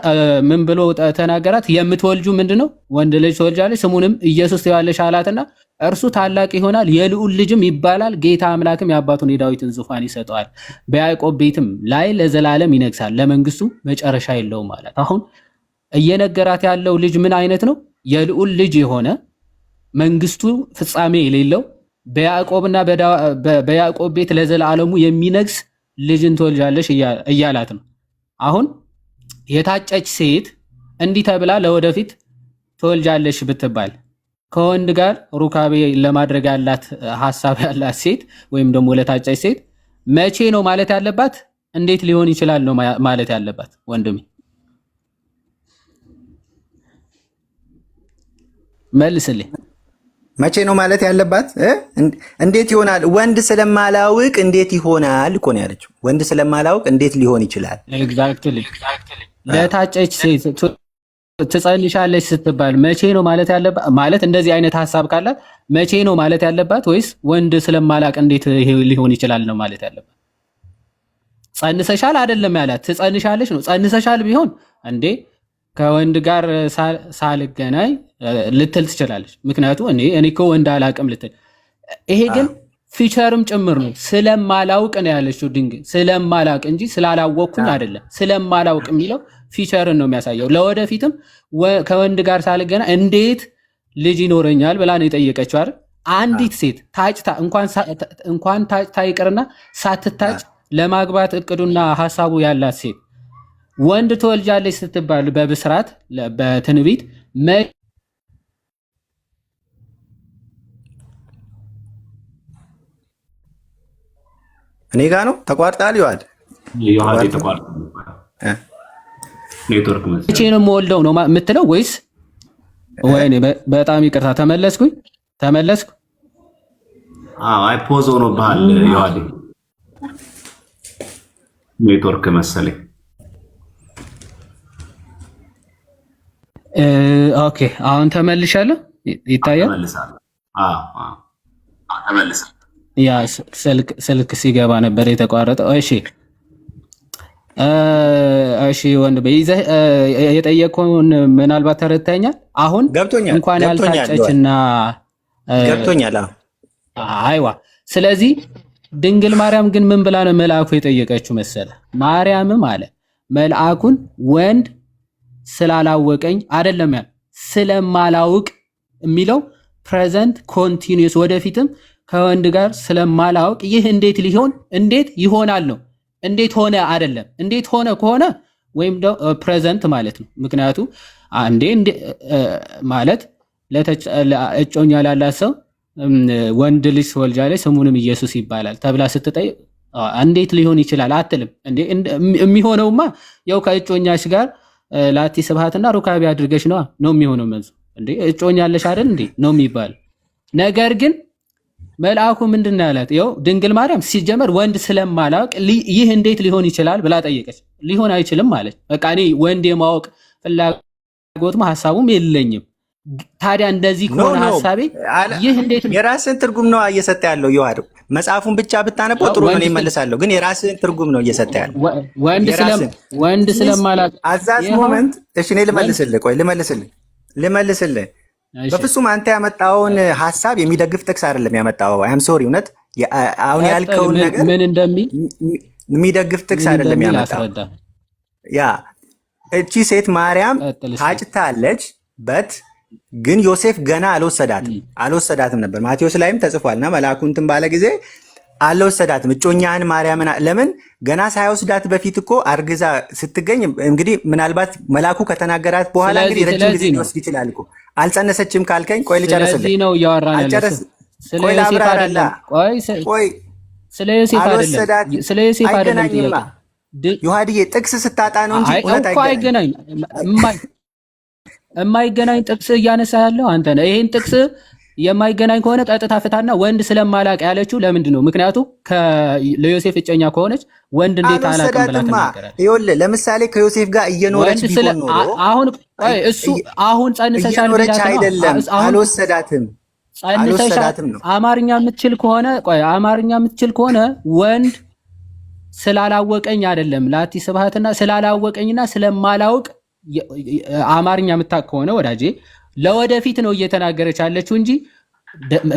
ምን ብሎ ተናገራት? የምትወልጁ ምንድነው? ወንድ ልጅ ትወልጃለች፣ ስሙንም ኢየሱስ ትይዋለሽ አላትና እርሱ ታላቅ ይሆናል፣ የልዑል ልጅም ይባላል። ጌታ አምላክም የአባቱን የዳዊትን ዙፋን ይሰጠዋል፣ በያዕቆብ ቤትም ላይ ለዘላለም ይነግሳል፣ ለመንግስቱ መጨረሻ የለውም ማለት። አሁን እየነገራት ያለው ልጅ ምን አይነት ነው? የልዑል ልጅ የሆነ መንግስቱ ፍጻሜ የሌለው በያዕቆብና በያዕቆብ ቤት ለዘላለሙ የሚነግስ ልጅን ትወልጃለሽ እያላት ነው። አሁን የታጨች ሴት እንዲህ ተብላ ለወደፊት ትወልጃለሽ ብትባል ከወንድ ጋር ሩካቤ ለማድረግ ያላት ሐሳብ ያላት ሴት ወይም ደግሞ ለታጨች ሴት መቼ ነው ማለት ያለባት? እንዴት ሊሆን ይችላል ነው ማለት ያለባት? ወንድሜ መልስልኝ። መቼ ነው ማለት ያለባት? እንዴት ይሆናል? ወንድ ስለማላውቅ እንዴት ይሆናል እኮ ነው ያለችው። ወንድ ስለማላውቅ እንዴት ሊሆን ይችላል? ኤግዛክትሊ። ለታጨች ሴት ትጸንሻለች ስትባል መቼ ነው ማለት ያለባት? ማለት እንደዚህ አይነት ሐሳብ ካላት መቼ ነው ማለት ያለባት? ወይስ ወንድ ስለማላውቅ እንዴት ሊሆን ይችላል ነው ማለት ያለባት? ጸንሰሻል አይደለም ያላት፣ ትጸንሻለች ነው። ጸንሰሻል ቢሆን እንዴ ከወንድ ጋር ሳልገናኝ ልትል ትችላለች። ምክንያቱ እኔ እኮ ወንድ አላውቅም ልትል። ይሄ ግን ፊቸርም ጭምር ነው። ስለማላውቅ ነው ያለችው ድንግል፣ ስለማላውቅ እንጂ ስላላወቅኩኝ አይደለም። ስለማላውቅ የሚለው ፊቸርን ነው የሚያሳየው። ለወደፊትም ከወንድ ጋር ሳልገናኝ እንዴት ልጅ ይኖረኛል ብላ ነው የጠየቀችው አይደል? አንዲት ሴት ታጭታ እንኳን ታጭታ ይቅርና ሳትታጭ ለማግባት እቅዱና ሐሳቡ ያላት ሴት ወንድ ትወልጃለች ስትባል በብስራት በትንቢት እኔ ጋ ነው ተቋርጣል። ይዋል መቼ ነው የምወልደው ነው የምትለው ወይስ? ወይኔ በጣም ይቅርታ ተመለስኩ። አይ ፖዝ ሆኖብሃል። ይዋል ኔትወርክ መሰለኝ። ኦኬ አሁን ተመልሻለሁ። ይታያል። ያ ስልክ ሲገባ ነበር የተቋረጠው። እሺ ወንድሜ ይዘህ የጠየቀውን ምናልባት ተረድተኛል። አሁን እንኳን ያልታጨችና ገብቶኛል። አይዋ ስለዚህ ድንግል ማርያም ግን ምን ብላ ነው መልአኩ የጠየቀችው መሰለ? ማርያምም አለ መልአኩን ወንድ ስላላወቀኝ አይደለም ያ ስለማላውቅ የሚለው ፕሬዘንት ኮንቲኒዩስ ወደፊትም ከወንድ ጋር ስለማላውቅ ይህ እንዴት ይሆናል ነው። እንዴት ሆነ አይደለም። እንዴት ሆነ ከሆነ ወይም ፕሬዘንት ማለት ነው። ምክንያቱ አንዴ ማለት እጮኛ ላላት ሰው ወንድ ልጅ ትወልጃለች ስሙንም ኢየሱስ ይባላል ተብላ ስትጠይቅ እንዴት ሊሆን ይችላል አትልም። እንዴ የሚሆነውማ ያው ከእጮኛሽ ጋር ላቲ ስብሃትና ሩካቤ አድርገሽ ነው የሚሆነው። መልሱ እንዴ እጮኛለሽ አይደል እንዴ ነው የሚባለው። ነገር ግን መልአኩ ምንድነው ያላት? ያው ድንግል ማርያም ሲጀመር ወንድ ስለማላውቅ ይህ እንዴት ሊሆን ይችላል ብላ ጠየቀች። ሊሆን አይችልም ማለት በቃ እኔ ወንድ የማወቅ ፍላጎትም ሐሳቡም የለኝም። ታዲያ እንደዚህ ከሆነ ሐሳቤ ይህ እንዴት የራስን ትርጉም ነው እየሰጠ ያለው። ይዋዱ መጽሐፉን ብቻ ብታነበው ጥሩ ነው ይመልሳለሁ። ግን የራስን ትርጉም ነው እየሰጠ ያለው። ወንድ ስለማላውቅ አዛዝ ሞመንት። እሺ እኔ ልመልስልህ ልመልስልህ። እሺ በፍጹም አንተ ያመጣውን ሀሳብ የሚደግፍ ጥቅስ አይደለም ያመጣው። አይም ሶሪ እውነት አሁን ቀጥል። ያልከውን ነገር ምን እንደሚል የሚደግፍ ጥቅስ ምን አይደለም እንደሚል ያመጣው። አስረዳ። ያ እቺ ሴት ማርያም ቀጥል እስኪ። ታጭታለች በት ግን ዮሴፍ ገና አልወሰዳትም ነበር። ማቴዎስ ላይም ተጽፏልና መልአኩ እንትን ባለ ጊዜ አልወሰዳትም። እጮኛህን ማርያምን ለምን ገና ሳይወስዳት በፊት እኮ አርግዛ ስትገኝ እንግዲህ ምናልባት መልአኩ ከተናገራት በኋላ እንግዲህ ረጅም ጊዜ ሊወስድ ይችላል እኮ። አልጸነሰችም ካልከኝ ቆይ ልጨርስልህ። ስለዚህ ነው እያወራን ያለው። ስለ ቆይ ዮሴፍ ላብራራላ። አይደለም። ቆይ ስለ ዮሴፍ አይደለም። አልወሰዳትም። ስለ ዮሴፍ አይደለም አይገናኝማ ጥያቄ። ዮሐድዬ ጥቅስ ስታጣ ነው እንጂ እውነት እኮ አይገናኝ። የማይገናኝ ጥቅስ እያነሳ ያለው አንተ ነህ። ይሄን ጥቅስ የማይገናኝ ከሆነ ቀጥታ ፍታና ወንድ ስለማላቅ ያለችው ለምንድን ነው? ምክንያቱም ለዮሴፍ እጨኛ ከሆነች ወንድ እንዴት አላቅም ብላ አልወሰዳትማ። ትናገራለች? ይኸውልህ ለምሳሌ ከዮሴፍ ጋር እየኖረች ወንድ ስለ ቢሆን ኖሮ አሁን እሱ አሁን ጸንሰሻል እየኖረች ቢላት ነው። አይደለም፣ አልወሰዳትም ነው። አማርኛ የምትችል ከሆነ አማርኛ የምትችል ከሆነ ወንድ ስላላወቀኝ አይደለም ላቲ ስብሐትና ስላላወቀኝና ስለማላውቅ አማርኛ የምታውቅ ከሆነ ወዳጄ ለወደፊት ነው እየተናገረች ያለችው እንጂ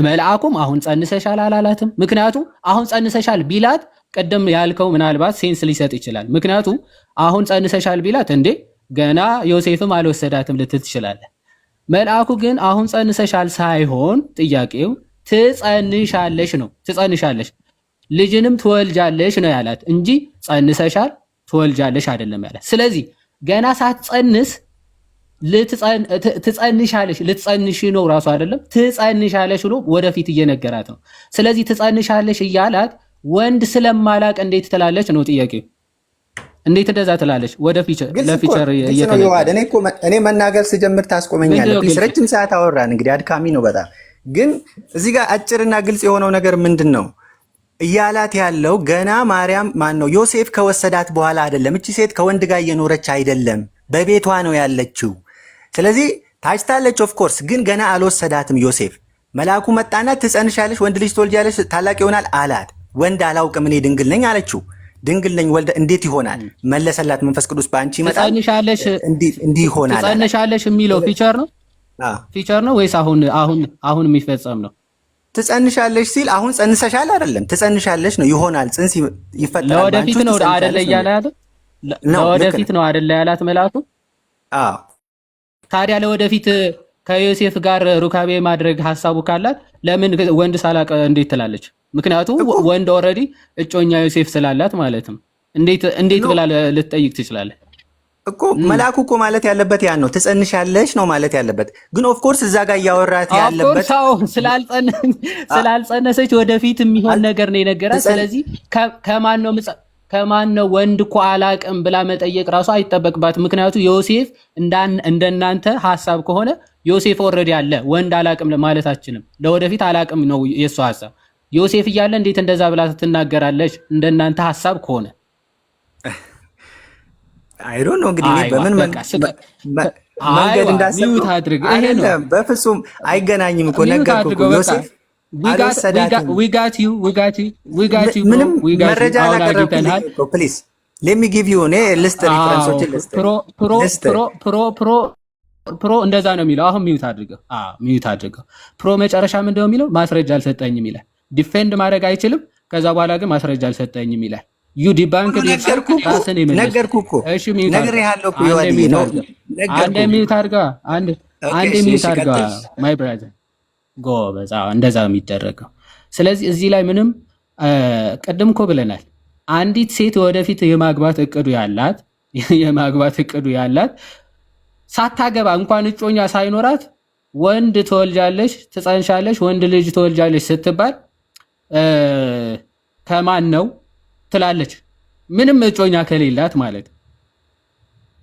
መልአኩም አሁን ጸንሰሻል አላላትም። ምክንያቱም አሁን ጸንሰሻል ቢላት ቀደም ያልከው ምናልባት ሴንስ ሊሰጥ ይችላል። ምክንያቱም አሁን ጸንሰሻል ቢላት እንዴ ገና ዮሴፍም አልወሰዳትም ልትል ትችላለህ። መልአኩ ግን አሁን ጸንሰሻል ሳይሆን ጥያቄው ትጸንሻለሽ ነው። ትጸንሻለሽ ልጅንም ትወልጃለሽ ነው ያላት እንጂ ጸንሰሻል ትወልጃለሽ አይደለም ያላት። ስለዚህ ገና ሳትጸንስ ትጸንሻለሽ ልትጸንሽ ነው ራሱ አይደለም ትጸንሻለሽ ብሎ ወደፊት እየነገራት ነው። ስለዚህ ትጸንሻለሽ እያላት ወንድ ስለማላቅ እንዴት ትላለች ነው ጥያቄው። እንዴት እንደዛ ትላለች? ወደ ለፊቸር እኔ መናገር ስጀምር ታስቆመኛለህ። ፕሊስ ረጅም ሰዓት አወራን እንግዲህ አድካሚ ነው በጣም። ግን እዚህ ጋር አጭርና ግልጽ የሆነው ነገር ምንድን ነው እያላት ያለው? ገና ማርያም ማን ነው ዮሴፍ ከወሰዳት በኋላ አይደለም። እቺ ሴት ከወንድ ጋር እየኖረች አይደለም፣ በቤቷ ነው ያለችው። ስለዚህ ታጭታለች ኦፍኮርስ፣ ግን ገና አልወሰዳትም ዮሴፍ። መልአኩ መጣና ትጸንሻለሽ፣ ወንድ ልጅ ትወልጃለሽ፣ ታላቅ ይሆናል አላት። ወንድ አላውቅም እኔ ድንግል ነኝ አለችው። ድንግል ነኝ ወልደ እንዴት ይሆናል? መለሰላት፣ መንፈስ ቅዱስ በአንቺ ይመጣል እንዲህ ይሆናል። ትጸንሻለሽ የሚለው ፊቸር ነው ፊቸር ነው ወይስ አሁን የሚፈጸም ነው? ትጸንሻለሽ ሲል አሁን ጸንሰሻል አይደለም፣ ትጸንሻለሽ ነው ይሆናል። ጽንስ ይፈጠራል። ለወደፊት ነው አይደለ ያላት? ለወደፊት ነው አይደለ ያላት መልአኩ? አዎ። ታዲያ ለወደፊት ከዮሴፍ ጋር ሩካቤ ማድረግ ሀሳቡ ካላት ለምን ወንድ ሳላቅ እንዴት ትላለች? ምክንያቱም ወንድ ኦልሬዲ እጮኛ ዮሴፍ ስላላት ማለትም እንዴት ብላ ልትጠይቅ ትችላለህ እኮ። መልአኩ እኮ ማለት ያለበት ያን ነው፣ ትጸንሻለሽ ነው ማለት ያለበት። ግን ኦፍ ኮርስ እዛ ጋር እያወራት ያለበት ስላልጸነሰች ወደፊት የሚሆን ነገር ነው የነገራት። ስለዚህ ከማን ነው ወንድ እኮ አላቅም ብላ መጠየቅ ራሱ አይጠበቅባትም። ምክንያቱም ዮሴፍ እንደናንተ ሀሳብ ከሆነ ዮሴፍ ኦልሬዲ አለ፣ ወንድ አላቅም ማለታችንም ለወደፊት አላቅም ነው የእሱ ሀሳብ። ዮሴፍ እያለ እንዴት እንደዛ ብላ ትናገራለች? እንደናንተ ሀሳብ ከሆነ አይዶ ነው እንግዲህ በምን መንገድ እንዳሰብኩ አይደለም። በፍጹም አይገናኝም እኮ ነገርኩህ እኮ ዮሴፍ ምንም መረጃ አላቀረብክልኝ እኮ። ፕሊዝ ሌት ሚ ጊቭ ዩ እኔ ልስጥ ሪፈረንሶችን ልስጥ። ፕሮ እንደዛ ነው የሚለው። አሁን ሚዩት አድርገው። ፕሮ መጨረሻ ምንድነው የሚለው? ማስረጃ አልሰጠኝም ይላል። ዲፌንድ ማድረግ አይችልም። ከዛ በኋላ ግን ማስረጃ አልሰጠኝም ይላል። ዩ ዲባንክ ነገርኩህ እኮ ነግሬሃለሁ እኮ አንዴ ሚዩት አድርገው። አንዴ ሚዩት አድርገው ማይ ብራዘር ጎበዝ። እንደዛ የሚደረገው። ስለዚህ እዚህ ላይ ምንም ቅድም እኮ ብለናል። አንዲት ሴት ወደፊት የማግባት እቅዱ ያላት ሳታገባ እንኳን እጮኛ ሳይኖራት ወንድ ትወልጃለሽ፣ ትጸንሻለሽ፣ ወንድ ልጅ ትወልጃለሽ ስትባል ከማን ነው ትላለች። ምንም እጮኛ ከሌላት ማለት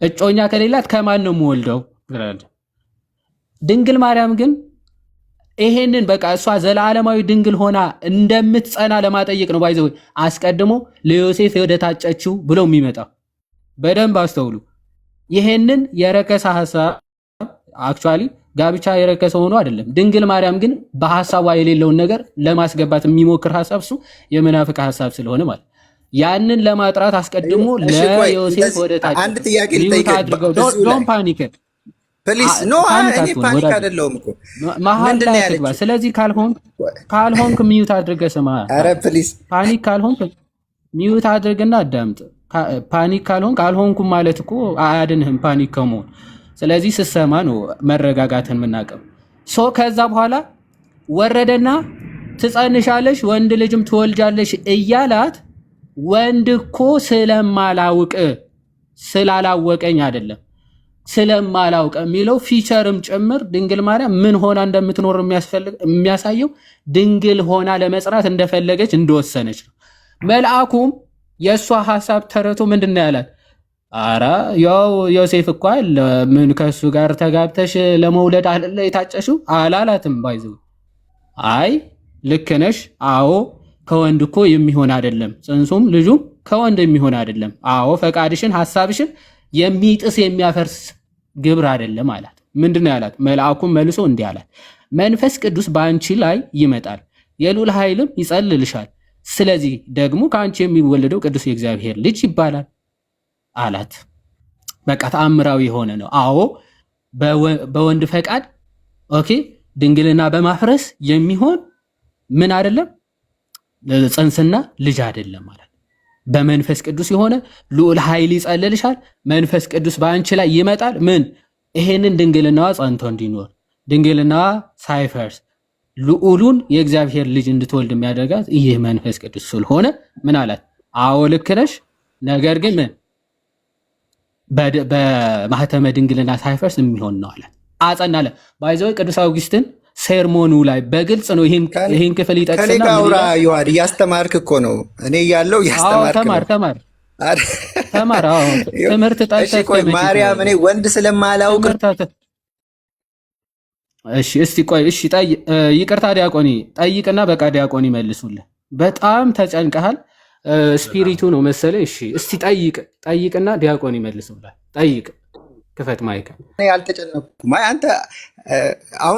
እጮኛ ከሌላት ከማን ነው የምወልደው ትላለች። ድንግል ማርያም ግን ይሄንን በቃ እሷ ዘላለማዊ ድንግል ሆና እንደምትጸና ለማጠየቅ ነው። ባይዘው አስቀድሞ ለዮሴፍ ወደ ታጨችው ብለው የሚመጣው በደንብ አስተውሉ። ይሄንን የረከሰ ሐሳብ አክቹአሊ ጋብቻ የረከሰ ሆኖ አይደለም። ድንግል ማርያም ግን በሐሳቧ የሌለውን ነገር ለማስገባት የሚሞክር ሐሳብ እሱ የመናፍቅ ሐሳብ ስለሆነ ማለት ያንን ለማጥራት አስቀድሞ ለዮሴፍ ወደ ታጨችው። አንድ ጥያቄ ልጠይቅህ። ዶንት ፓኒክ ፕሊስ ኖ እኔ ፓኒክ አይደለሁም እኮ መሀል ምንድን ነው ላይ አትግባ። ያለችው? ስለዚህ ካልሆንክ ሚዩት አድርገህ ስማ። ኧረ ፕሊስ ፓኒክ ካልሆንክ ሚዩት አድርግና አዳምጥ። ፓኒክ ካልሆንኩም ማለት እኮ አያድንህም ፓኒክ ከመሆን። ስለዚህ ስትሰማ ነው መረጋጋትን የምናውቀው። ከዛ በኋላ ወረደና ትጸንሻለሽ ወንድ ልጅም ትወልጃለሽ እያላት ወንድ እኮ ስላላወቀኝ አይደለም ስለማላውቀ የሚለው ፊቸርም ጭምር ድንግል ማርያም ምን ሆና እንደምትኖር የሚያሳየው ድንግል ሆና ለመጽናት እንደፈለገች እንደወሰነች ነው። መልአኩም የእሷ ሀሳብ ተረቶ ምንድን ነው ያላት? አረ ያው ዮሴፍ እኮ ምን ከእሱ ጋር ተጋብተሽ ለመውለድ አለ የታጨሽው አላላትም። ባይዘው አይ ልክ ነሽ፣ አዎ ከወንድ እኮ የሚሆን አይደለም፣ ጽንሱም ልጁም ከወንድ የሚሆን አይደለም። አዎ ፈቃድሽን ሀሳብሽን የሚጥስ የሚያፈርስ ግብር አይደለም አላት። ምንድነው ያላት? መልአኩም መልሶ እንዲህ አላት፣ መንፈስ ቅዱስ በአንቺ ላይ ይመጣል፣ የልዑል ኃይልም ይጸልልሻል። ስለዚህ ደግሞ ከአንቺ የሚወለደው ቅዱስ የእግዚአብሔር ልጅ ይባላል አላት። በቃ ተአምራዊ የሆነ ነው። አዎ በወንድ ፈቃድ ኦኬ ድንግልና በማፍረስ የሚሆን ምን አይደለም ጽንስና ልጅ አይደለም ማለት። በመንፈስ ቅዱስ የሆነ ልዑል ኃይል ይጸልልሻል፣ መንፈስ ቅዱስ በአንቺ ላይ ይመጣል። ምን ይሄንን ድንግልናዋ ጸንቶ እንዲኖር ድንግልናዋ ሳይፈርስ ልዑሉን የእግዚአብሔር ልጅ እንድትወልድ የሚያደርጋት ይህ መንፈስ ቅዱስ ስለሆነ ምን አላት? አዎ ልክ ነሽ፣ ነገር ግን ምን በማህተመ ድንግልና ሳይፈርስ የሚሆን ነው አላት። አጸናለ። ባይዘው ቅዱስ አውግስትን ሴርሞኑ ላይ በግልጽ ነው ይህን ክፍል ይጠቅስና ከኔ ጋር አውራ ዮሐድ እያስተማርክ እኮ ነው። እኔ እያለሁ እያስተማርክ ነው። ተማር። ትምህርት ቆይ ማርያም፣ እኔ ወንድ ስለማላውቅ እሺ፣ እስቲ ቆይ፣ እሺ፣ ይቅርታ ዲያቆኒ ጠይቅና በቃ ዲያቆኒ መልሱልህ። በጣም ተጨንቀሃል። ስፒሪቱ ነው መሰለህ። እሺ፣ እስቲ ጠይቅና ዲያቆኒ መልሱልህ። ጠይቅ፣ ክፈት ማይክ። እኔ አልተጨነኩም። አንተ አሁን